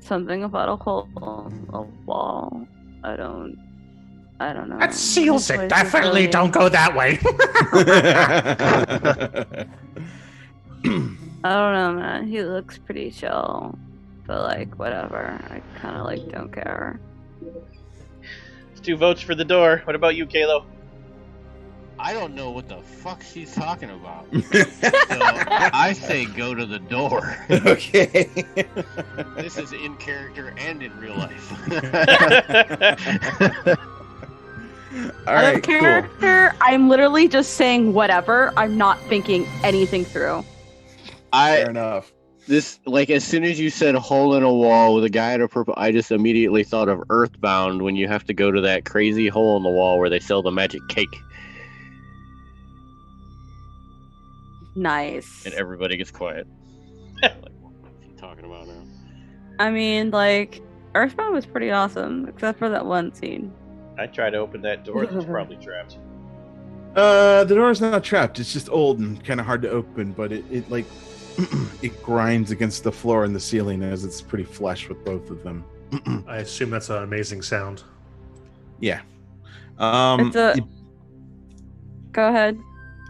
something about a hole in the wall. I don't know. That seals This it. place is Definitely really- don't go that way. I don't know, man. He looks pretty chill, but like whatever. I kind of like don't care. It's 2 votes for the door. What about you, Kalo? I don't know what the fuck she's talking about. So I say go to the door. Okay. This is in character and in real life. All Out right, of character, I'm literally just saying whatever. I'm not thinking anything through. Fair enough. This, like, as soon as you said hole in a wall with a guy in a purple, I just immediately thought of Earthbound, when you have to go to that crazy hole in the wall where they sell the magic cake Nice. and everybody gets quiet. Like, what's he talking about now? I mean, like, Earthbound was pretty awesome, except for that one scene. I tried to open that door that's probably trapped. The door's not trapped. It's just old and kind of hard to open, but it like it grinds against the floor and the ceiling as it's pretty flush with both of them. I assume that's an amazing sound. Yeah. Go ahead.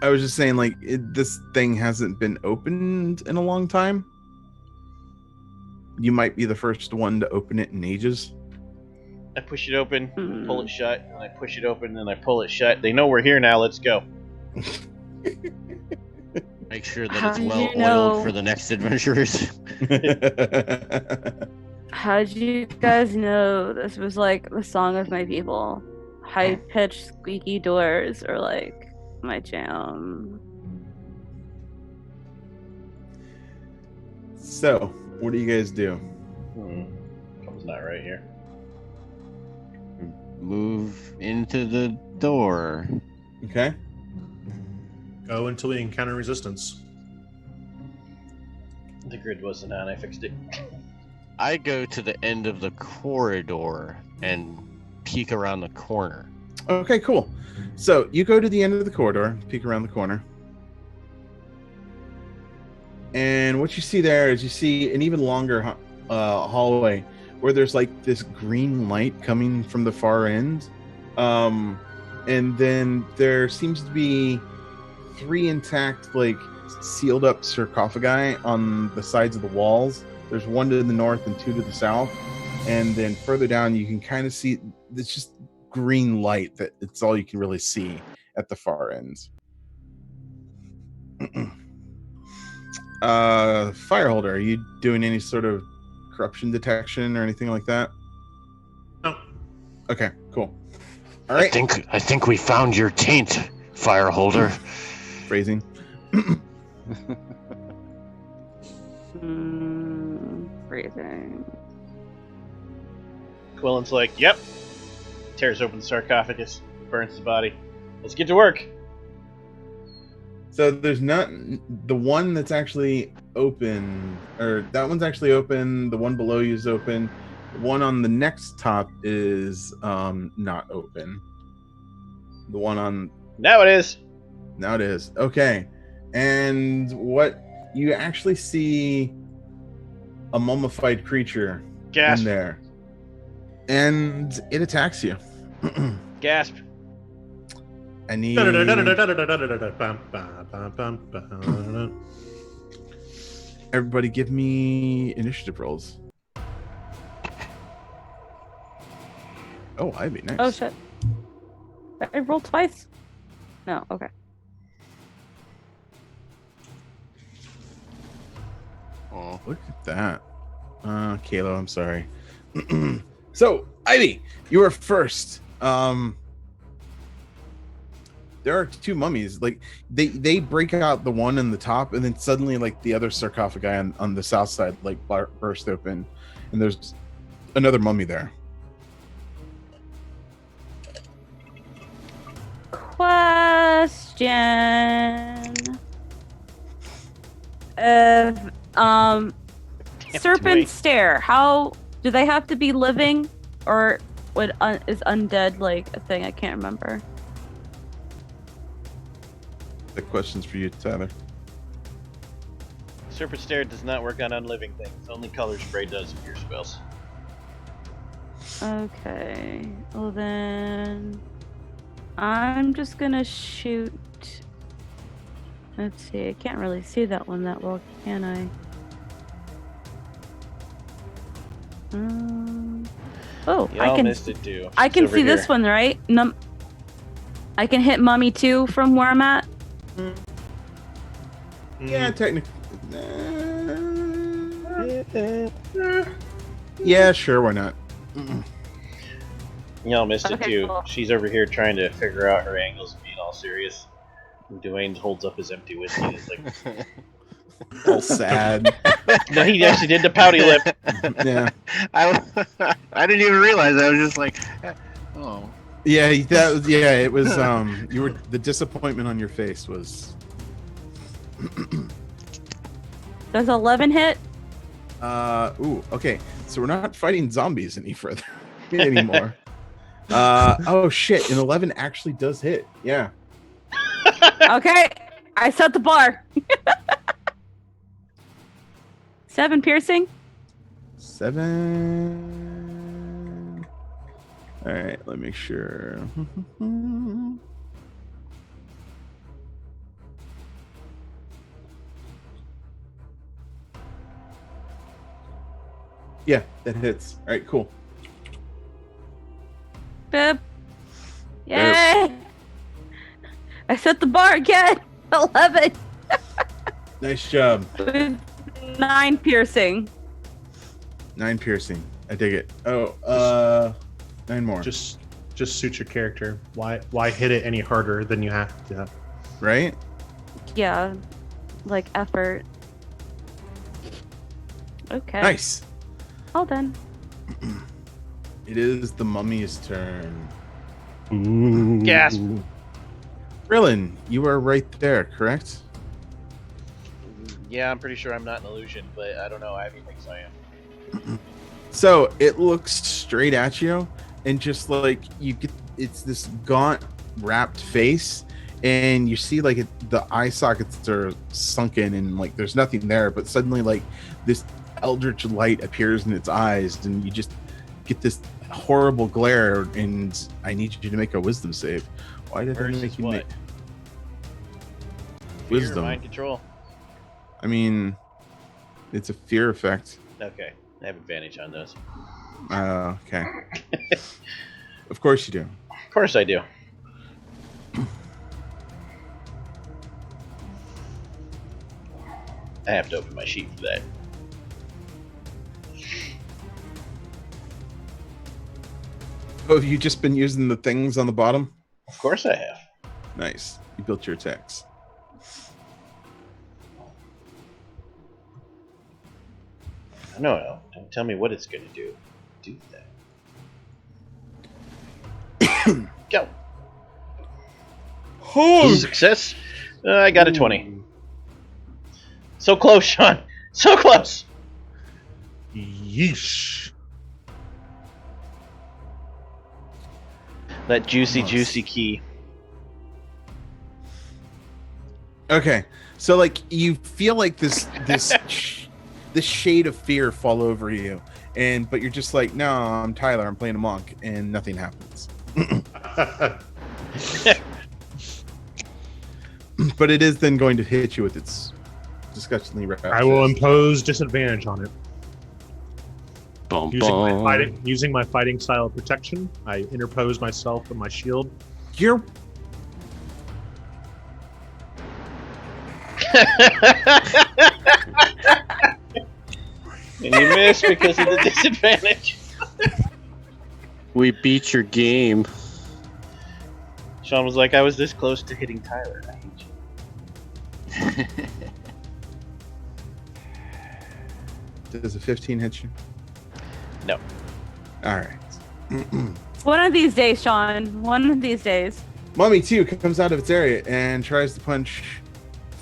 I was just saying, like, this thing hasn't been opened in a long time. You might be the first one to open it in ages. I push it open, pull it shut, and I push it open, and I pull it shut. They know we're here now. Let's go. Make sure that How it's do well you oiled know? for the next adventurers. How did you guys know this was like the song of my people? High pitched squeaky doors are like my jam. So, what do you guys do? Something's not right here. Move into the door. Okay. Go until we encounter resistance. The grid wasn't on. I fixed it. I go to the end of the corridor and peek around the corner. Okay, cool. So you go to the end of the corridor, peek around the corner, and what you see there is you see an even longer hallway where there's like this green light coming from the far end, and then there seems to be 3 intact, like, sealed up sarcophagi on the sides of the walls. There's 1 to the north and 2 to the south, and then further down you can kind of see it's just green light. That it's all you can really see at the far ends. Fireholder, are you doing any sort of corruption detection or anything like that? No. Okay, cool. All right. I think we found your taint, Fireholder. Phrasing. Freezing. Quillen's like, yep. Tears open the sarcophagus, burns his body. Let's get to work. So there's not the one that's actually open, or that one's actually open. The one below you is open. The one on the next top is not open. The one on Now it is. now it is. Okay. And what you actually see a mummified creature Gasp. in there. and it attacks you. Gasp. I need everybody give me initiative rolls. Oh, Ivy, nice. Oh shit! I rolled twice. No, okay. Oh, Look at that. Kayla, I'm sorry. So, Ivy, you are first. There are two mummies. Like they break out the one in the top, and then suddenly, like the other sarcophagi on the south side, like burst open, and there's another mummy there. Question. Serpent stare. How do they have to be living, or what is undead like a thing? I can't remember. The question's for you, Tyler. Serpent Stare does not work on unliving things. Only Color Spray does with your spells. Okay. Well then, I'm just gonna shoot. Let's see. I can't really see that one that well, can I? Oh, Y'all missed it too. I can It's over see this here. one, right? I can hit Mummy too from where I'm at. Yeah, technically. Yeah, sure. Why not? Y'all missed it Okay, too. cool. She's over here trying to figure out her angles and being all serious. And Duane holds up his empty whiskey and is like, All sad. no, he actually did the pouty lip. Yeah. I didn't even realize. I was just like, oh. Yeah, that was, yeah, it was you were the disappointment on your face was Does 11 hit? Okay. So we're not fighting zombies any further anymore. Oh shit, an 11 actually does hit. Yeah. Okay, I set the bar. 7 piercing. 7. All right, let me make sure. Yeah, that hits. All right, cool. Boop. Yay! I set the bar again. 11. Nice job. With 9 piercing. 9 piercing. I dig it. Oh, 9 more. Just suit your character. Why hit it any harder than you have to? Right? Yeah, like effort. Okay. Nice. Well then. It is the mummy's turn. Gasp. Krillin, you are right there, correct? Yeah, I'm pretty sure I'm not an illusion, but I don't know. Ivy thinks I am. So it looks straight at you, and just like you get, it's this gaunt, wrapped face, and you see like the eye sockets are sunken, and like there's nothing there, but suddenly like this eldritch light appears in its eyes, and you just get this horrible glare. And I need you to make a wisdom save. Why did I Versus make you what? make Fear, wisdom? mind control. I mean, it's a fear effect. Okay, I have advantage on those. Okay. Of course you do. Of course I do. I have to open my sheet for that. Oh, have you just been using the things on the bottom? Of course I have. Nice. You built your attacks. No, don't tell me what it's going to do. Do that. Go. Oh, Success. I got a 20. So close, Shawn. So close. Yeesh. That juicy, Almost. juicy key. okay. So like you feel like this this shade of fear fall over you, but you're just like, no, I'm Tyler, I'm playing a monk, and nothing happens. But it is then going to hit you with its disgustingly wrapped I will fist. impose disadvantage on it. Boom, Using my fighting style of protection, I interpose myself with my shield. You're And you miss because of the disadvantage. We beat your game. Shawn was like, I was this close to hitting Tyler. I hate you. Does a 15 hit you? No. All right. One of these days, Shawn. One of these days. Mummy 2 comes out of its area and tries to punch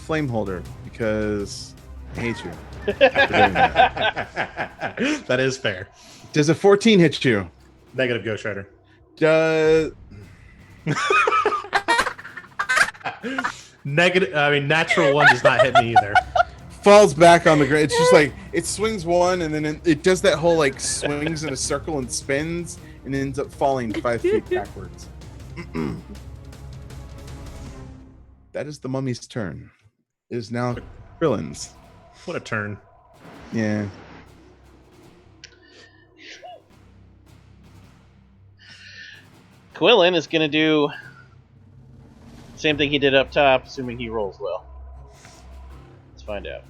Flameholder because I hate you. That is fair. Does a 14 hit you? Negative Ghost Rider. Does Negative. I mean, natural one does not hit me either. falls back on the ground. It's just like it swings one and then it does that whole like swings in a circle and spins and ends up falling 5 feet backwards. That is the mummy's turn. It is now Krillin's. What a turn. Yeah. Quillen is going to do the same thing he did up top, assuming he rolls well. Let's find out.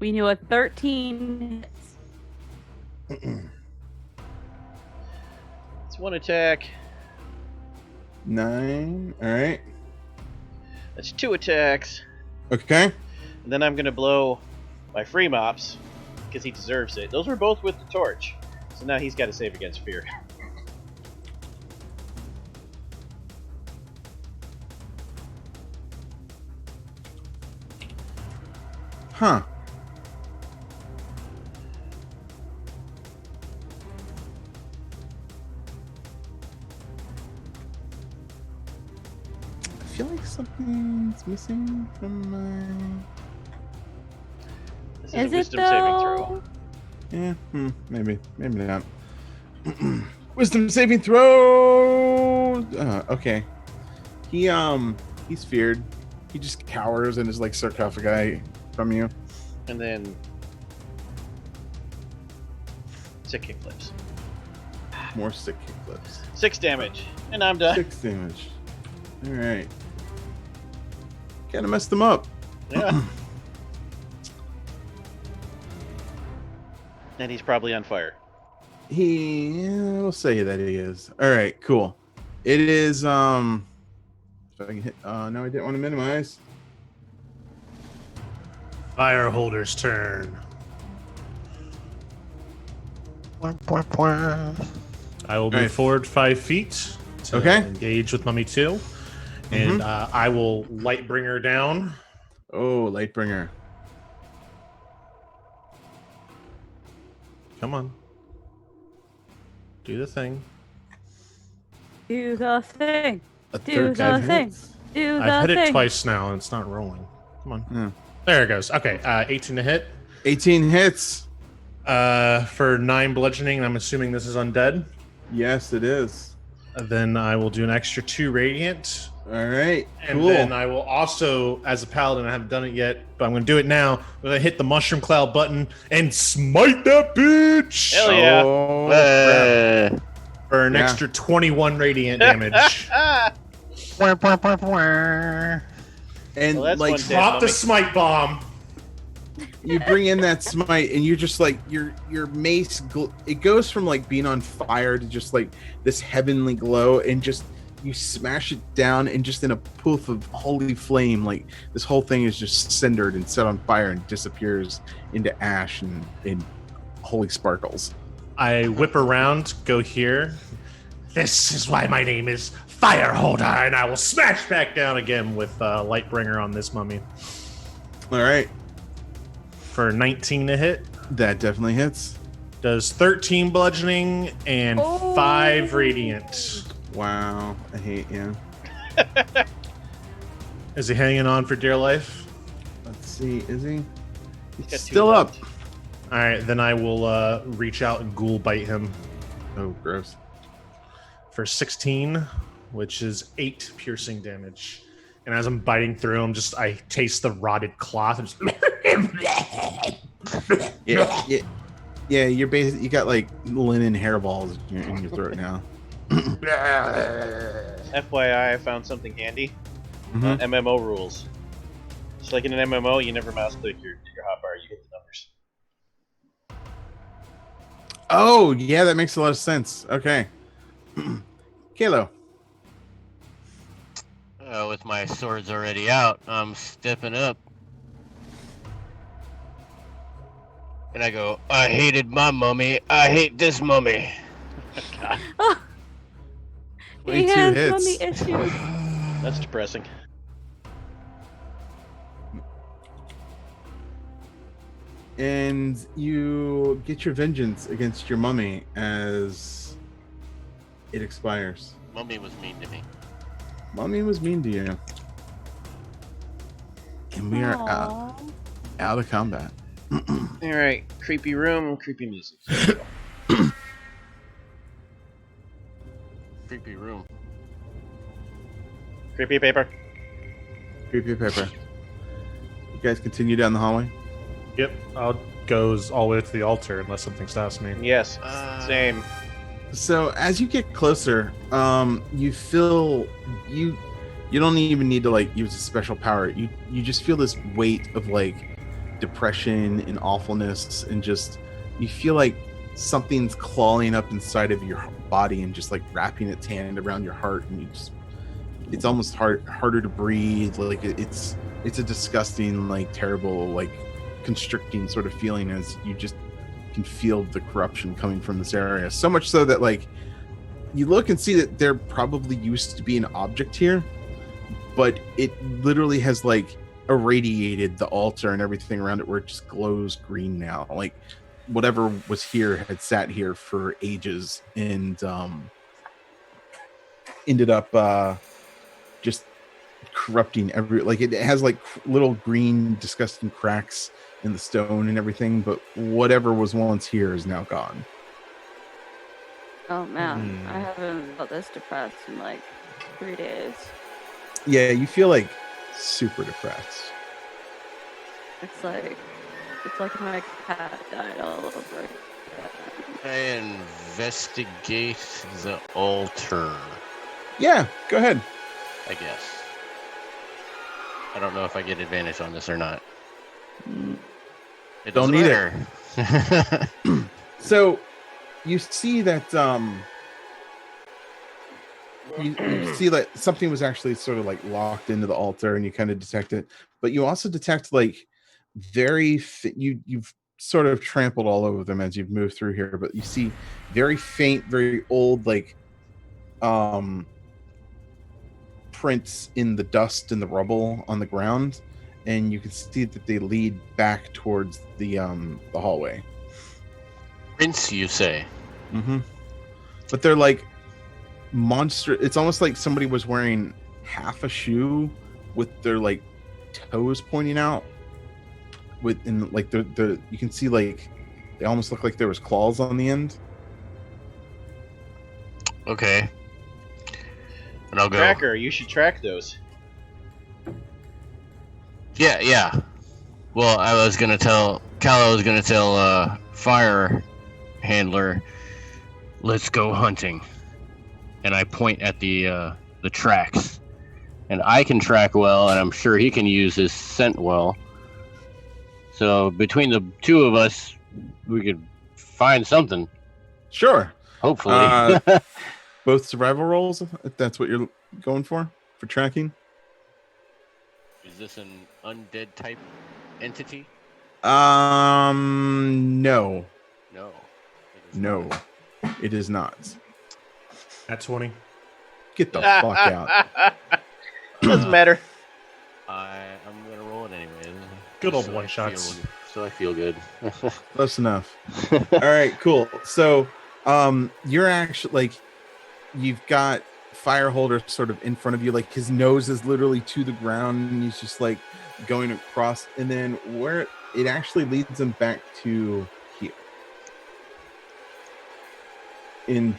We knew a 13 hits. It's one attack. 9. All right. That's 2 attacks. Okay. And then I'm going to blow my free mops, because he deserves it. Those were both with the torch. So now he's got to save against fear. Huh. I feel like something's missing from my... This Is a it wisdom saving throw. though? Yeah, maybe not. Wisdom saving throw. Okay. He's feared. He just cowers and is like sarcophagi from you. And then 6 kick flips. More sick kick flips. 6 damage. And I'm done. 6 damage. All right. Kind of messed them up. Yeah. And he's probably on fire. We'll say that he is. All right, cool. It is if I can hit no, I didn't want to minimize. Fireholder's turn. I will move Right. forward 5 feet to Okay. engage with Mummy 2. And I will light bring her down. Oh, Lightbringer. Come on. Do the thing. Do the thing. A Do 13 the thing. hits. Do the I've hit thing. it twice now and it's not rolling. Come on. Yeah. There it goes. Okay, 18 to hit. 18 hits. For 9 bludgeoning, I'm assuming this is undead. Yes, it is. Then I will do an extra 2 radiant. All right. And Cool. then I will also, as a paladin, I haven't done it yet, but I'm going to do it now. I'm going to hit the mushroom cloud button and smite that bitch Hell yeah. Oh, crap. for an Yeah. extra 21 radiant damage. And Well, that's like one dead Drop the mummy. smite bomb. you bring in that smite and you're just like your mace it goes from like being on fire to just like this heavenly glow, and just you smash it down and just in a poof of holy flame, like this whole thing is just cindered and set on fire and disappears into ash and holy sparkles. I whip around, go here. This is why my name is Fireholder, and I will smash back down again with Lightbringer on this mummy. All right, For 19 to hit. that definitely hits. Does 13 bludgeoning and 5 radiant. Wow, I hate you. Is he hanging on for dear life? Let's see, is he? Got Still up. All right, then I will reach out and ghoul bite him Oh, gross. for 16, which is 8 piercing damage. And as I'm biting through him, I taste the rotted cloth. And Yeah. You're basically you got like linen hairballs in your throat now. FYI, I found something handy. Mhm. MMO rules. Just like in an MMO, you never mouse click your hotbar. You hit the numbers. Oh, yeah, that makes a lot of sense. Okay. Kalo. With my swords already out, I'm stepping up. And I go, I hated my mummy. I hate this mummy. God, He 22 has hits. money issues. that's depressing. And you get your vengeance against your mummy as it expires. Mummy was mean to me. Mummy was mean to you. And we are out of combat. All right, creepy room, creepy music. Creepy room. Creepy paper. Creepy paper. You guys continue down the hallway? yep, I'll goes all the way to the altar unless something stops me. Yes, same. So as you get closer, you feel you don't even need to like use a special power. You just feel this weight of like depression and awfulness, and just you feel like something's clawing up inside of your body and just like wrapping its hand around your heart, and it's almost harder to breathe. Like it's a disgusting, like terrible, like constricting sort of feeling as you just can feel the corruption coming from this area. So much so that like you look and see that there probably used to be an object here, but it literally has like irradiated the altar and everything around it where it just glows green now. Like whatever was here had sat here for ages and ended up just corrupting like it has like little green disgusting cracks in the stone and everything, but whatever was once here is now gone. Oh man, I haven't felt this depressed in like 3 days. Yeah, you feel like super depressed. It's like my cat died all over again. I investigate the altar, Yeah, go ahead. I guess. I don't know if I get advantage on this or not. It Don't doesn't need matter. So you see that you see that something was actually sort of like locked into the altar, and you kind of detect it, but you also detect like you've sort of trampled all over them as you've moved through here, but you see very faint, very old like prints in the dust and the rubble on the ground, and you can see that they lead back towards the hallway. Prince, you say? Mm-hmm. But they're like monster. It's almost like somebody was wearing half a shoe with their like toes pointing out. And like the you can see like they almost look like there was claws on the end. Okay. And I'll go. Tracker, you should track those. Yeah. Well, I was gonna tell Fire Handler, let's go hunting. And I point at the tracks. And I can track well, and I'm sure he can use his scent well. So between the two of us, we could find something. Sure. Hopefully. Both survival rolls, if that's what you're going for tracking. Is this an undead type entity? No. No. No, it is not. At 20. Get the fuck out. Doesn't matter. I'm gonna roll it anyway. Good old So one I shots. So I feel good. Close enough. All right, cool. So, you're actually like, you've got Fireholder sort of in front of you, like his nose is literally to the ground, and he's just like going across. And then where it actually leads them back to here.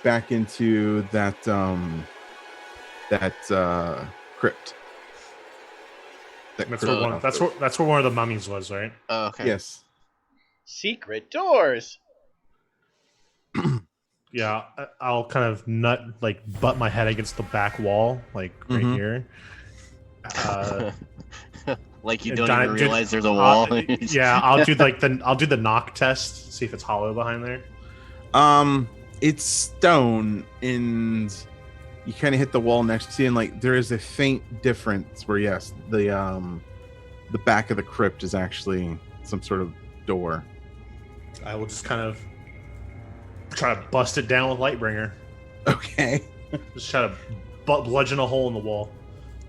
Back into that crypt. That's where one of the mummies was, right? Oh, okay. Yes. Secret doors. Yeah, I'll kind of butt my head against the back wall, like right here. Like you don't even realize there's a wall. Yeah, I'll do the knock test, see if it's hollow behind there. It's stone, and you kind of hit the wall next to you, and like there is a faint difference where yes, the back of the crypt is actually some sort of door. I will just kind of try to bust it down with Lightbringer. Okay. Just try to bludgeon a hole in the wall.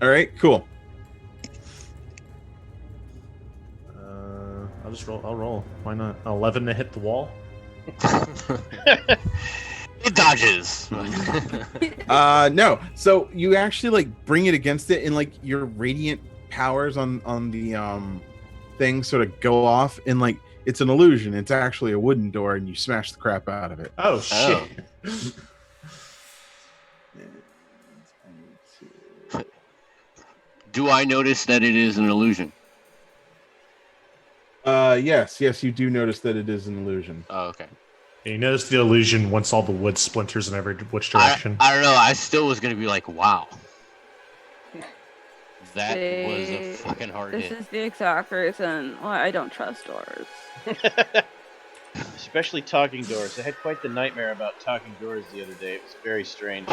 All right, cool. I'll roll. Why not? 11 to hit the wall. It dodges. No. So you actually like bring it against it, and like your radiant powers on the thing sort of go off, and like it's an illusion. It's actually a wooden door, and you smash the crap out of it. Oh shit! Do I notice that it is an illusion? Yes, you do notice that it is an illusion. Oh, okay. You notice the illusion once all the wood splinters in which direction. I don't know. I still was gonna be like, wow. That was a fucking hard hit. This is the exact reason why I don't trust doors. Especially talking doors. I had quite the nightmare about talking doors the other day. It was very strange.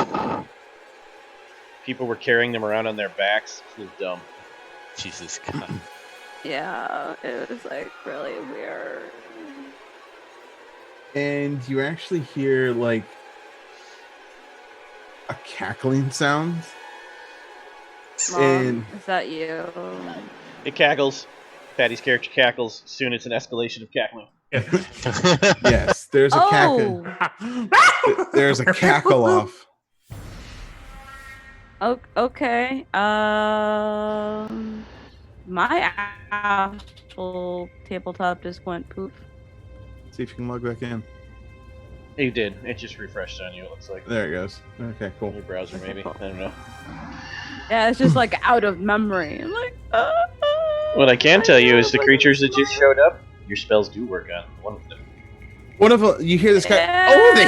People were carrying them around on their backs. It was dumb. Jesus God. Yeah, it was like really weird. And you actually hear like a cackling sound. Mom, And is that you? It cackles. Patty's character cackles. Soon it's an escalation of cackling. yes, there's a cackle. There's a cackle off. Okay. My actual tabletop just went poof. See if you can log back in. You did. It just refreshed on you, it looks like. There it goes. Okay, cool. Your browser, maybe. I don't know. Yeah, it's just like out of memory. I'm like, What I can tell you is the creatures that just showed up, your spells do work on one of them. One of them, you hear this guy. Yay! Oh, they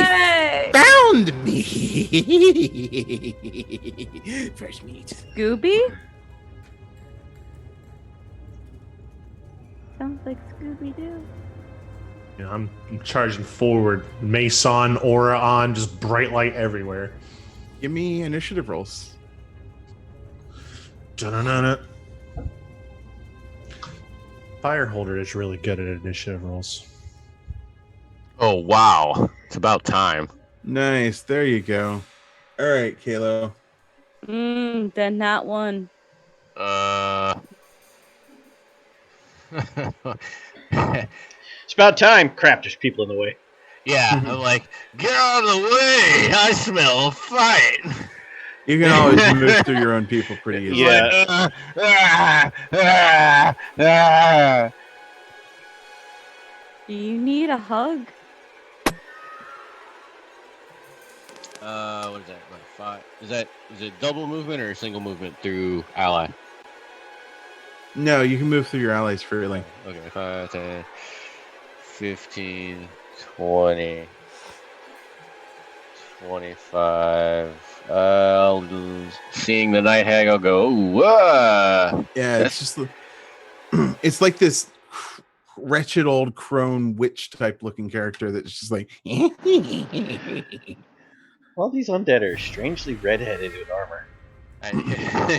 found me! Fresh meat. Scooby? Sounds like Scooby-Doo. Yeah, I'm charging forward. Mace on, aura on, just bright light everywhere. Give me initiative rolls. Da-na-na-na. Fireholder is really good at initiative rolls. Oh wow! It's about time. Nice. There you go. All right, Kalo. Then that one. It's about time. Crap, there's people in the way. Yeah, I'm like, get out of the way! I smell a fight. You can always move through your own people pretty easily. Yeah. Do you need a hug? What is that? Like 5? Is it double movement or single movement through ally? No, you can move through your allies freely. Okay, 5, 10, 15, 20, 25. Seeing the night hag, I'll go. Whoa! Yeah, it's just it's like this wretched old crone witch type looking character that's just like. All these undead are strangely redheaded with armor.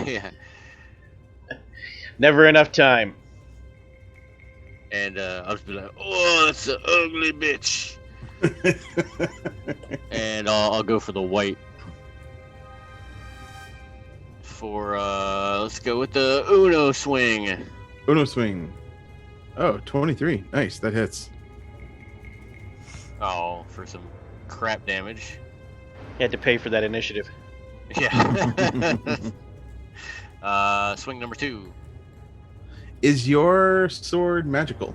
Yeah. Never enough time. And I'll just be like, oh, that's an ugly bitch. And I'll go for the white. For, let's go with the Uno swing. Uno swing. Oh, 23. Nice, that hits. Oh, for some crap damage. You had to pay for that initiative. Yeah. Swing number 2. Is your sword magical?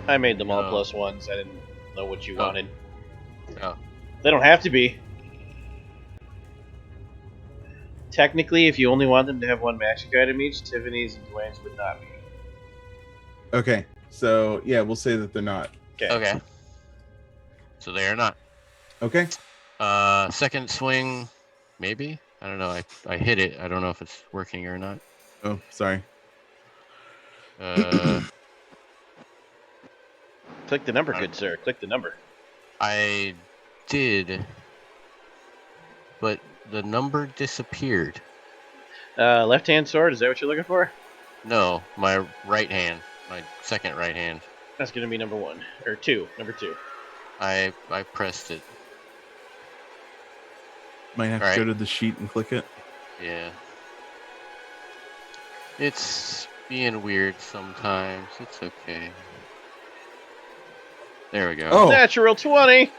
I made them all No. +1s. I didn't know what you wanted. Oh. They don't have to be. Technically, if you only want them to have one magic item each, Tiffany's and Duane's would not be. Okay, so yeah, we'll say that they're not. Okay. So they are not. Okay. Second swing, maybe? I don't know. I hit it. I don't know if it's working or not. Oh, sorry. Click the number, good sir. Click the number. I did, but the number disappeared. Left-hand sword, is that what you're looking for? No, my right hand. My second right hand. That's going to be number 1. Or 2. Number 2. I pressed it. Might have to go to the sheet and click it. Yeah. It's being weird sometimes. It's okay. There we go. Oh. Natural 20!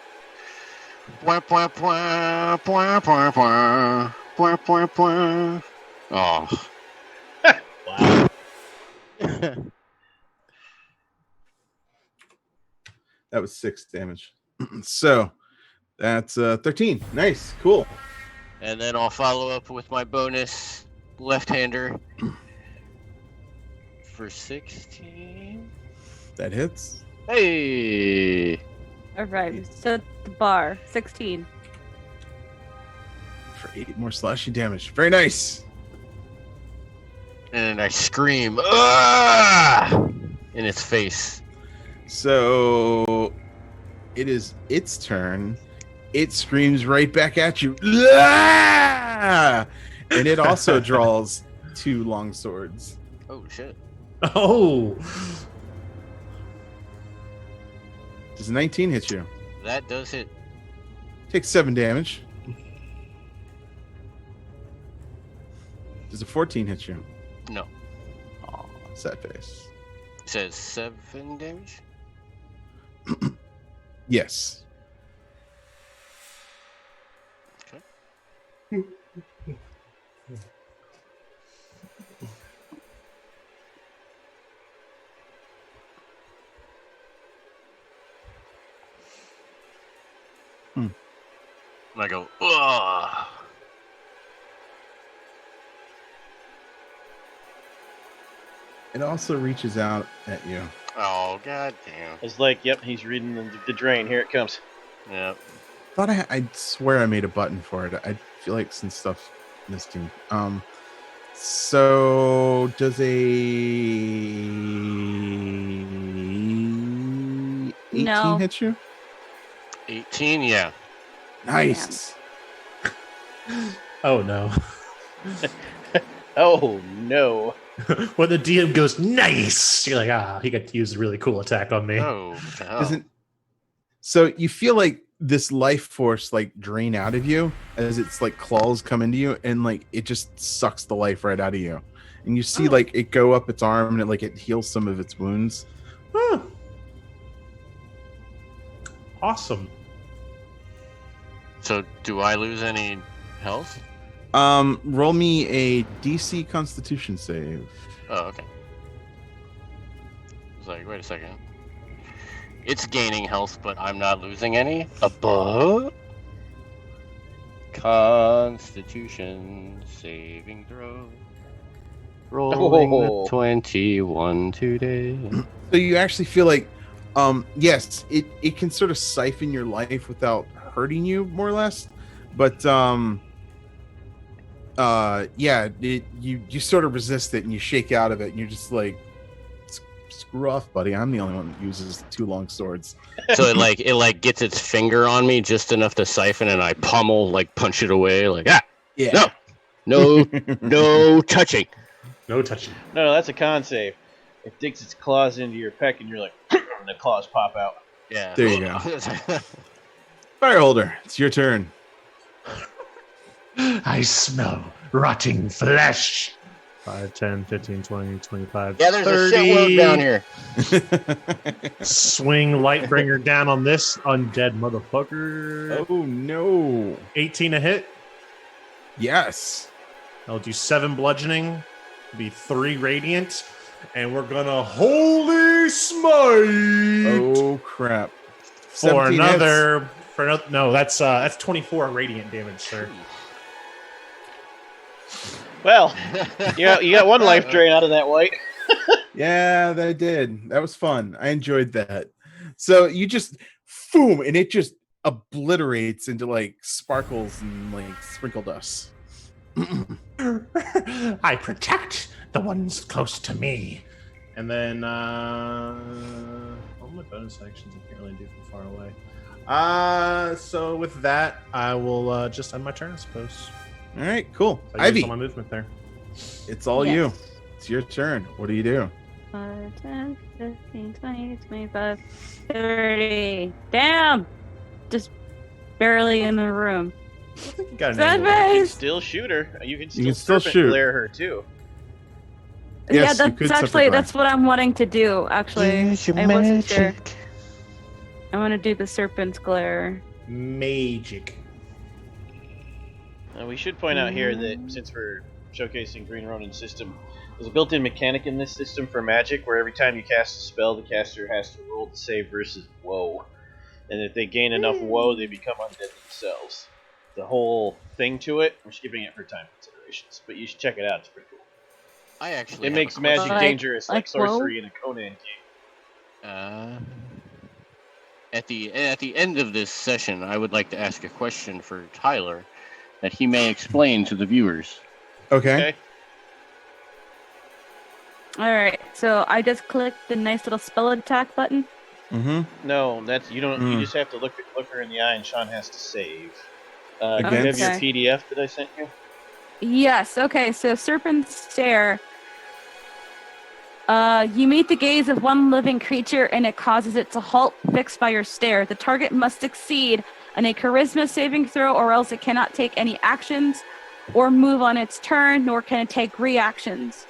Bwah, bwah, bwah, bwah, bwah, bwah, bwah, bwah, bwah. Oh. Wow. That was 6 damage. So that's 13. Nice, cool. And then I'll follow up with my bonus left-hander for 16. That hits. Hey! All right, so the bar 16. For 8 more slashy damage. Very nice. And I scream, "Ah!" in its face. So it is its turn. It screams right back at you. Ah! And it also draws 2 long swords. Oh, shit. Oh, Does 19 hit you? That does hit. Takes 7 damage. Does a 14 hit you? No. Aw, sad face. It says 7 damage? Yes. Okay. And I go, ugh. It also reaches out at you. Oh, god damn. It's like, yep, he's reading the drain. Here it comes. Yeah. Thought I swear I made a button for it. I feel like some stuff missing. So does a 18 No. hit you? 18, yeah. Nice. oh no. Oh, no. When the DM goes, nice! You're like, he got to use a really cool attack on me. Oh, what the hell? So you feel like this life force like drain out of you as its like claws come into you, and like it just sucks the life right out of you. And you see like it go up its arm and it heals some of its wounds. Huh. Awesome. So, do I lose any health? Roll me a DC Constitution save. Oh, okay. It's like, wait a second. It's gaining health, but I'm not losing any. Above? Constitution saving throw. Rolling a 21 today. So you actually feel like, yes, it can sort of siphon your life without hurting you, more or less. But yeah, you sort of resist it and you shake out of it, and you're just like, screw off, buddy. I'm the only one that uses 2 long swords. So it gets its finger on me just enough to siphon, and I punch it away, like, Yeah. no touching. No touching. No, that's a con save. It digs its claws into your peck, and you're like, and the claws pop out. Yeah. There you go. Fireholder, it's your turn. I smell rotting flesh. 5, 10, 15, 20, 25, Yeah, there's 30. a shitload down here. Swing Lightbringer down on this undead motherfucker. Oh no. 18 a hit. Yes. I'll do 7 bludgeoning. Be 3 radiant. And we're gonna holy smite. Oh crap! For 17 another, no, that's 24 radiant damage, sir. Well, you got one life drain out of that white. Yeah, that did. That was fun. I enjoyed that. So you just boom, and it just obliterates into like sparkles and like sprinkle dust. I protect the ones close to me. And then all my bonus actions I can't really do from far away. So with that, I will just end my turn, I suppose. All right, cool. So I used Ivy, all my movement there. it's all Yes. you. It's your turn. What do you do? 10, 15, 20, 25, 30. Damn! Just barely in the room. I think you got an Sad angle. You can face! still shoot her. You can still, can still serpent shoot. glare her too. Yes, Yeah, you could that's actually separate that's what I'm wanting to do. Actually, Use your I wasn't sure. magic. I want to do the serpent's glare. Magic. We should point out here that since we're showcasing Green Ronin's system, there's a built-in mechanic in this system for magic where every time you cast a spell, the caster has to roll the save versus woe. And if they gain enough woe, they become undead themselves. The whole thing to it, we're skipping it for time considerations, but you should check it out. It's pretty cool. I actually It have makes a magic question. dangerous like like sorcery in a Conan game. At the end of this session, I would like to ask a question for Tyler that he may explain to the viewers. Okay. All right, so I just clicked the nice little spell attack button. Mm-hmm. No, that's you don't. You just have to look her in the eye, and Shawn has to save. Do you have Against- your PDF that I sent you? Yes. Okay. So Serpent's Stare. You meet the gaze of one living creature, and it causes it to halt, fixed by your stare. The target must succeed on a Charisma saving throw, or else it cannot take any actions or move on its turn, nor can it take reactions.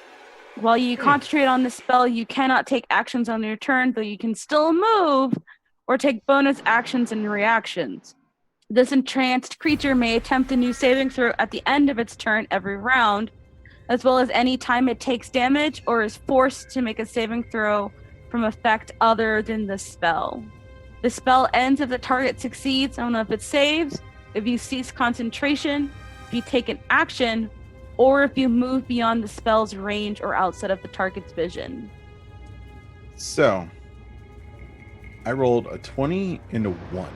While you concentrate on the spell, you cannot take actions on your turn, though you can still move or take bonus actions and reactions. This entranced creature may attempt a new saving throw at the end of its turn every round, as well as any time it takes damage or is forced to make a saving throw from effect other than the spell. The spell ends if the target succeeds on one of its saves, if you cease concentration, if you take an action, or if you move beyond the spell's range or outside of the target's vision. So, I rolled a 20 and a 1.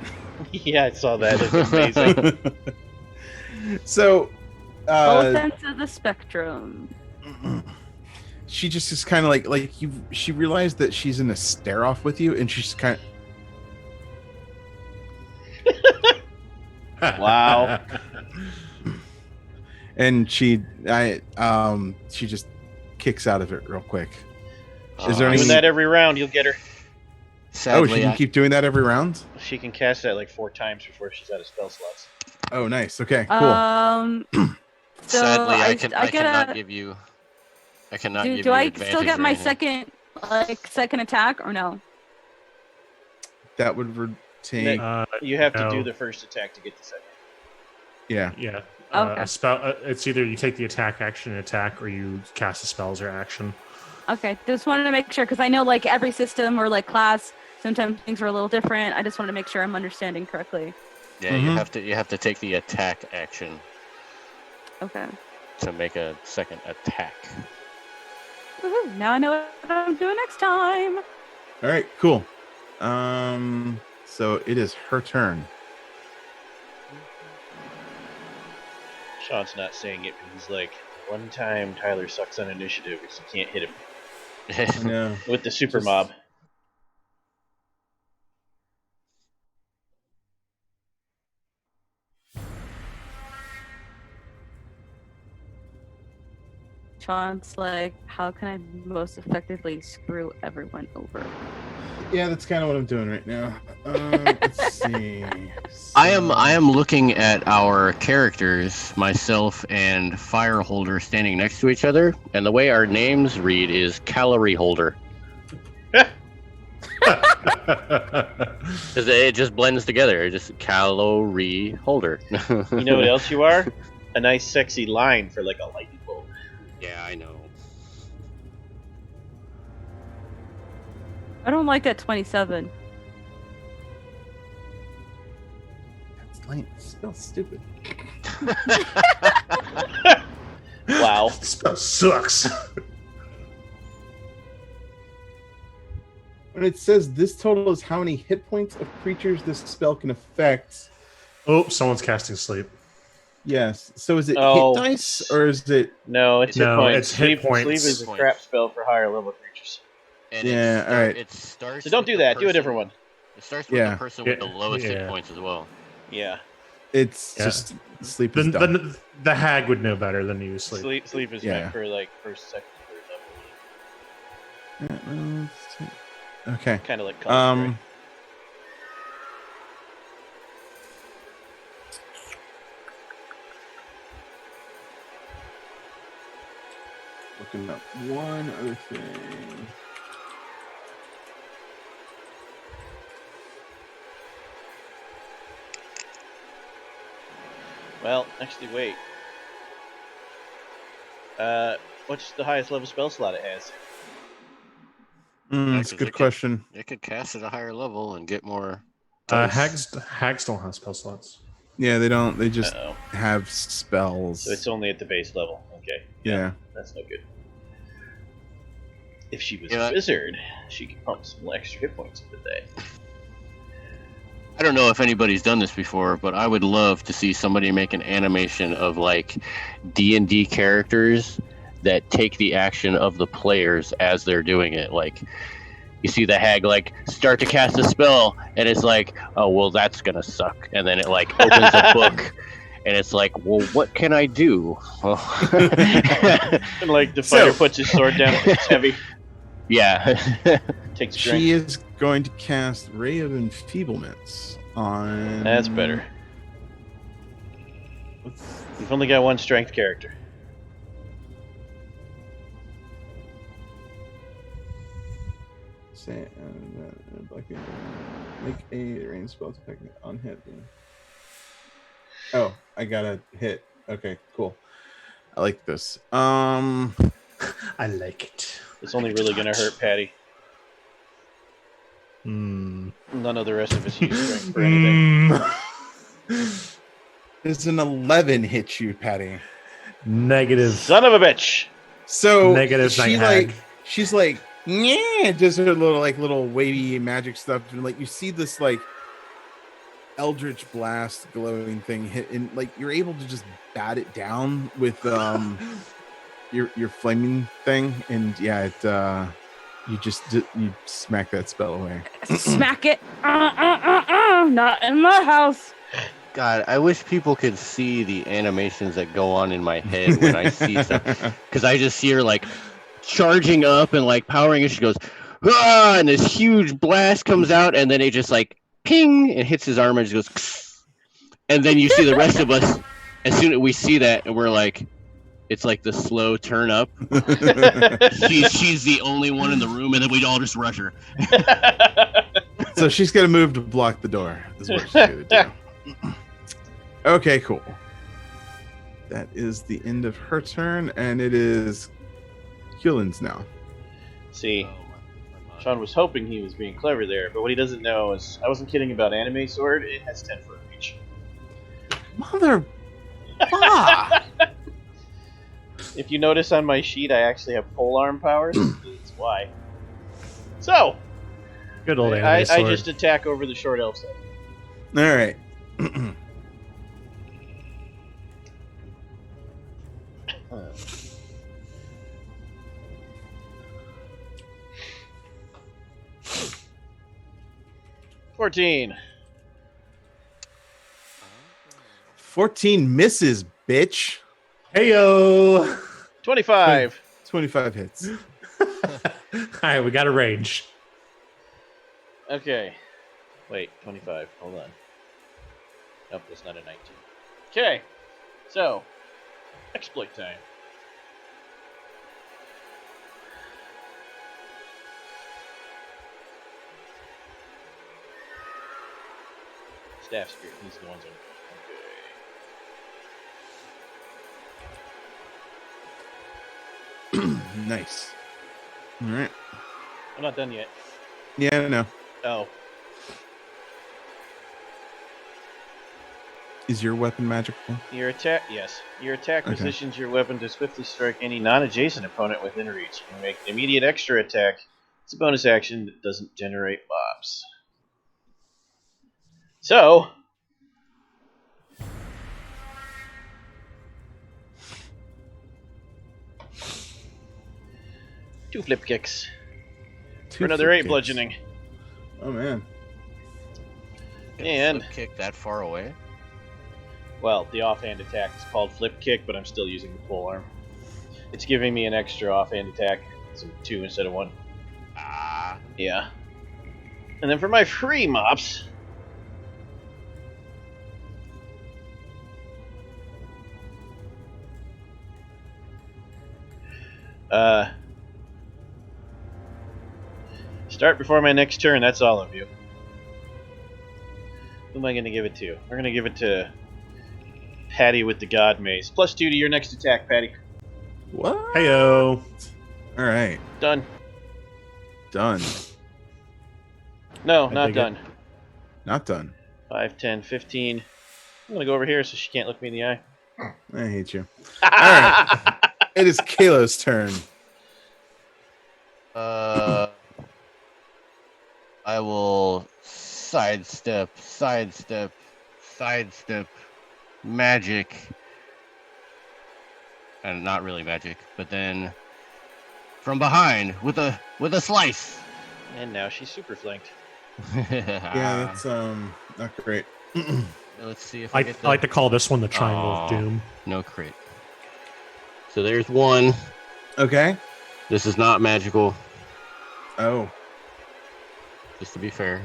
Yeah, I saw that. It's amazing. So, Both ends of the spectrum. she just is kind of like you. She realized that she's in a stare off with you, and she's kind of. Wow. And she just kicks out of it real quick. Is there any? Doing that every round, you'll get her. Oh, Sadly, she can keep doing that every round. She can cast that like 4 times before she's out of spell slots. Oh, nice. Okay, cool. So sadly, I gotta- cannot give you. I cannot give do you I advantage still get or my anything. second attack or no? That would retain. You have to No. do the first attack to get the second. Yeah. Yeah. Okay. A spell. It's either you take the attack action and attack, or you cast the spells or action. Okay, just wanted to make sure because I know like every system or like class, sometimes things are a little different. I just wanted to make sure I'm understanding correctly. Yeah, you have to take the attack action Okay. to make a second attack. Woohoo, now I know what I'm doing next time. All right, cool. So it is her turn. Shawn's not saying it, but he's like, one time Tyler sucks on initiative because you can't hit him No. with the super Just- mob. Sean's like, how can I most effectively screw everyone over? Yeah, that's kind of what I'm doing right now. Let's see. I am looking at our characters, myself and Fireholder, standing next to each other, and the way our names read is Calorie Holder. Because it just blends together. Just Calorie Holder. You know what else you are? A nice sexy line for like a lightning bolt. Yeah, I know. I don't like that 27. That's lame. It spells stupid. Wow. This spell sucks. When it says this total is how many hit points of creatures this spell can affect. Oh, someone's casting sleep. Yes. So is it Oh. hit dice or is it? No, it's hit No, points. it's hit Sleep points. is a crap spell for higher level creatures. And Yeah, all right. It starts. So don't with do the that. Do a person- different one. It starts with Yeah. the person with the Yeah, lowest hit yeah. points as well. Yeah. It's Yeah. just sleep is dumb. The hag would know better than you. Sleep. Sleep is Yeah. meant for like first, second, third level. Okay. Kind of like Conjuring. Looking up one other thing. Well, actually, wait. What's the highest level spell slot it has? That's a good question. It could cast at a higher level and get more. Hags don't have spell slots. Yeah, they don't. They just Uh-oh. have spells. So it's only at the base level. Okay. Yeah. That's no good. If she was Yeah. a wizard, she could pump some extra hit points with that. I don't know if anybody's done this before, but I would love to see somebody make an animation of like D&D characters that take the action of the players as they're doing it. Like you see the hag like start to cast a spell and it's like, oh well that's gonna suck. And then it like opens a book and it's like, well what can I do? Well, And like the fighter puts his sword down, it's heavy, yeah. takes She drink. is going to cast Ray of Enfeeblements on. That's better. You've only got one strength character. Say, make a range spell attack on hit. Oh, I got a hit. Okay, cool. I like this. I like it. It's only really gonna hurt Patty. Hmm. None of the rest of us use strength for anything. Does an 11 hit you, Patty? Negative. Son of a bitch! So Negative she night hag. like she's like yeah, just her little wavy magic stuff, and like you see this like eldritch blast glowing thing hit, and like you're able to just bat it down with your flaming thing, and yeah, it you smack that spell away. Smack it. Not in my house. God, I wish people could see the animations that go on in my head when I see stuff. Because I just see her like charging up and like powering, and she goes, ah, and this huge blast comes out, and then it just like ping and hits his arm and just goes, kss. And then you see the rest of us. As soon as we see that, and we're like, it's like the slow turn up. she's the only one in the room, and then we all just rush her. So she's gonna move to block the door. Is what she's gonna do. Okay, cool. That is the end of her turn, and it is Keelan's now. See, Shawn was hoping he was being clever there, but what he doesn't know is I wasn't kidding about anime sword. It has 10-foot reach. Mother. Ah! If you notice on my sheet, I actually have polearm powers. That's why. So, Good old anime I sword. just attack over the short elf side. All right. $14. 14 misses, bitch. Heyo. 25. 25 hits. All right, we got a range. Okay. Wait, 25. Hold on. Nope, that's not a 19. Okay. So, exploit time. Staff Spirit, these are the ones Nice. All right. I'm not done yet. Yeah, no. Oh. Is your weapon magical? Your attack, yes. Your attack Okay. positions your weapon to swiftly strike any non-adjacent opponent within reach. You can make an immediate extra attack. It's a bonus action that doesn't generate mobs. So, two flip kicks for another 8 bludgeoning. Oh man. Can And- flip kick that far away? Well, the offhand attack is called flip kick, but I'm still using the pole arm. It's giving me an extra offhand attack. It's 2 instead of 1. Ah. Yeah. And then for my free mops, start before my next turn. That's all of you. Who am I going to give it to? We're going to give it to Patty with the God Mace. +2 to your next attack, Patty. What? Heyo. All right. Done. Done. No, I not dig done. Not done. 5, 10, 15. I'm going to go over here so she can't look me in the eye. I hate you. right. It is Kalo's turn. I will sidestep, magic, and not really magic, but then from behind with a slice. And now she's super flanked. Yeah, that's not great. Let's see if I get the... like to call this one the Triangle of Doom. No crit. So there's one. Okay. This is not magical, Oh. just to be fair.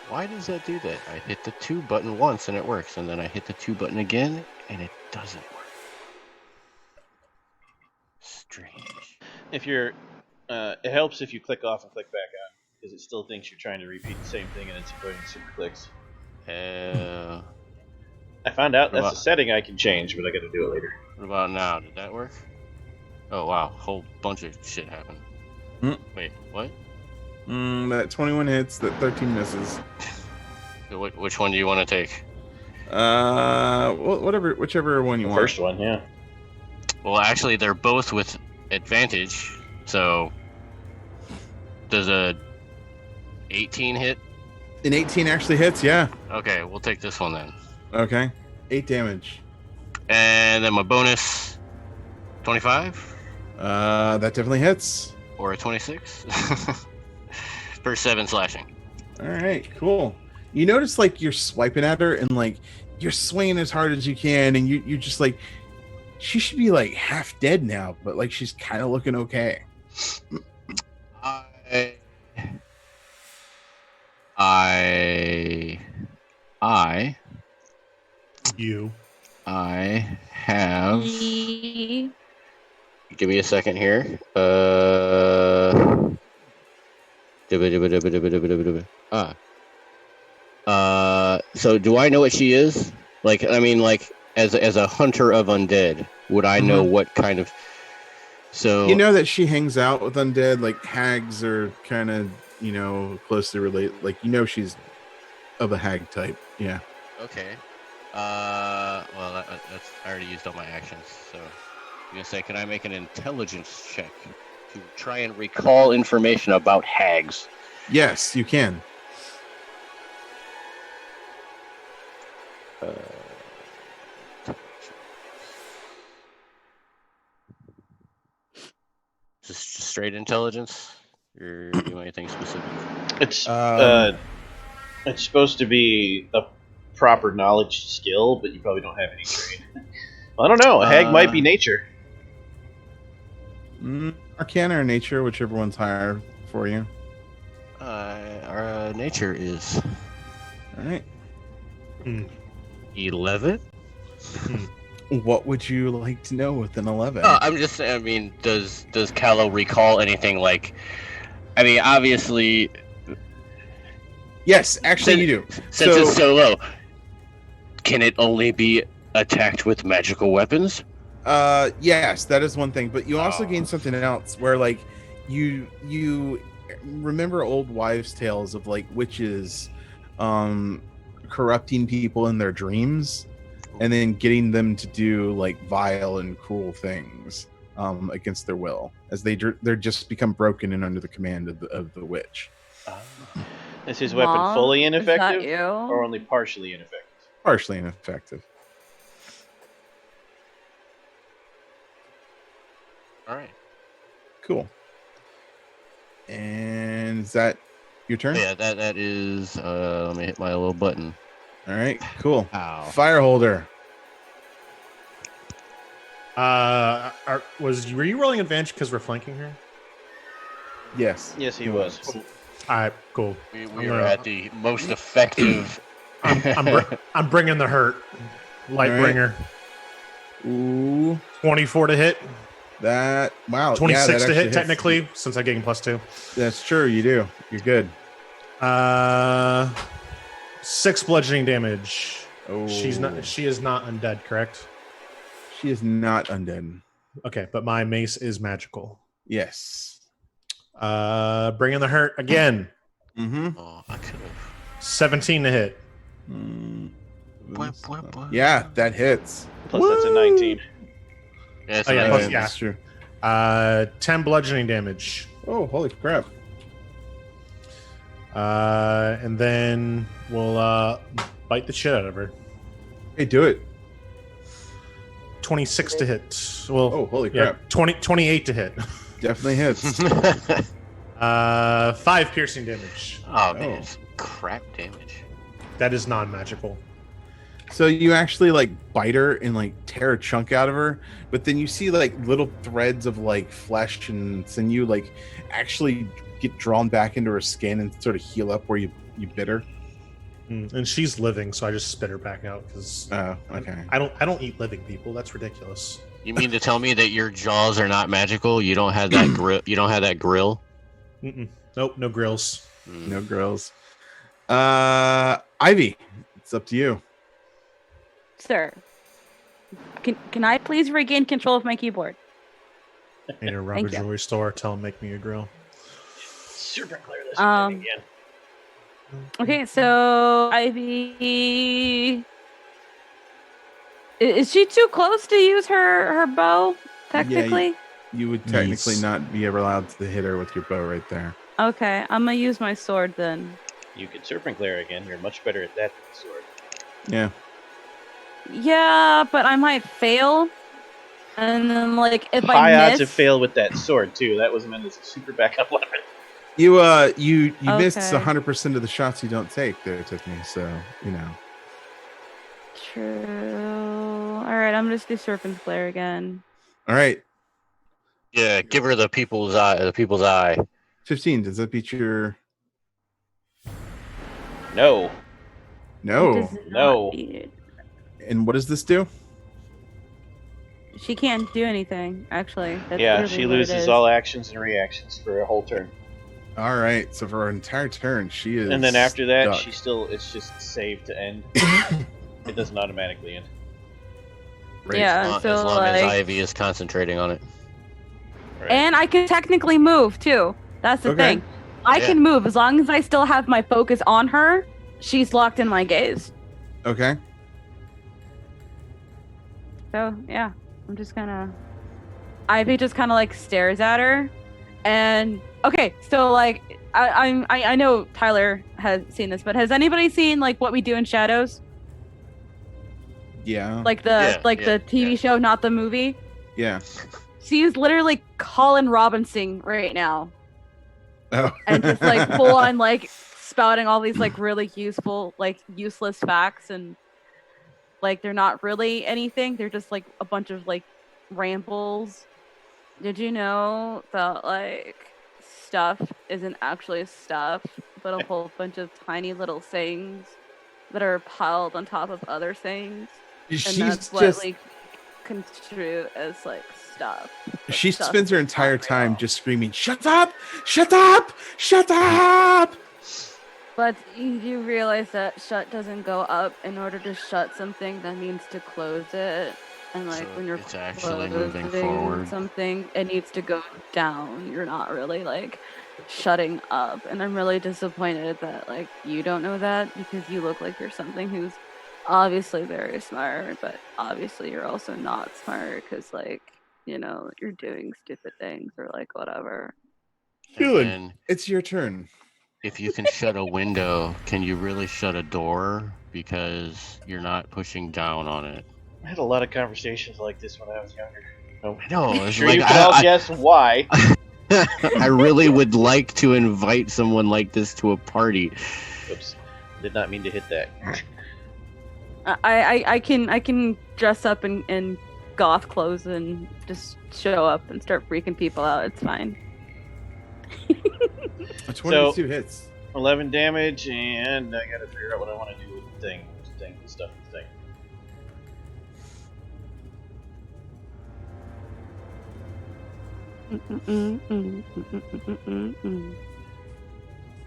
Why does that do that? I hit the 2 button once and it works, and then I hit the 2 button again and it doesn't work. Strange. If you're, it helps if you click off and click back on, because it still thinks you're trying to repeat the same thing and it's avoiding super clicks. I found out that's a setting I can change, but I got to do it later. What about now? Did that work? Oh wow, whole bunch of shit happened. Wait, what? That 21 hits, that 13 misses. So which one do you want to take? Whichever one you The want. first one, yeah. Well, actually, they're both with advantage. So does a 18 hit? An 18 actually hits, yeah. Okay, we'll take this one then. Okay. 8 damage. And then my bonus, 25 That definitely hits. or a 26 for 7 slashing. All right, cool. You notice like you're swiping at her and like you're swinging as hard as you can, and you're just like, she should be like half dead now, but like she's kind of looking okay. I have. Ye- Give me a second here. So do I know what she is? Like, I mean, like as a hunter of undead, would I know what kind of? So You know that she hangs out with undead, like hags are kind of, closely related. Like, she's of a hag type. Yeah. Okay. Well, that's I already used all my actions, so I'm gonna say, can I make an intelligence check to try and recall information about hags? Yes, you can. Just straight intelligence, or do you want anything specific? It's supposed to be a proper knowledge skill, but you probably don't have any trade. Well, I don't know. A hag might be nature. Arcana or nature, whichever one's higher for you. Our nature is All right. 11. What would you like to know with an 11? I'm just saying. I mean, does Callow recall anything? Like, I mean, obviously, Yes, actually you do. since it's so low, can it only be attacked with magical weapons? Yes, that is one thing, but you also gain something else where like you remember old wives' tales of like witches corrupting people in their dreams and then getting them to do like vile and cruel things against their will as they're just become broken and under the command of the witch. Is his weapon Mom, fully is that ineffective you? or only partially ineffective? Partially ineffective. All right. Cool. And is that your turn? Yeah, that is. Let me hit my little button. All right, cool. Ow. Fireholder. Were you rolling advantage because we're flanking her? Yes. Yes, he was. All right, cool. We are at the most effective. I'm bringing the hurt. Lightbringer. Ooh, 24 to hit. wow. 26 that to actually hit hits. technically, since I'm getting +2. That's true. You do. You're good. 6 bludgeoning damage. Oh, She is not undead, correct? She is not undead. Okay, but my mace is magical. Yes. Bringing the hurt again. Mm-hmm. Oh, I could have. 17 to hit. Yeah, that hits. Plus, that's a 19. Yeah, Oh, yeah, plus, yeah. That's true. 10 bludgeoning damage. Oh, holy crap. And then we'll bite the shit out of her. Hey, do it. 26 to hit. Well, Oh, holy yeah, crap. 28 to hit. Definitely hits. 5 piercing damage. Oh man, it's crap damage. That is non-magical. So you actually like bite her and like tear a chunk out of her, but then you see like little threads of like flesh and sinew like actually get drawn back into her skin and sort of heal up where you bit her. And she's living, so I just spit her back out because Oh, okay. I don't eat living people. That's ridiculous. You mean to tell me that your jaws are not magical? You don't have that grill. You don't have that grill. Nope, no grills. No girls. Ivy, it's up to you. Sir, can I please regain control of my keyboard? In a rubber jewelry store, tell them make me a grill. Super clear this thing again. Okay, so Ivy, is she too close to use her bow? Technically, You would technically not be ever allowed to hit her with your bow right there. okay. I'm gonna use my sword then. You could serpent glare again. You're much better at that than the sword. Yeah. Yeah, but I might fail. And then, like, if High I odds miss, to fail with that sword too. That was meant as a super backup weapon. You missed Okay. 100% of the shots you don't take there, Tiffany. So True. All right, I'm just do serpent flare again. All right. Yeah, give her the people's eye. The people's eye. 15. Does that beat your? No. It No. does not No. beat it. And what does this do? She can't do anything. Actually, that's Yeah, literally she what it loses is. all actions and reactions for a whole turn. All right. So for her entire turn, she is. And then after that, stuck. it's just saved to end. It doesn't automatically end. Right. Yeah, As so long as like, Ivy is concentrating on it. Right. and I can technically move too. That's the Okay. thing. I Yeah. can move as long as I still have my focus on her. She's locked in my gaze. Okay. So yeah, I'm just gonna. Ivy just kind of like stares at her, and okay, so like I know Tyler has seen this, but has anybody seen like What We Do in Shadows? Yeah. Like the Yeah, the TV show, not the movie. Yeah. She's literally Colin Robinson right now, Oh. and just like full on like spouting all these like really useful like useless facts, and like they're not really anything. They're just like a bunch of like rambles. Did you know that like stuff isn't actually stuff, but a whole bunch of tiny little things that are piled on top of other things, and She's that's what just. like construe as like stuff. But She stuff spends her is entire not time real. just screaming, "Shut up! Shut up! Shut up!" But you do realize that shut doesn't go up. In order to shut something, that means to close it. And like So when you're it's actually moving closing forward. something, it needs to go down. You're not really like shutting up. And I'm really disappointed that like you don't know that because you look like you're something who's obviously very smart, but obviously you're also not smart because like, you know, you're doing stupid things or like whatever. Good. And It's your turn. if you can shut a window, can you really shut a door? Because you're not pushing down on it. I had a lot of conversations like this when I was younger. Oh, I know. It's sure like you can all guess why. I really would like to invite someone like this to a party. Oops, did not mean to hit that. I can dress up in goth clothes and just show up and start freaking people out. It's fine. A 22 hits. 11 damage, and I gotta figure out what I want to do with the thing, the stuff, the thing.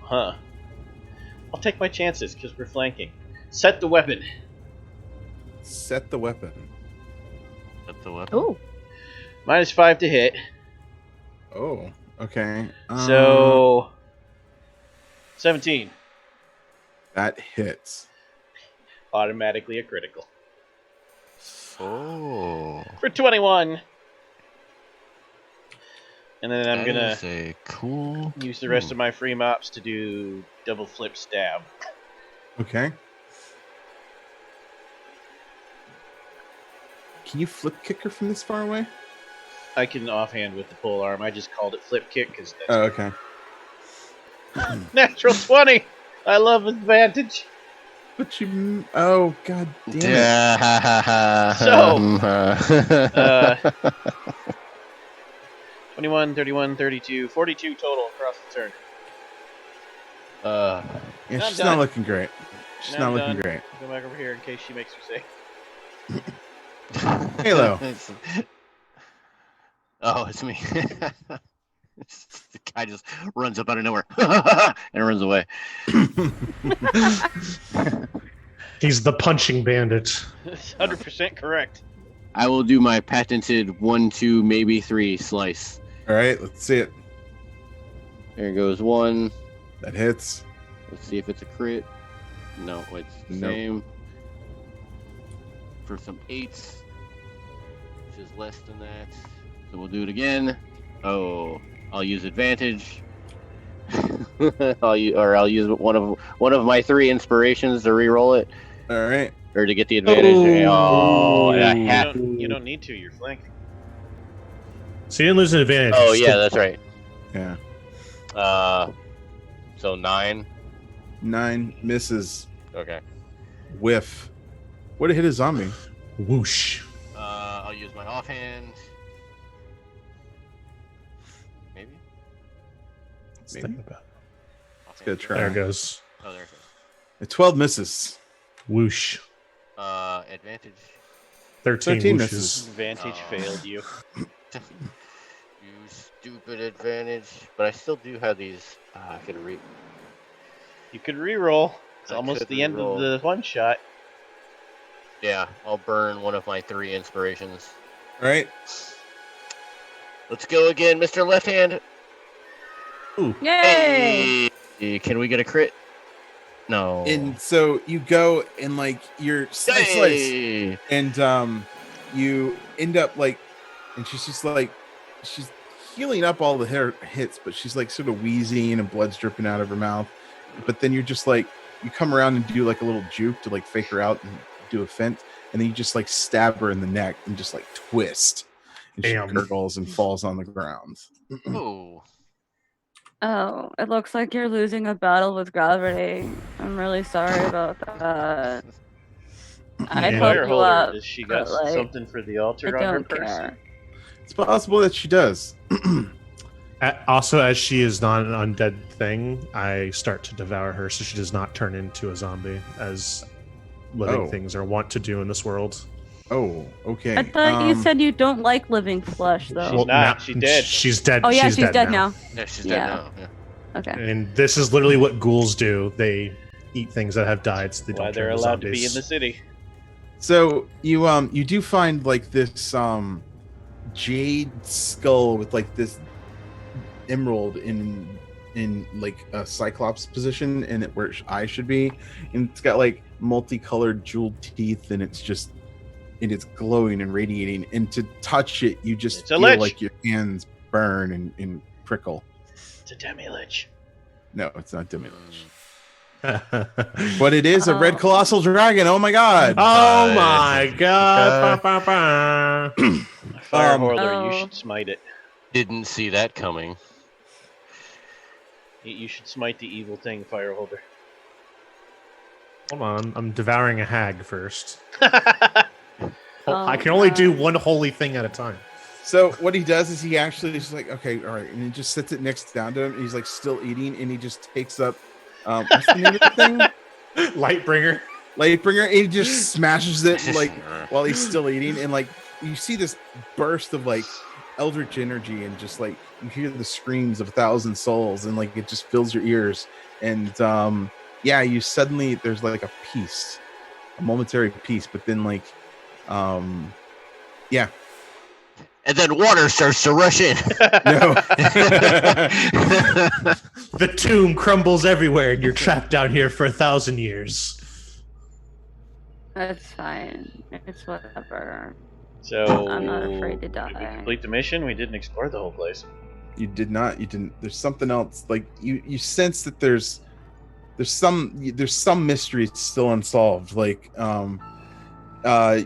Huh. I'll take my chances, because we're flanking. Set the weapon. Set the weapon. Set the weapon. Oh. -5 to hit. Oh, okay. So 17. That hits. Automatically a critical. Oh. For 21. And then I'm That gonna is a cool. use the rest of my free mops to do double flip stab. Okay. Can you flip kick her from this far away? I can offhand with the pole arm. I just called it flip kick because that's Oh, okay. natural 20. I love advantage. But you... Oh, god damn it. So, 21, 31, 32, 42 total across the turn. Yeah, I'm she's done. not looking great. She's Now not I'm looking done. great. Go back over here in case she makes me say. Halo. Oh, it's me. The guy just runs up out of nowhere and runs away. He's the punching bandit. 100% correct. I will do my patented 1, 2, maybe 3 slice. All right, let's see it. There goes 1. That hits. Let's see if it's a crit. No, it's the Nope. same. For some 8s, which is less than that. So we'll do it again. Oh, I'll use advantage. I'll use one of my 3 inspirations to re-roll it, All right. or to get the advantage. Oh, and I You have. don't need to. You're flanking. So you didn't lose an advantage. Oh It's yeah, still- that's right. Yeah. So 9. 9 misses. Okay. Whiff. What hit a zombie? Whoosh. I'll use my offhand. Maybe. Let's Maybe. think about it. Let's get a try. There it goes. Oh, there it goes. A 12 misses. Whoosh. Advantage. 13 13 whooshes. misses. Advantage failed you. You stupid advantage. But I still do have these. I could read. You could re-roll. It's I almost could the end re-roll. of the one shot. Yeah, I'll burn one of my 3 inspirations. All right. Let's go again, Mr. Left Hand. Yay! Hey, can we get a crit? No. And so you go and like you're slice, Hey! and you end up like, and she's just like, she's healing up all the hair hits, but she's like sort of wheezing and blood's dripping out of her mouth. But then you're just like, you come around and do like a little juke to like fake her out and do a feint, and then you just like stab her in the neck and just like twist, and she Damn. gurgles and falls on the ground. Oh. Oh, it looks like you're losing a battle with gravity. I'm really sorry about that. I'd Yeah. help Fire you holder. up. Does she got but, like, something for the I altar on her don't person? care. It's possible that she does. Also, as she is not an undead thing, I start to devour her so she does not turn into a zombie, as living Oh. things are wont to do in this world. Oh, okay. I thought you said you don't like living flesh, though. She's not. She's dead. She's dead. Oh yeah, she's dead now. Yeah, she's Yeah. dead now. Yeah. Okay. And this is literally what ghouls do. They eat things that have died, so they Why don't they're turn into allowed to be in zombies. the city. So you do find like this jade skull with like this emerald in like a cyclops position and it where its eye should be, and it's got like multicolored jeweled teeth, and it's glowing and radiating, and to touch it you just It's a feel lich. like your hands burn and prickle. It's a demi-lich. No, it's not demi-lich. But it is a red colossal dragon. Oh my god. Oh my god. Ba, ba, ba. Fire Horler, you should smite it. Didn't see that coming. You should smite the evil thing, Fire Holder. Hold on, I'm devouring a hag first. Oh, I can only do one holy thing at a time. So what he does is he actually is like, okay, all right, and he just sits it next down to him, and he's like still eating, and he just takes up what's the name of the thing? Lightbringer. Lightbringer, and he just smashes it like while he's still eating, and like you see this burst of like eldritch energy, and just like you hear the screams of 1,000 souls, and like it just fills your ears, and yeah, you suddenly there's like a peace, a momentary peace, but then like yeah. And then water starts to rush in. No. The tomb crumbles everywhere, and you're trapped down here for 1,000 years. That's fine. It's whatever. So I'm not afraid to did we die. complete the mission? We didn't explore the whole place. You did not. You didn't. There's something else. Like you sense that there's some mysteries still unsolved. Like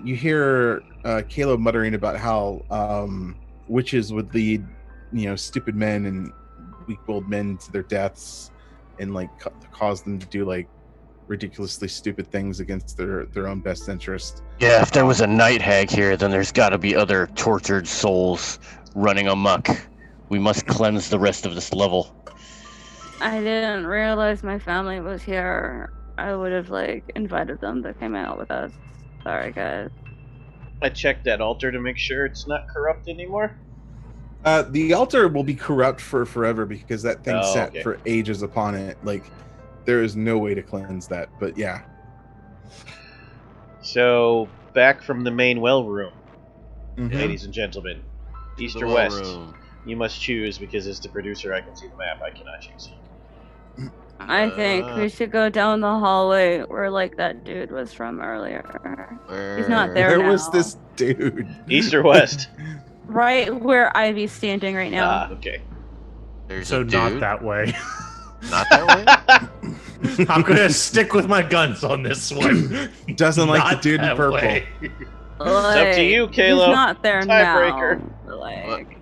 you hear Caleb muttering about how witches would lead, stupid men and weak-willed men to their deaths, and like cause them to do like ridiculously stupid things against their own best interest. Yeah, if there was a night hag here, then there's got to be other tortured souls running amok. We must cleanse the rest of this level. I didn't realize my family was here. I would have invited them to come out with us. Sorry, guys. I checked that altar to make sure it's not corrupt anymore. The altar will be corrupt for forever because that thing sat for ages upon it. Like, there is no way to cleanse that. But yeah. So, back from the main well room, Mhm. ladies and gentlemen. East or west? You must choose, because as the producer I can see the map, I cannot choose. I think we should go down the hallway where that dude was from earlier. He's not there Where now. was this dude? East or west? Right where Ivy's standing right now. Ah, okay. There's So a dude. not that way. Not that way? I'm gonna stick with my guns on this one. Doesn't like the Not dude in that purple. way. It's up to you, Kalo. He's not there Tiebreaker. now.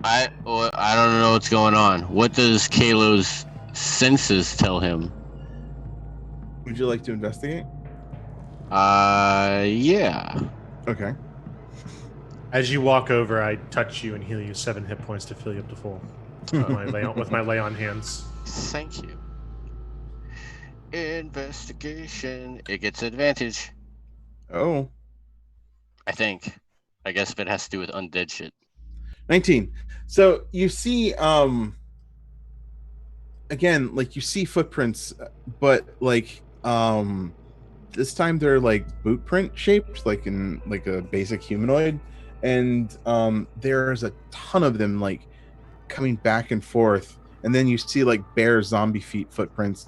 I don't know what's going on. What does Kalo's senses tell him? Would you like to investigate? Yeah. Okay. As you walk over, I touch you and heal you 7 hit points to fill you up to full. With my lay on hands. Thank you. Investigation. It gets advantage. Oh. I think. I guess if it has to do with undead shit. 19. So you see, again, you see footprints, but this time they're boot print shaped, in a basic humanoid, and there's a ton of them coming back and forth, and then you see bare zombie feet footprints,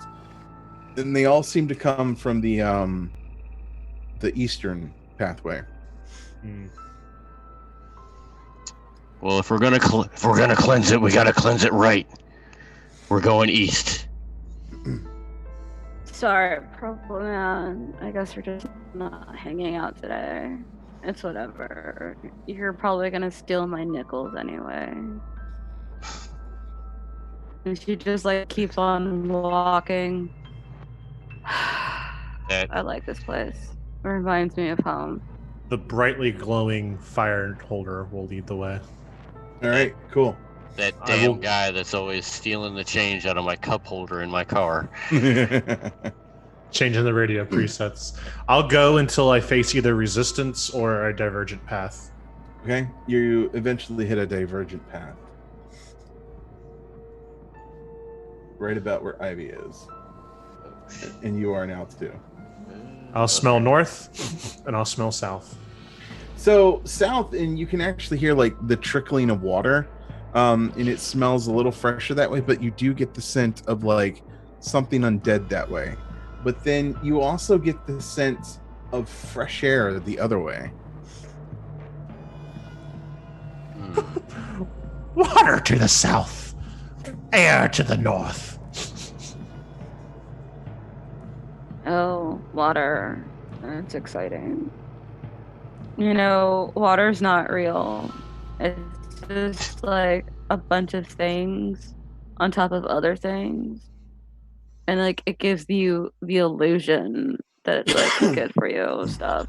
and they all seem to come from the eastern pathway. Well, if we're gonna cleanse it, we gotta cleanse it right. We're going east. Sorry, Purple Man. I guess we're just not hanging out today. It's whatever. You're probably gonna steal my nickels anyway. And she just keeps on walking. I like this place. It reminds me of home. The brightly glowing fire holder will lead the way. All right, cool. That damn guy that's always stealing the change out of my cup holder in my car. Changing the radio presets. I'll go until I face either resistance or a divergent path. Okay, you eventually hit a divergent path. Right about where Ivy is. And you are now too. I'll smell north, and I'll smell south. So south, and you can actually hear like the trickling of water, and it smells a little fresher that way. But you do get the scent of like something undead that way. But then you also get the scent of fresh air the other way. Water to the south, air to the north. Oh, water. That's exciting. You know, water's not real. It's just like a bunch of things on top of other things. And like it gives you the illusion that it's like good for you stuff.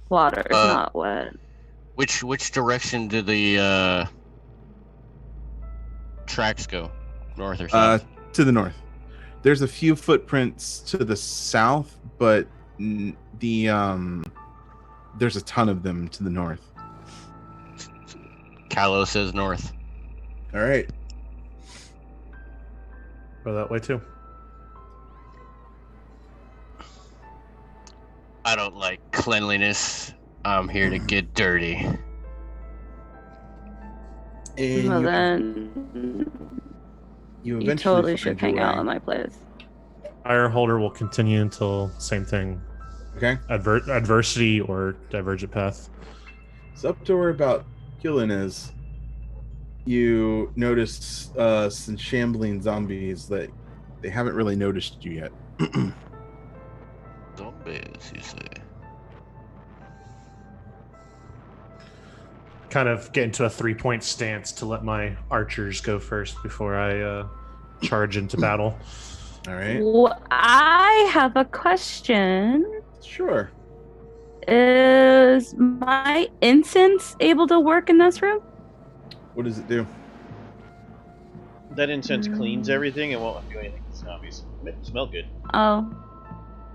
Water is not wet. Which direction do the tracks go? North or south? To the north. There's a few footprints to the south, but there's a ton of them to the north. Callow says north. All right. Go that way too. I don't like cleanliness. I'm here to get dirty. And Well then, you you totally should hang out at my place. Fire holder will continue until same thing. Okay. Adversity or divergent path. So up to where about Gillen is, you notice some shambling zombies that they haven't really noticed you yet. Zombies, you say? Kind of get into a 3-point stance to let my archers go first before I charge into battle. All right. Well, I have a question. Sure. Is my incense able to work in this room? What does it do? That incense cleans everything. It won't do anything to zombies. It smell good. Oh.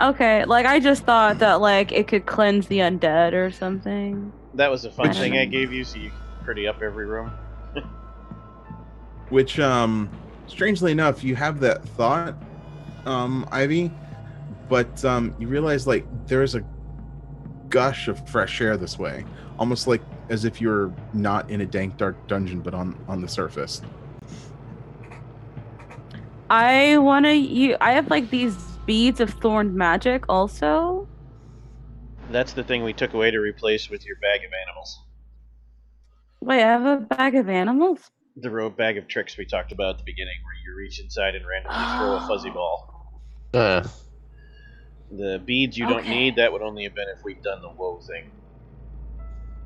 Okay, like I just thought that like it could cleanse the undead or something. That was a fun thing I gave you, so you can pretty up every room. Which, strangely enough, you have that thought, Ivy, but you realize like there's a gush of fresh air this way, almost like as if you're not in a dank, dark dungeon, but on the surface. I have like these beads of thorned magic also. That's the thing we took away to replace with your bag of animals. Wait, I have a bag of animals? The rogue bag of tricks we talked about at the beginning, where you reach inside and randomly throw a fuzzy ball. The beads you don't need, that would only have been if we'd done the woe thing.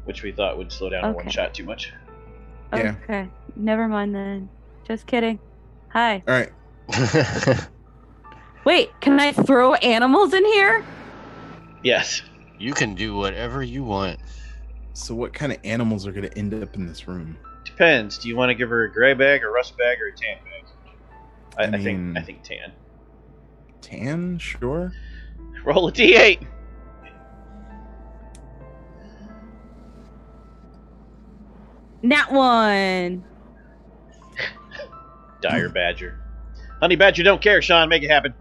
Which we thought would slow down a one shot too much. Yeah. Okay, never mind then. Just kidding. Hi. All right. Wait, can I throw animals in here? Yes. You can do whatever you want. So what kind of animals are going to end up in this room? Depends. Do you want to give her a gray bag, a rust bag, or a tan bag? I think tan. Tan? Sure. Roll a d8. Nat 1. Dire badger. Honey badger don't care, Shawn. Make it happen.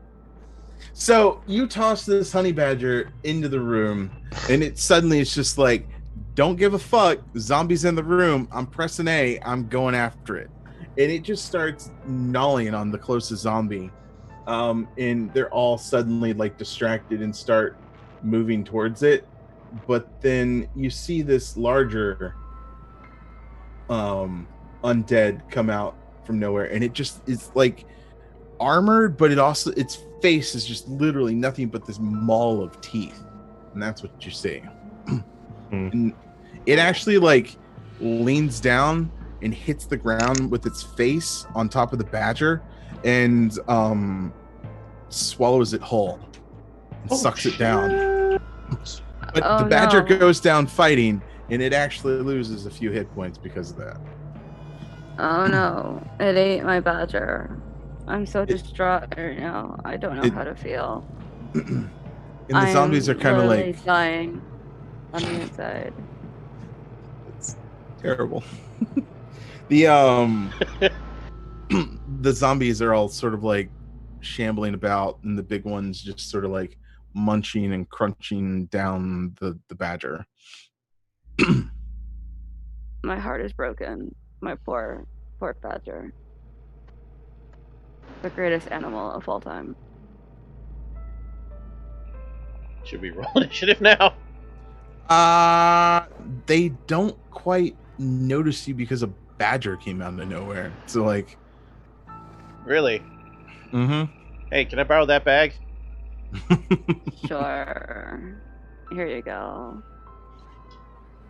So you toss this honey badger into the room, and it suddenly is just like, don't give a fuck. Zombies in the room. I'm pressing A. I'm going after it. And it just starts gnawing on the closest zombie. And they're all suddenly like distracted and start moving towards it. But then you see this larger undead come out from nowhere, and it just is like armored, but its face is just literally nothing but this maul of teeth, and that's what you see. And it actually like leans down and hits the ground with its face on top of the badger and swallows it whole and sucks it down. But the badger goes down fighting, and it actually loses a few hit points because of that. Oh no, it ate my badger. I'm so distraught right now. I don't know how to feel. And the zombies are kind of like dying on the inside. It's terrible. The the zombies are all sort of like shambling about, and the big one's just sort of like munching and crunching down the badger. My heart is broken. My poor badger. The greatest animal of all time. Should we roll initiative now? They don't quite notice you because a badger came out of nowhere. So like, Really? mm-hmm. Hey, can I borrow that bag? Sure. Here you go.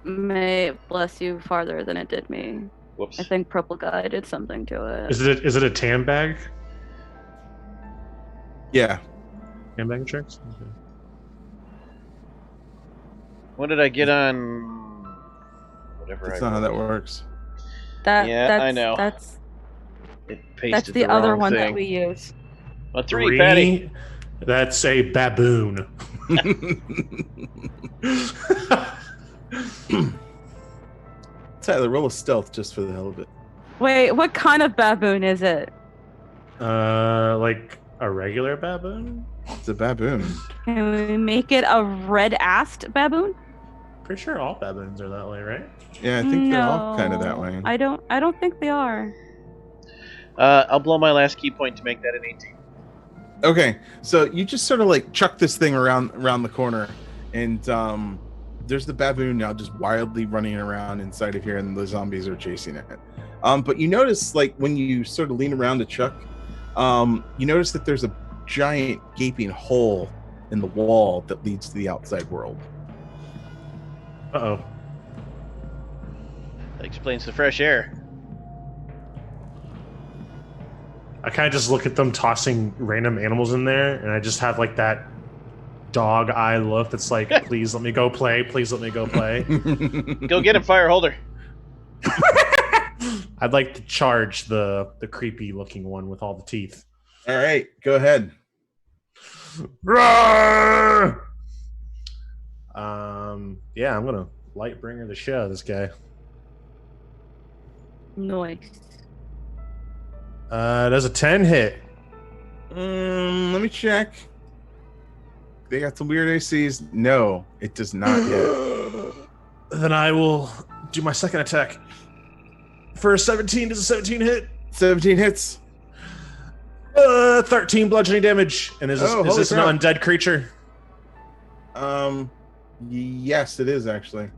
May it bless you farther than it did me. Whoops. I think purple guy did something to it. Is it a tan bag? Yeah. Tan bag tricks? Okay. What did I get on? Whatever. That's not how that works. I know. That's Pasted the other wrong one thing. that we use. A 3, Patty. That's a baboon. Tyler, roll a stealth just for the hell of it. Wait, what kind of baboon is it? Like a regular baboon? It's a baboon. Can we make it a red-assed baboon? Pretty sure all baboons are that way, right? Yeah, I think they're all kind of that way. I don't think they are. I'll blow my last key point to make that an 18. Okay, so you just sort of like chuck this thing around the corner, and there's the baboon now just wildly running around inside of here, and the zombies are chasing it. But you notice, like, when you sort of lean around to chuck, you notice that there's a giant gaping hole in the wall that leads to the outside world. Uh-oh. That explains the fresh air. I kind of just look at them tossing random animals in there, and I just have like that dog eye look that's like, please let me go play. Please let me go play. Go get him, Fireholder. I'd like to charge the creepy looking one with all the teeth. All right, go ahead. Roar! Yeah, I'm gonna Lightbringer the shit out of this guy. Nice. Does a 10 hit? Let me check. They got some weird ACs. No, it does not yet. Then I will do my second attack. For a 17, does a 17 hit? 17 hits. 13 bludgeoning damage. And is this an undead creature? Yes, it is actually.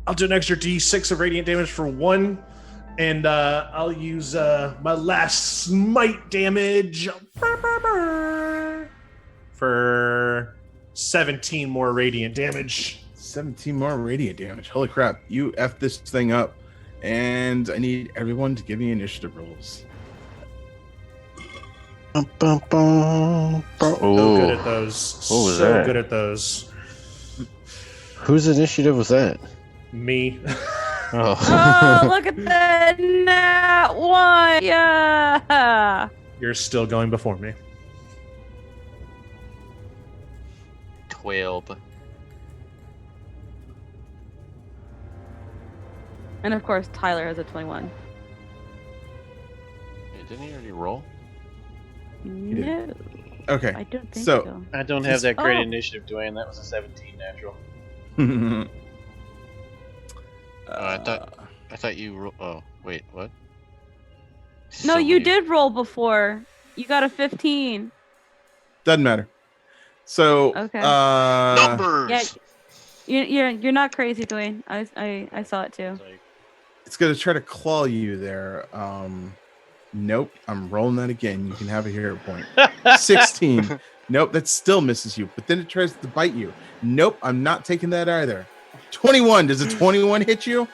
I'll do an extra d6 of radiant damage for 1. And I'll use my last smite damage for 17 more radiant damage. 17 more radiant damage. Holy crap. You F this thing up. And I need everyone to give me initiative rolls. Bum, bum, bum, bum. So good at those. What was so that? good at those. Whose initiative was that? Me. Oh. Oh, look at that nat one! Yeah. You're still going before me. 12. And of course, Tyler has a 21. Hey, didn't he already roll? No, Okay. I don't think So- so. I don't have that great Oh. initiative, Duane. That was a 17 natural. I thought you. Oh, wait, what? No, So you many- did roll before. You got a 15. Doesn't matter. So, Okay. Numbers. Yeah, you're not crazy, Duane. I saw it too. It's like, it's going to try to claw you there. Nope. I'm rolling that again. You can have a hero point. 16. Nope, that still misses you. But then it tries to bite you. Nope, I'm not taking that either. 21. Does a 21 hit you?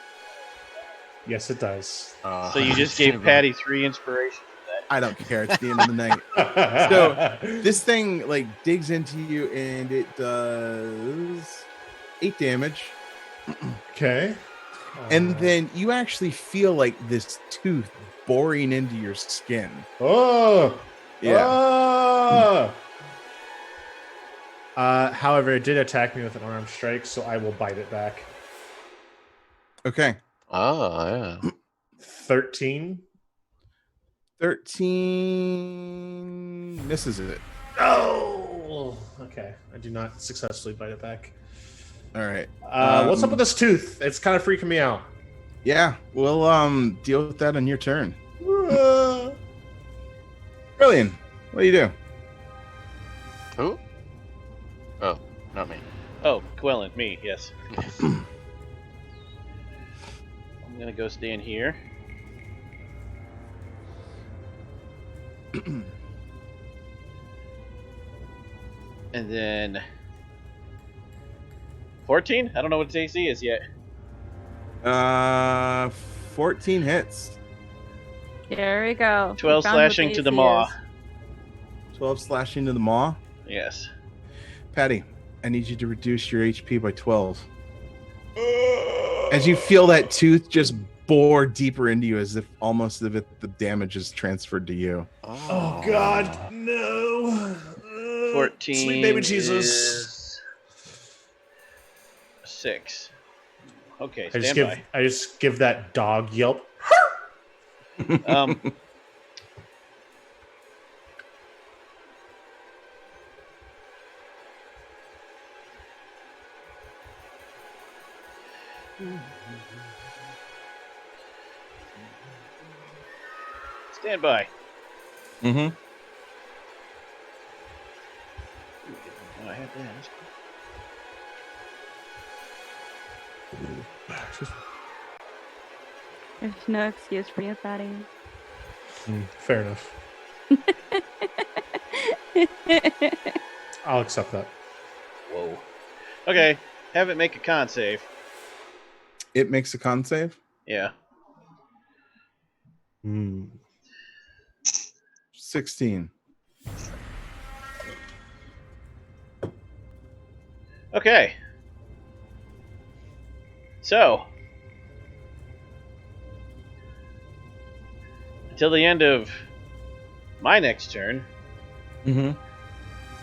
Yes, it does. so you just gave Patty 3 inspiration for that. I don't care. It's the end of the night. So this thing like digs into you and it does 8 damage. Okay. And then you actually feel like this tooth boring into your skin. Oh. Yeah. However, it did attack me with an unarmed strike, so I will bite it back. Okay. Oh, yeah. 13. 13 misses it. Oh, okay. I do not successfully bite it back. All right. What's up with this tooth? It's kind of freaking me out. Yeah, we'll deal with that on your turn. Brilliant. What do you do? Who? Oh, not me. Oh, Quellen, me, yes. I'm gonna go stand here. And then 14? I don't know what its AC is yet. 14 hits. There we go. 12 slashing to the maw. 12 slashing to the maw. Yes. Patty, I need you to reduce your HP by 12. As you feel that tooth just bore deeper into you, as if the damage is transferred to you. Oh God, no! 14. Sweet baby Jesus. Is 6. Okay, I stand by. just give that dog yelp. Stand by. Mm-hmm. Oh, I have that. That's cool. There's no excuse for you, Patty. Fair enough. I'll accept that. Whoa. Okay, have it make a con save. It makes a con save? Yeah. 16. Okay. So, until the end of my next turn, Mm-hmm.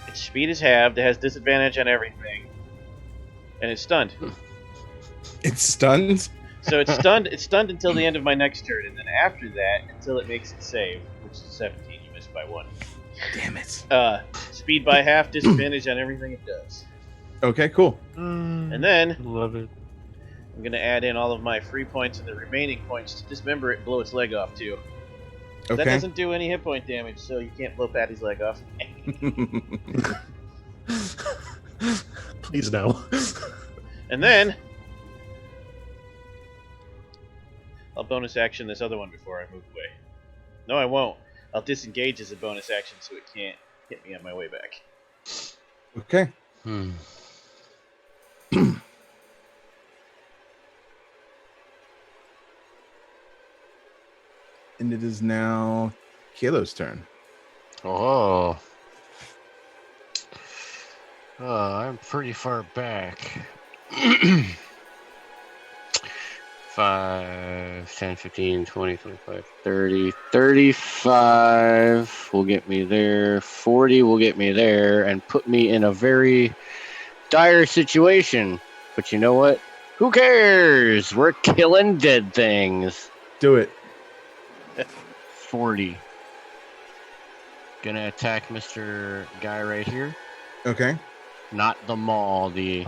its speed is halved, it has disadvantage on everything, and it's stunned. It's stunned? So it's stunned until the end of my next turn, and then after that, until it makes its save, which is 17, you missed by 1. Damn it. Speed by half, disadvantage on everything it does. Okay, cool. And then Love it. I'm going to add in all of my free points and the remaining points to dismember it and blow its leg off, too. Okay. That doesn't do any hit point damage, so you can't blow Patty's leg off. Please no. And then I'll bonus action this other one before I move away. No, I won't. I'll disengage as a bonus action so it can't hit me on my way back. Okay. And it is now Kalo's turn. Oh. I'm pretty far back. 5, 10, 15, 20, 25, 30, 35 will get me there. 40 will get me there and put me in a very dire situation. But you know what? Who cares? We're killing dead things. Do it. 40. Gonna attack Mr. Guy right here. Okay. Not the mall, Thank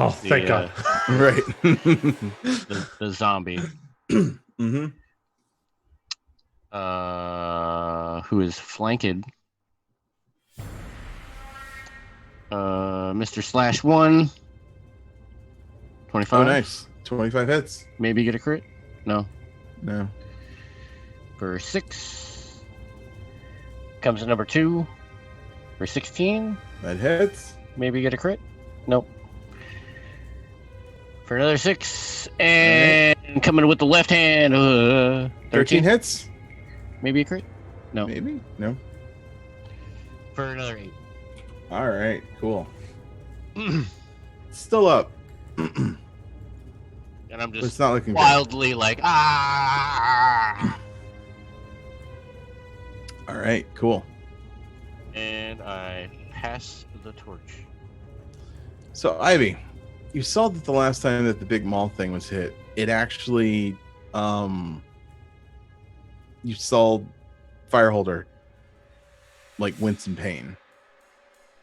God. Right. the zombie. Mm-hmm. Who is flanked. Mr. Slash 1. 25. Oh, nice. 25 hits. Maybe get a crit? No. No. For 6. Comes to number 2. For 16. That hits. Maybe get a crit? Nope. For another 6. And coming with the left hand. 13 hits. Maybe a crit? No. Maybe. No. For another 8. All right. Cool. Still up. And I'm It's just not looking good. wildly like, ah! All right. Cool. And I pass the torch. So, Ivy, you saw that the last time that the big mall thing was hit, it actually, you saw Fireholder like wince in pain.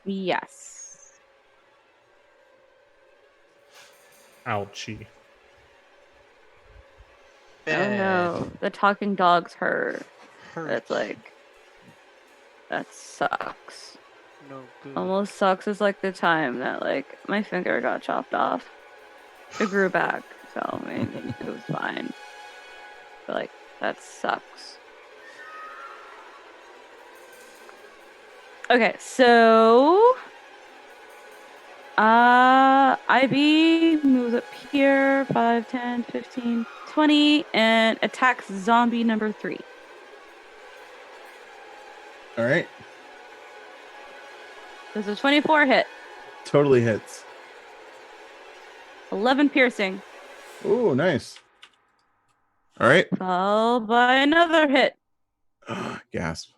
Yes. Ouchie. Oh no, the talking dogs hurt. That's like, that sucks. No good. Almost sucks is like the time that like my finger got chopped off. It grew back, so I mean, it was fine. But like, that sucks. Okay, so IB moves up here 5, 10, 15, 20 and attacks zombie number 3. All right. Does a 24 hit? Totally hits. 11 piercing. Ooh, nice. All right. Followed by another hit. Gasp.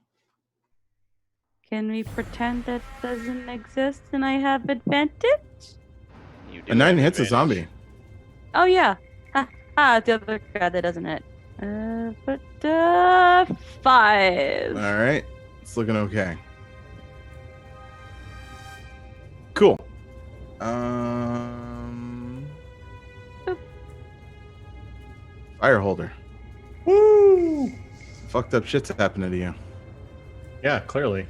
Can we pretend that doesn't exist and I have advantage? You do A 9 have hits a advantage. zombie. Oh yeah. It's the other guy that doesn't hit. 5. All right. It's looking okay. Cool. Fireholder. Woo! Fucked up shit's happening to you. Yeah, clearly.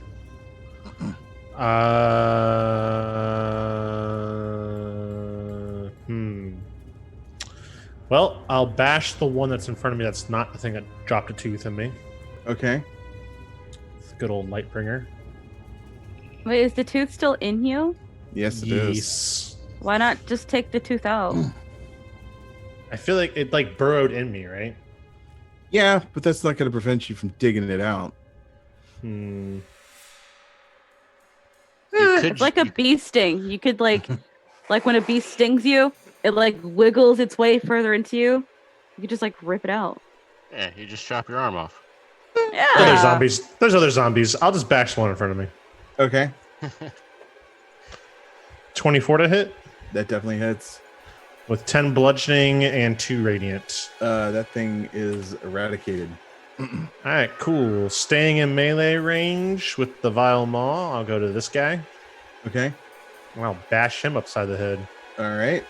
Well, I'll bash the one that's in front of me that's not the thing that dropped a tooth in me. Okay. It's good old Lightbringer. Wait, is the tooth still in you? Yes, it is. Yes. Why not just take the tooth out? I feel like it like burrowed in me, right? Yeah, but that's not going to prevent you from digging it out. Hmm. It's like a bee sting. You could like when a bee stings you, it like wiggles its way further into you. You could just like rip it out. Yeah, you just chop your arm off. Yeah. Other zombies. There's other zombies. I'll just bash one in front of me. Okay. 24 to hit That definitely hits. with 10 bludgeoning and 2 radiant. That thing is eradicated. All right, cool. Staying in melee range with the Vile Maw, I'll go to this guy. Okay. And I'll bash him upside the head. All right.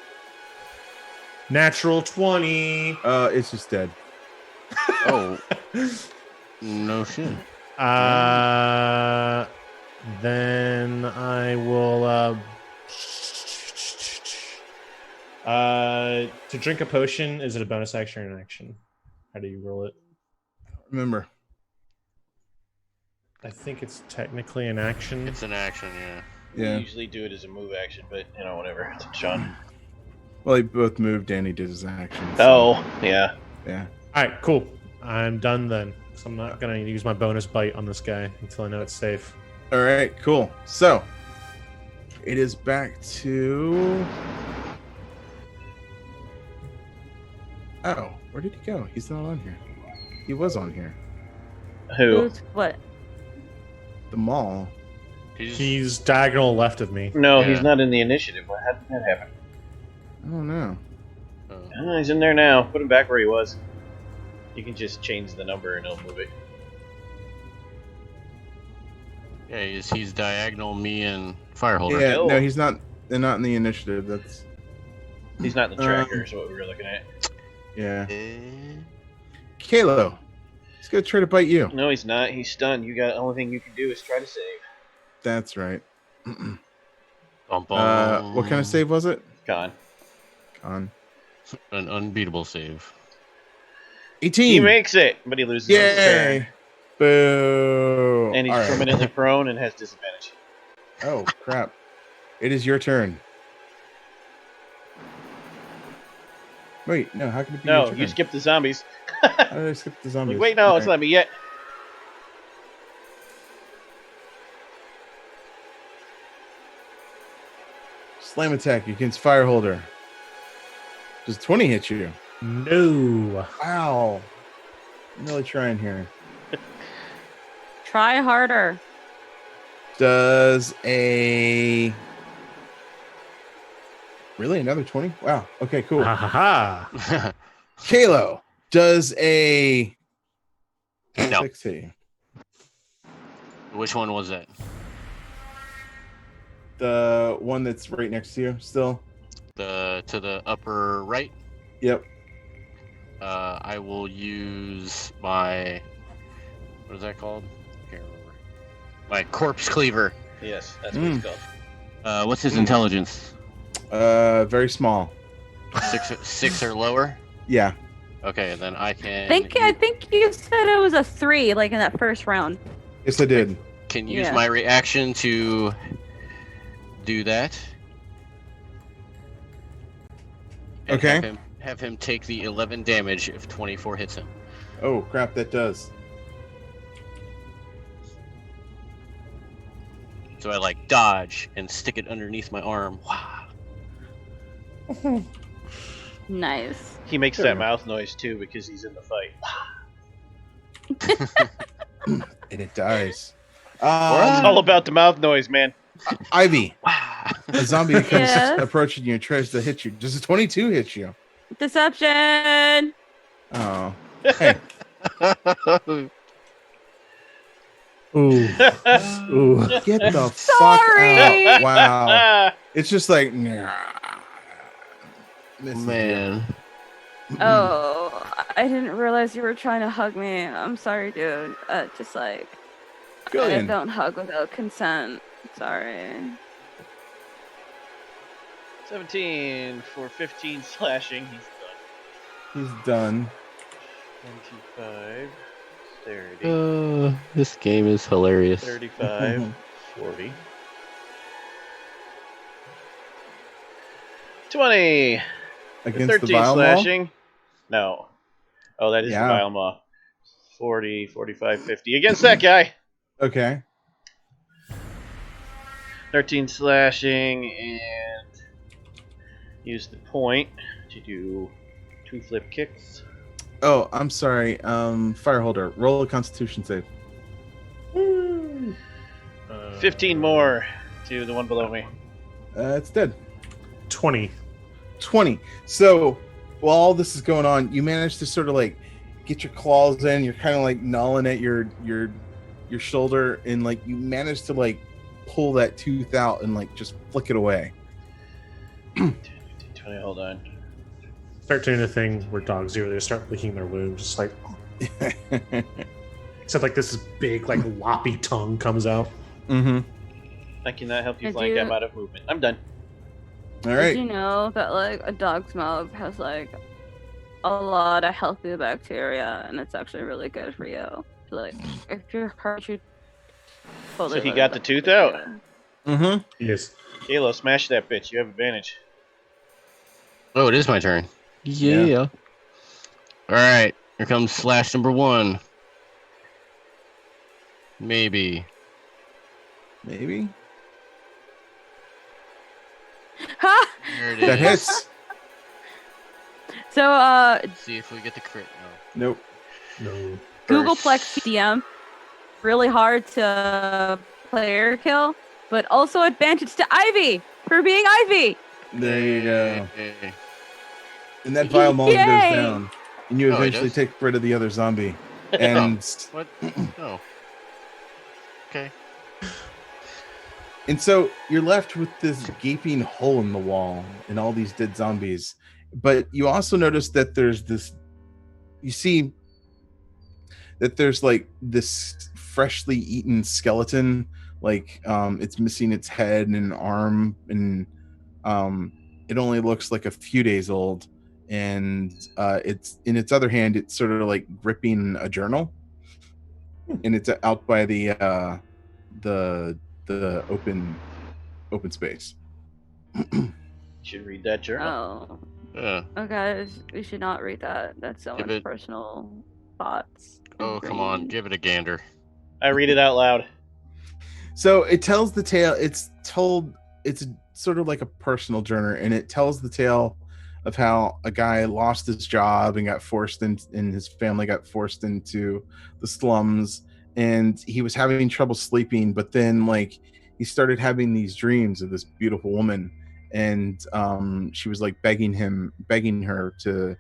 Natural 20. It's just dead. Oh. No shit. Then I will to drink a potion, is it a bonus action or an action? How do you roll it? Remember. I think it's technically an action. It's an action, yeah. Yeah. We usually do it as a move action, but you know, whatever. It's Sean. Well, he both moved and he did his action. So, Oh, yeah. yeah. All right, cool. I'm done then. So I'm not gonna use my bonus bite on this guy until I know it's safe. All right, cool. So, it is back to... Oh, where did he go? He's not on here. He was on here. Who? Who's what? The mall. He's diagonal left of me. No, Yeah. he's not in the initiative. How did that happen? I don't know. Oh, he's in there now. Put him back where he was. You can just change the number and it'll move it. Yeah, he's diagonal me and Fireholder. Yeah, Oh. no, he's not. They're not in the initiative. That's... He's not in the tracker, is what we were looking at. Yeah. Eh, Kalo. He's going to try to bite you. No, he's not. He's stunned. You got the only thing you can do is try to save. That's right. bum, bum. What kind of save was it? Con. Con. An unbeatable save. 18. He makes it, but he loses his turn. Yay. Boo. And he's All right. permanently prone and has disadvantage. Oh, crap. It is your turn. Wait, no, how can it be your No, turn? you skipped the zombies. How did I skip the zombies? Wait, no, it's Okay. not me yet. Slam attack against Fireholder. Does 20 hit you? No. Wow. I'm really trying here. Try harder. Does a... Really? Another 20? Wow. Okay, cool. Ha ha ha. Kalo, does a... No. 6 hit you? Which one was that? The one that's right next to you still. To the upper right. Yep. I will use my, what is that called? I can't remember. My corpse cleaver. Yes, that's what it's called. What's his intelligence? Very small. Six or lower. Yeah. Okay, then I can. I think you said it was a 3, like in that first round. Yes, I did. Can use my reaction to do that. And Okay. Have him take the 11 damage if 24 hits him. Oh crap! That does. So I like dodge and stick it underneath my arm. Wow. Nice. He makes that mouth noise too because he's in the fight. And it dies. It's all about the mouth noise, man. Ivy, a zombie comes Yes? approaching you and tries to hit you. Does a 22 hit you? Deception. Oh. Hey. Ooh. Ooh. Get the Sorry. fuck out. Wow. It's just like, nah. Man. Oh, I didn't realize you were trying to hug me. I'm sorry, dude. Just like, I Billion. don't hug without consent. Sorry. 17 for 15 slashing. He's done. He's done. 25, 30, This game is hilarious. 35, 40. 20! Against 13 the vile maw? slashing. No. Oh, that is Yeah. the vile maw. 40, 45, 50. Against that guy! Okay. 13 slashing and use the point to do 2 flip kicks. Oh, I'm sorry. Fireholder, roll a Constitution save. 15 more to the one below me. It's dead. 20. 20. So while all this is going on, you manage to sort of like get your claws in. You're kind of like gnawing at your shoulder, and like you manage to like pull that tooth out and like just flick it away. 20, hold on. Start doing the thing where dogs do. They start licking their wounds, just like. Except like this big, like loppy tongue comes out. Mm-hmm. I cannot help you Did flank. you- I'm out of movement. I'm done. All Did right. you know that like a dog's mouth has like a lot of healthy bacteria, and it's actually really good for you. Like if you're hurt, you. So he got the tooth out? Mm-hmm. Yes. Halo, smash that bitch. You have advantage. Oh, it is my turn. Yeah. All right. Here comes slash number 1. Maybe. Maybe. Ha! There it is. That hits. So Let's see if we get the crit. No. Nope. No. Googleplex DM, really hard to player kill, but also advantage to Ivy for being Ivy. There you go. Hey. And that vile maw goes Yay! down, and you Oh, it eventually does? take rid of the other zombie. And What? Oh. Okay. And so you're left with this gaping hole in the wall and all these dead zombies. But you also notice that there's this, you see that there's like this freshly eaten skeleton, like it's missing its head and an arm, and it only looks like a few days old. And it's in its other hand, it's sort of like gripping a journal, and it's out by the open space. You should read that journal. Oh, okay. We should not read that. That's Give someone's it- personal thoughts. Oh, come on. Give it a gander. I read it out loud. So it tells the tale. It's sort of like a personal journal, and it tells the tale of how a guy lost his job and got forced and his family got forced into the slums, and he was having trouble sleeping, but then like he started having these dreams of this beautiful woman, and she was like begging her to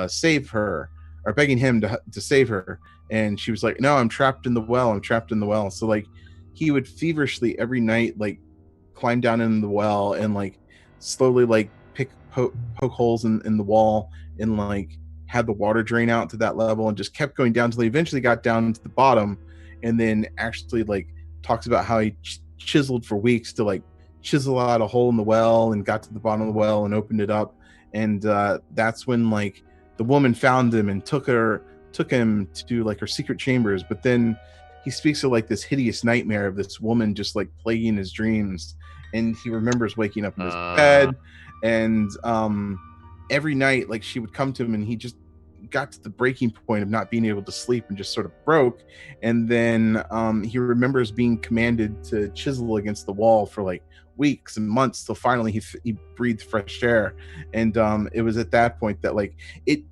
save her, or begging him to save her, and she was like, no, I'm trapped in the well. So like he would feverishly every night like climb down in the well and like slowly like poke holes in the wall and like had the water drain out to that level and just kept going down until he eventually got down to the bottom, and then actually like talks about how he chiseled for weeks to like chisel out a hole in the well and got to the bottom of the well and opened it up, and that's when like the woman found him and took him to like her secret chambers. But then he speaks of like this hideous nightmare of this woman just like plaguing his dreams, and he remembers waking up in his bed, and every night like she would come to him and he just got to the breaking point of not being able to sleep and just sort of broke. And then he remembers being commanded to chisel against the wall for like weeks and months till finally he breathed fresh air. And it was at that point that like it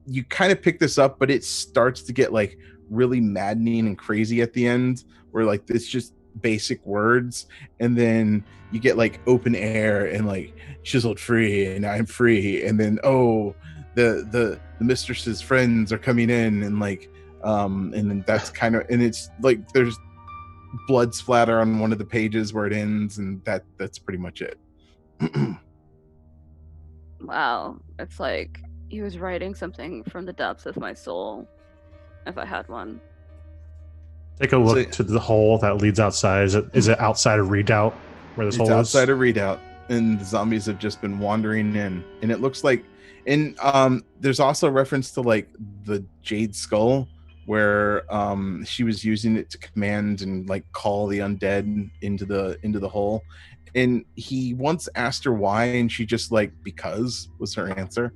you kind of pick this up, but it starts to get like really maddening and crazy at the end, where like it's just basic words, and then you get like open air and like chiseled free and I'm free, and then the mistress's friends are coming in, and like and then that's kind of, and it's like there's blood splatter on one of the pages where it ends, and that's pretty much it. Wow, it's like he was writing something from the depths of my soul, if I had one. Take a look to the hole that leads outside. Is it outside of Redoubt where this hole is? It's outside of Redoubt, and the zombies have just been wandering in, and it looks like, and there's also reference to like the Jade Skull, where she was using it to command and like call the undead into the hole. And he once asked her why, and she just like, because was her answer.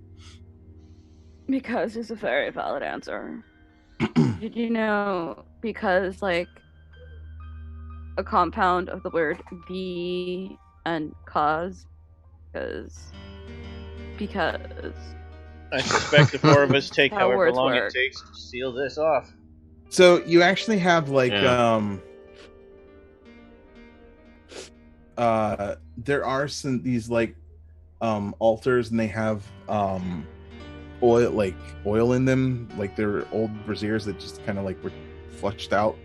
Because is a very valid answer. Did you know, because like a compound of the word the and cause, because I suspect the four of us take How however words long work. it takes to seal this off. So you actually have like there are some these like altars, and they have oil in them, like they're old braziers that just kind of like were flushed out,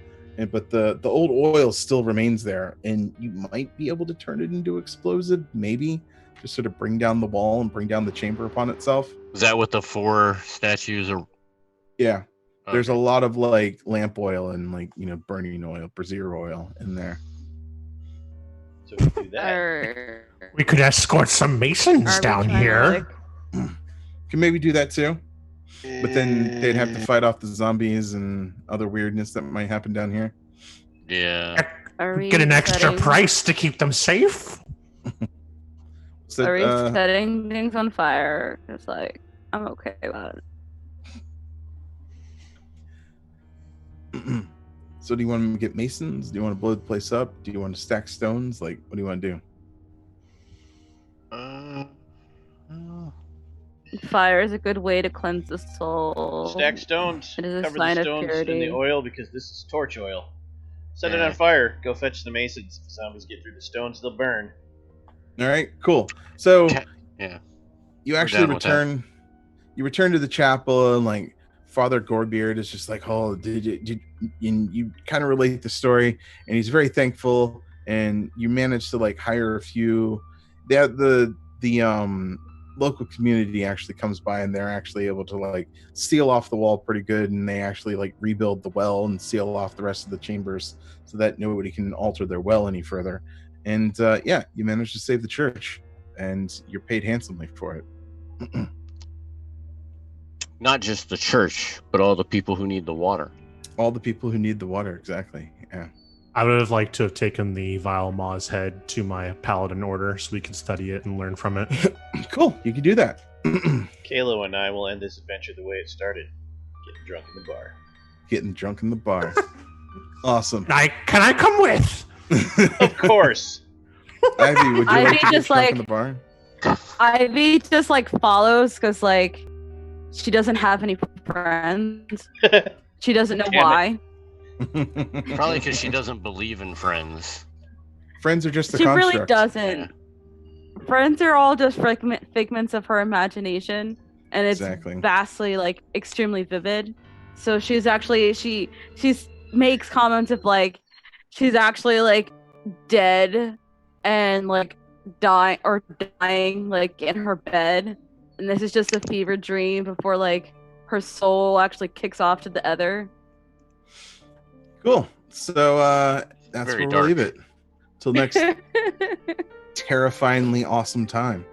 but the old oil still remains there, and you might be able to turn it into explosive, maybe just sort of bring down the wall and bring down the chamber upon itself. Is that what the 4 statues are? Yeah. There's a lot of like lamp oil and like, you know, burning oil, brazier oil in there. So we do that. We could escort some masons down here. Can maybe do that too, but then they'd have to fight off the zombies and other weirdness that might happen down here. Yeah. Get an extra price to keep them safe. So, are we setting things on fire? It's like, I'm okay with it. So do you want to get masons? Do you want to blow the place up? Do you want to stack stones? Like, what do you want to do? Fire is a good way to cleanse the soul. Stack stones. It is a Cover sign the of stones purity. in the oil, because this is torch oil. Set it on fire. Go fetch the masons. If the zombies get through the stones, they'll burn. All right, cool. So yeah, you actually return. You return to the chapel, and like Father Gorebeard is just like, oh, did you kind of relate the story, and he's very thankful, and you manage to like hire a few. The local community actually comes by, and they're actually able to like seal off the wall pretty good, and they actually like rebuild the well and seal off the rest of the chambers so that nobody can alter their well any further. And you manage to save the church, and you're paid handsomely for it. Not just the church, but all the people who need the water. All the people who need the water, exactly. Yeah. I would have liked to have taken the Vile Maw's head to my paladin order so we can study it and learn from it. Cool, you can do that. Kalo and I will end this adventure the way it started. Getting drunk in the bar. Getting drunk in the bar. Awesome. Can I come with? Of course. Ivy, would you Ivy like to get just, drunk like- in the bar? Ivy just like follows because like she doesn't have any friends. She doesn't know Damn why. Probably because she doesn't believe in friends. Friends are just a She construct. really doesn't. Friends are all just figments of her imagination, and it's Exactly. vastly like extremely vivid. So she's actually she makes comments of like she's actually like dead and like dying like in her bed, and this is just a fever dream before like her soul actually kicks off to the other. Cool. So that's Very where we'll leave dark. it. Till next terrifyingly awesome time.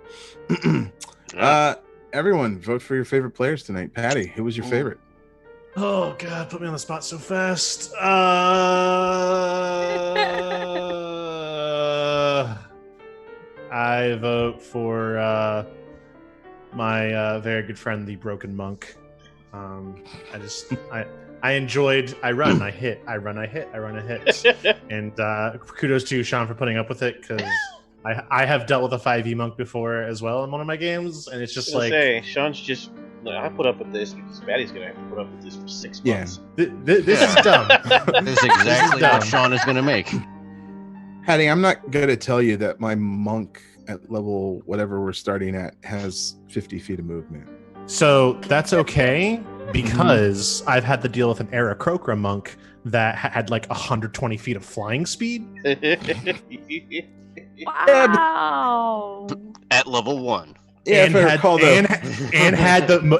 Everyone, vote for your favorite players tonight. Patty, who was your favorite? Oh God, put me on the spot so fast. I vote for my very good friend, the Broken Monk. I enjoyed. I run, I hit, I run, I hit, I run, I hit, and kudos to Shawn for putting up with it, because I have dealt with a 5e monk before as well in one of my games, and it's just like Shawn's just. I put up with this because Patty's gonna have to put up with this for 6 months. This is dumb. This is exactly what Shawn is going to make. Patty, I'm not going to tell you that my monk at level whatever we're starting at has 50 feet of movement. So that's okay, because I've had to deal with an Aarakocra monk that had like 120 feet of flying speed. Wow. At level 1. Yeah, and if I had, recall,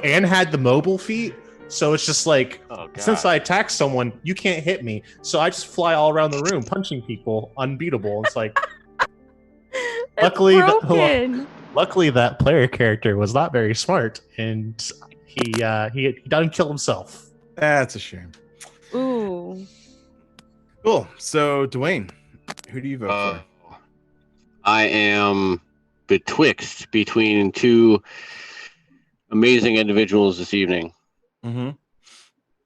and had the mobile feat. So it's just like, Oh, God. since I attack someone, you can't hit me. So I just fly all around the room, punching people, unbeatable. It's like, luckily that player character was not very smart, and he done kill himself. That's a shame. Ooh. Cool. So, Duane, who do you vote for? I am between two amazing individuals this evening. Mm-hmm.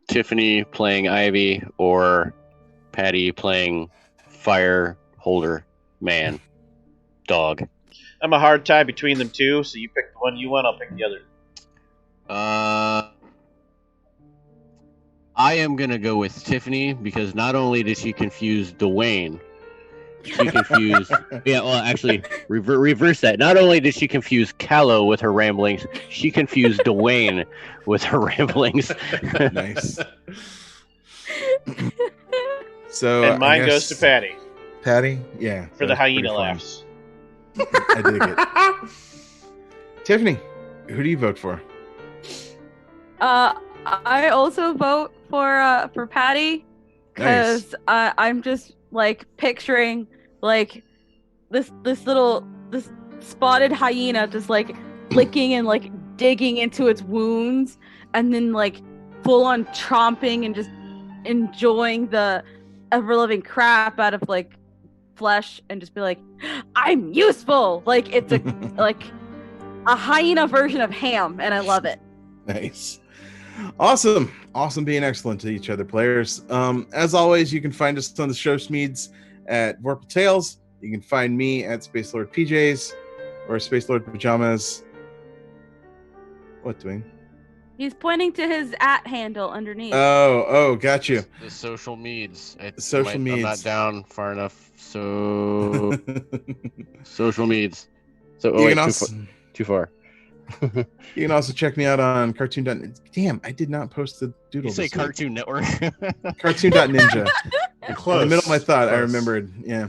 Tiffany playing Ivy, or Patty playing Fire Holder Man Dog. I'm a hard tie between them two, so you pick the one you want, I'll pick the other. I am gonna go with Tiffany, because not only did she confuse Duane, she confused. Yeah, well, actually, reverse that. Not only did she confuse Callow with her ramblings, she confused Duane with her ramblings. Nice. So, And mine goes to Patty Patty, yeah, for the that's pretty hyena fun. laughs. I dig it. Tiffany, who do you vote for? I also vote for Patty, because I'm just like picturing like this spotted hyena just like licking and like digging into its wounds, and then like full on chomping and just enjoying the ever living crap out of like flesh, and just be like, I'm useful. Like it's a like a hyena version of Ham, and I love it. Nice. Awesome being excellent to each other, players. As always, you can find us on the show Smeeds at Vorpal Tales. You can find me at Space Lord PJs or Space Lord Pajamas. What, Duane? He's pointing to his @ handle underneath. Oh, got you. The social meds. Meds. I'm not down far enough. So social meds. So you can also, too far. You can also check me out on Cartoon. Damn, I did not post the doodle. You say Cartoon Network? Cartoon.ninja. Close. In the middle of my thought, Close. I remembered. Yeah.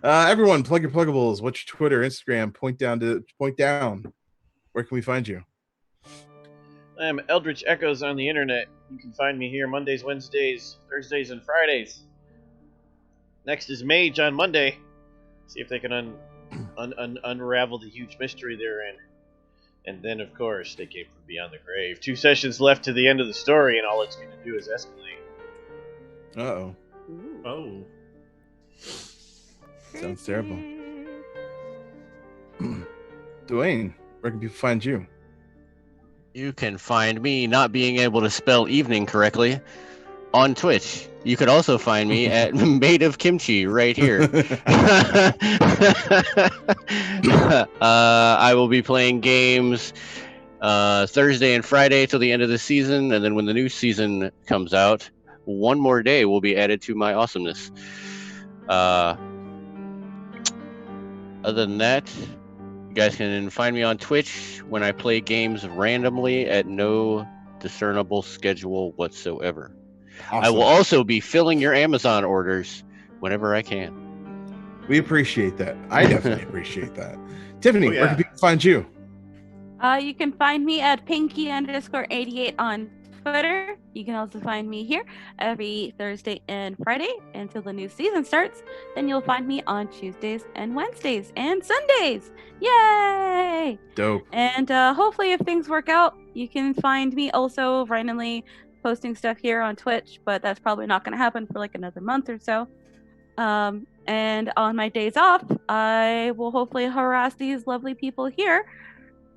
Everyone, plug your pluggables. What's your Twitter, Instagram? Point down. Where can we find you? I'm Eldritch Echoes on the internet. You can find me here Mondays, Wednesdays, Thursdays, and Fridays. Next is Mage on Monday. See if they can unravel the huge mystery they're in. And then, of course, they came from beyond the grave. 2 sessions left to the end of the story, and all it's going to do is escalate. Uh-oh. Oh. Sounds terrible. Duane, where can people find you? You can find me not being able to spell evening correctly on Twitch. You could also find me at Made of Kimchi right here. I will be playing games Thursday and Friday till the end of the season, and then when the new season comes out, one more day will be added to my awesomeness. Other than that, you guys can find me on Twitch when I play games randomly at no discernible schedule whatsoever. Awesome. I will also be filling your Amazon orders whenever I can. We appreciate that. I definitely appreciate that. Tiffany, Oh, yeah. where can people find you? You can find me at pinky_88 on Twitter. You can also find me here every Thursday and Friday until the new season starts. Then you'll find me on Tuesdays and Wednesdays and Sundays. Yay! Dope. And hopefully, if things work out, you can find me also randomly posting stuff here on Twitch, but that's probably not going to happen for like another month or so. And on my days off, I will hopefully harass these lovely people here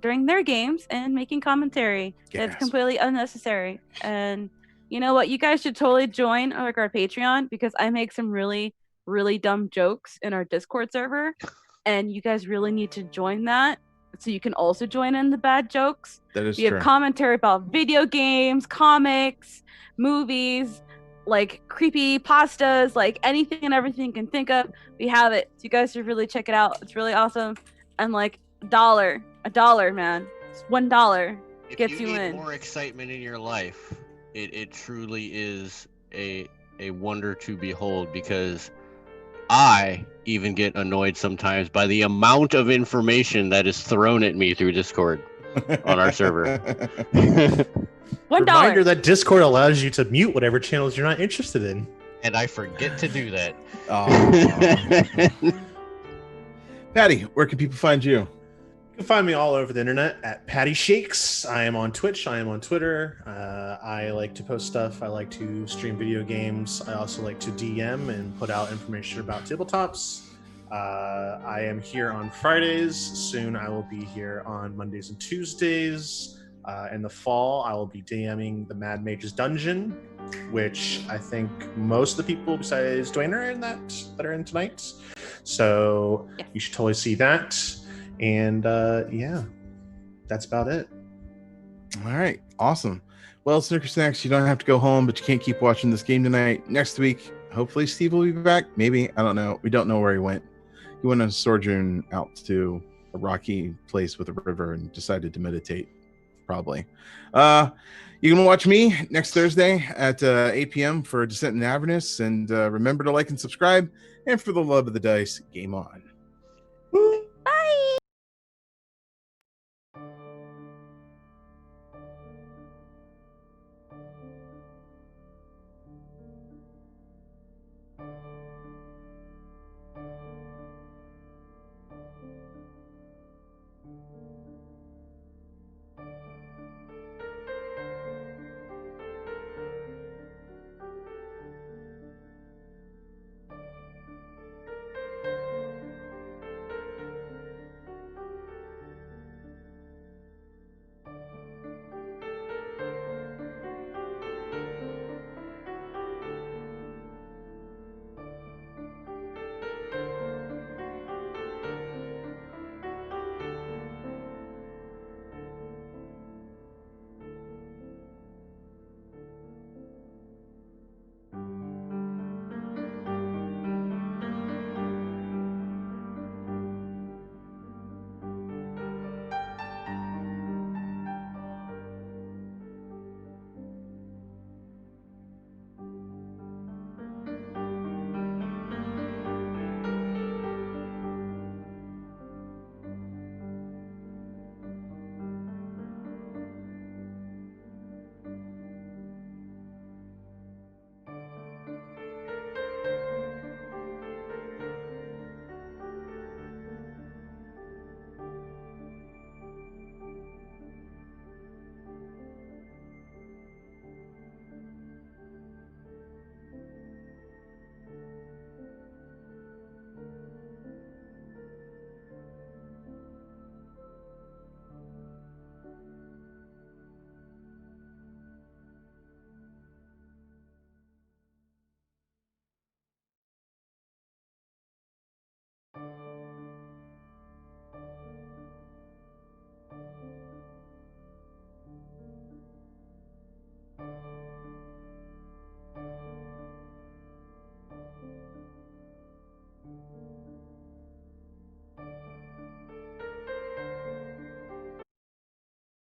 during their games and making commentary. Yes. It's completely unnecessary. And you know what? You guys should totally join like our Patreon, because I make some really, really dumb jokes in our Discord server. And you guys really need to join that so you can also join in the bad jokes. That is We true. have commentary about video games, comics, movies, like creepy pastas, like anything and everything you can think of. We have it. So you guys should really check it out. It's really awesome. And like a dollar, man. It's $1 If gets you you need in. more excitement in your life, it truly is a wonder to behold, because I even get annoyed sometimes by the amount of information that is thrown at me through Discord on our server. $1. Reminder that Discord allows you to mute whatever channels you're not interested in. And I forget to do that. Aw. Patty, where can people find you? You can find me all over the internet at Patty Shakes. I am on Twitch. I am on Twitter. I like to post stuff. I like to stream video games. I also like to DM and put out information about tabletops. I am here on Fridays. Soon I will be here on Mondays and Tuesdays. In the fall, I will be DMing the Mad Mage's Dungeon, which I think most of the people besides Duane are in that are in tonight. So you should totally see that. And yeah, that's about it. All right. Awesome. Well, Snicker Snacks, you don't have to go home, but you can't keep watching this game tonight. Next week, hopefully Steve will be back. Maybe. I don't know. We don't know where he went. He went on a sojourn out to a rocky place with a river and decided to meditate. Probably. You can watch me next Thursday at 8 p.m. for Descent in Avernus. And remember to like and subscribe. And for the love of the dice, game on.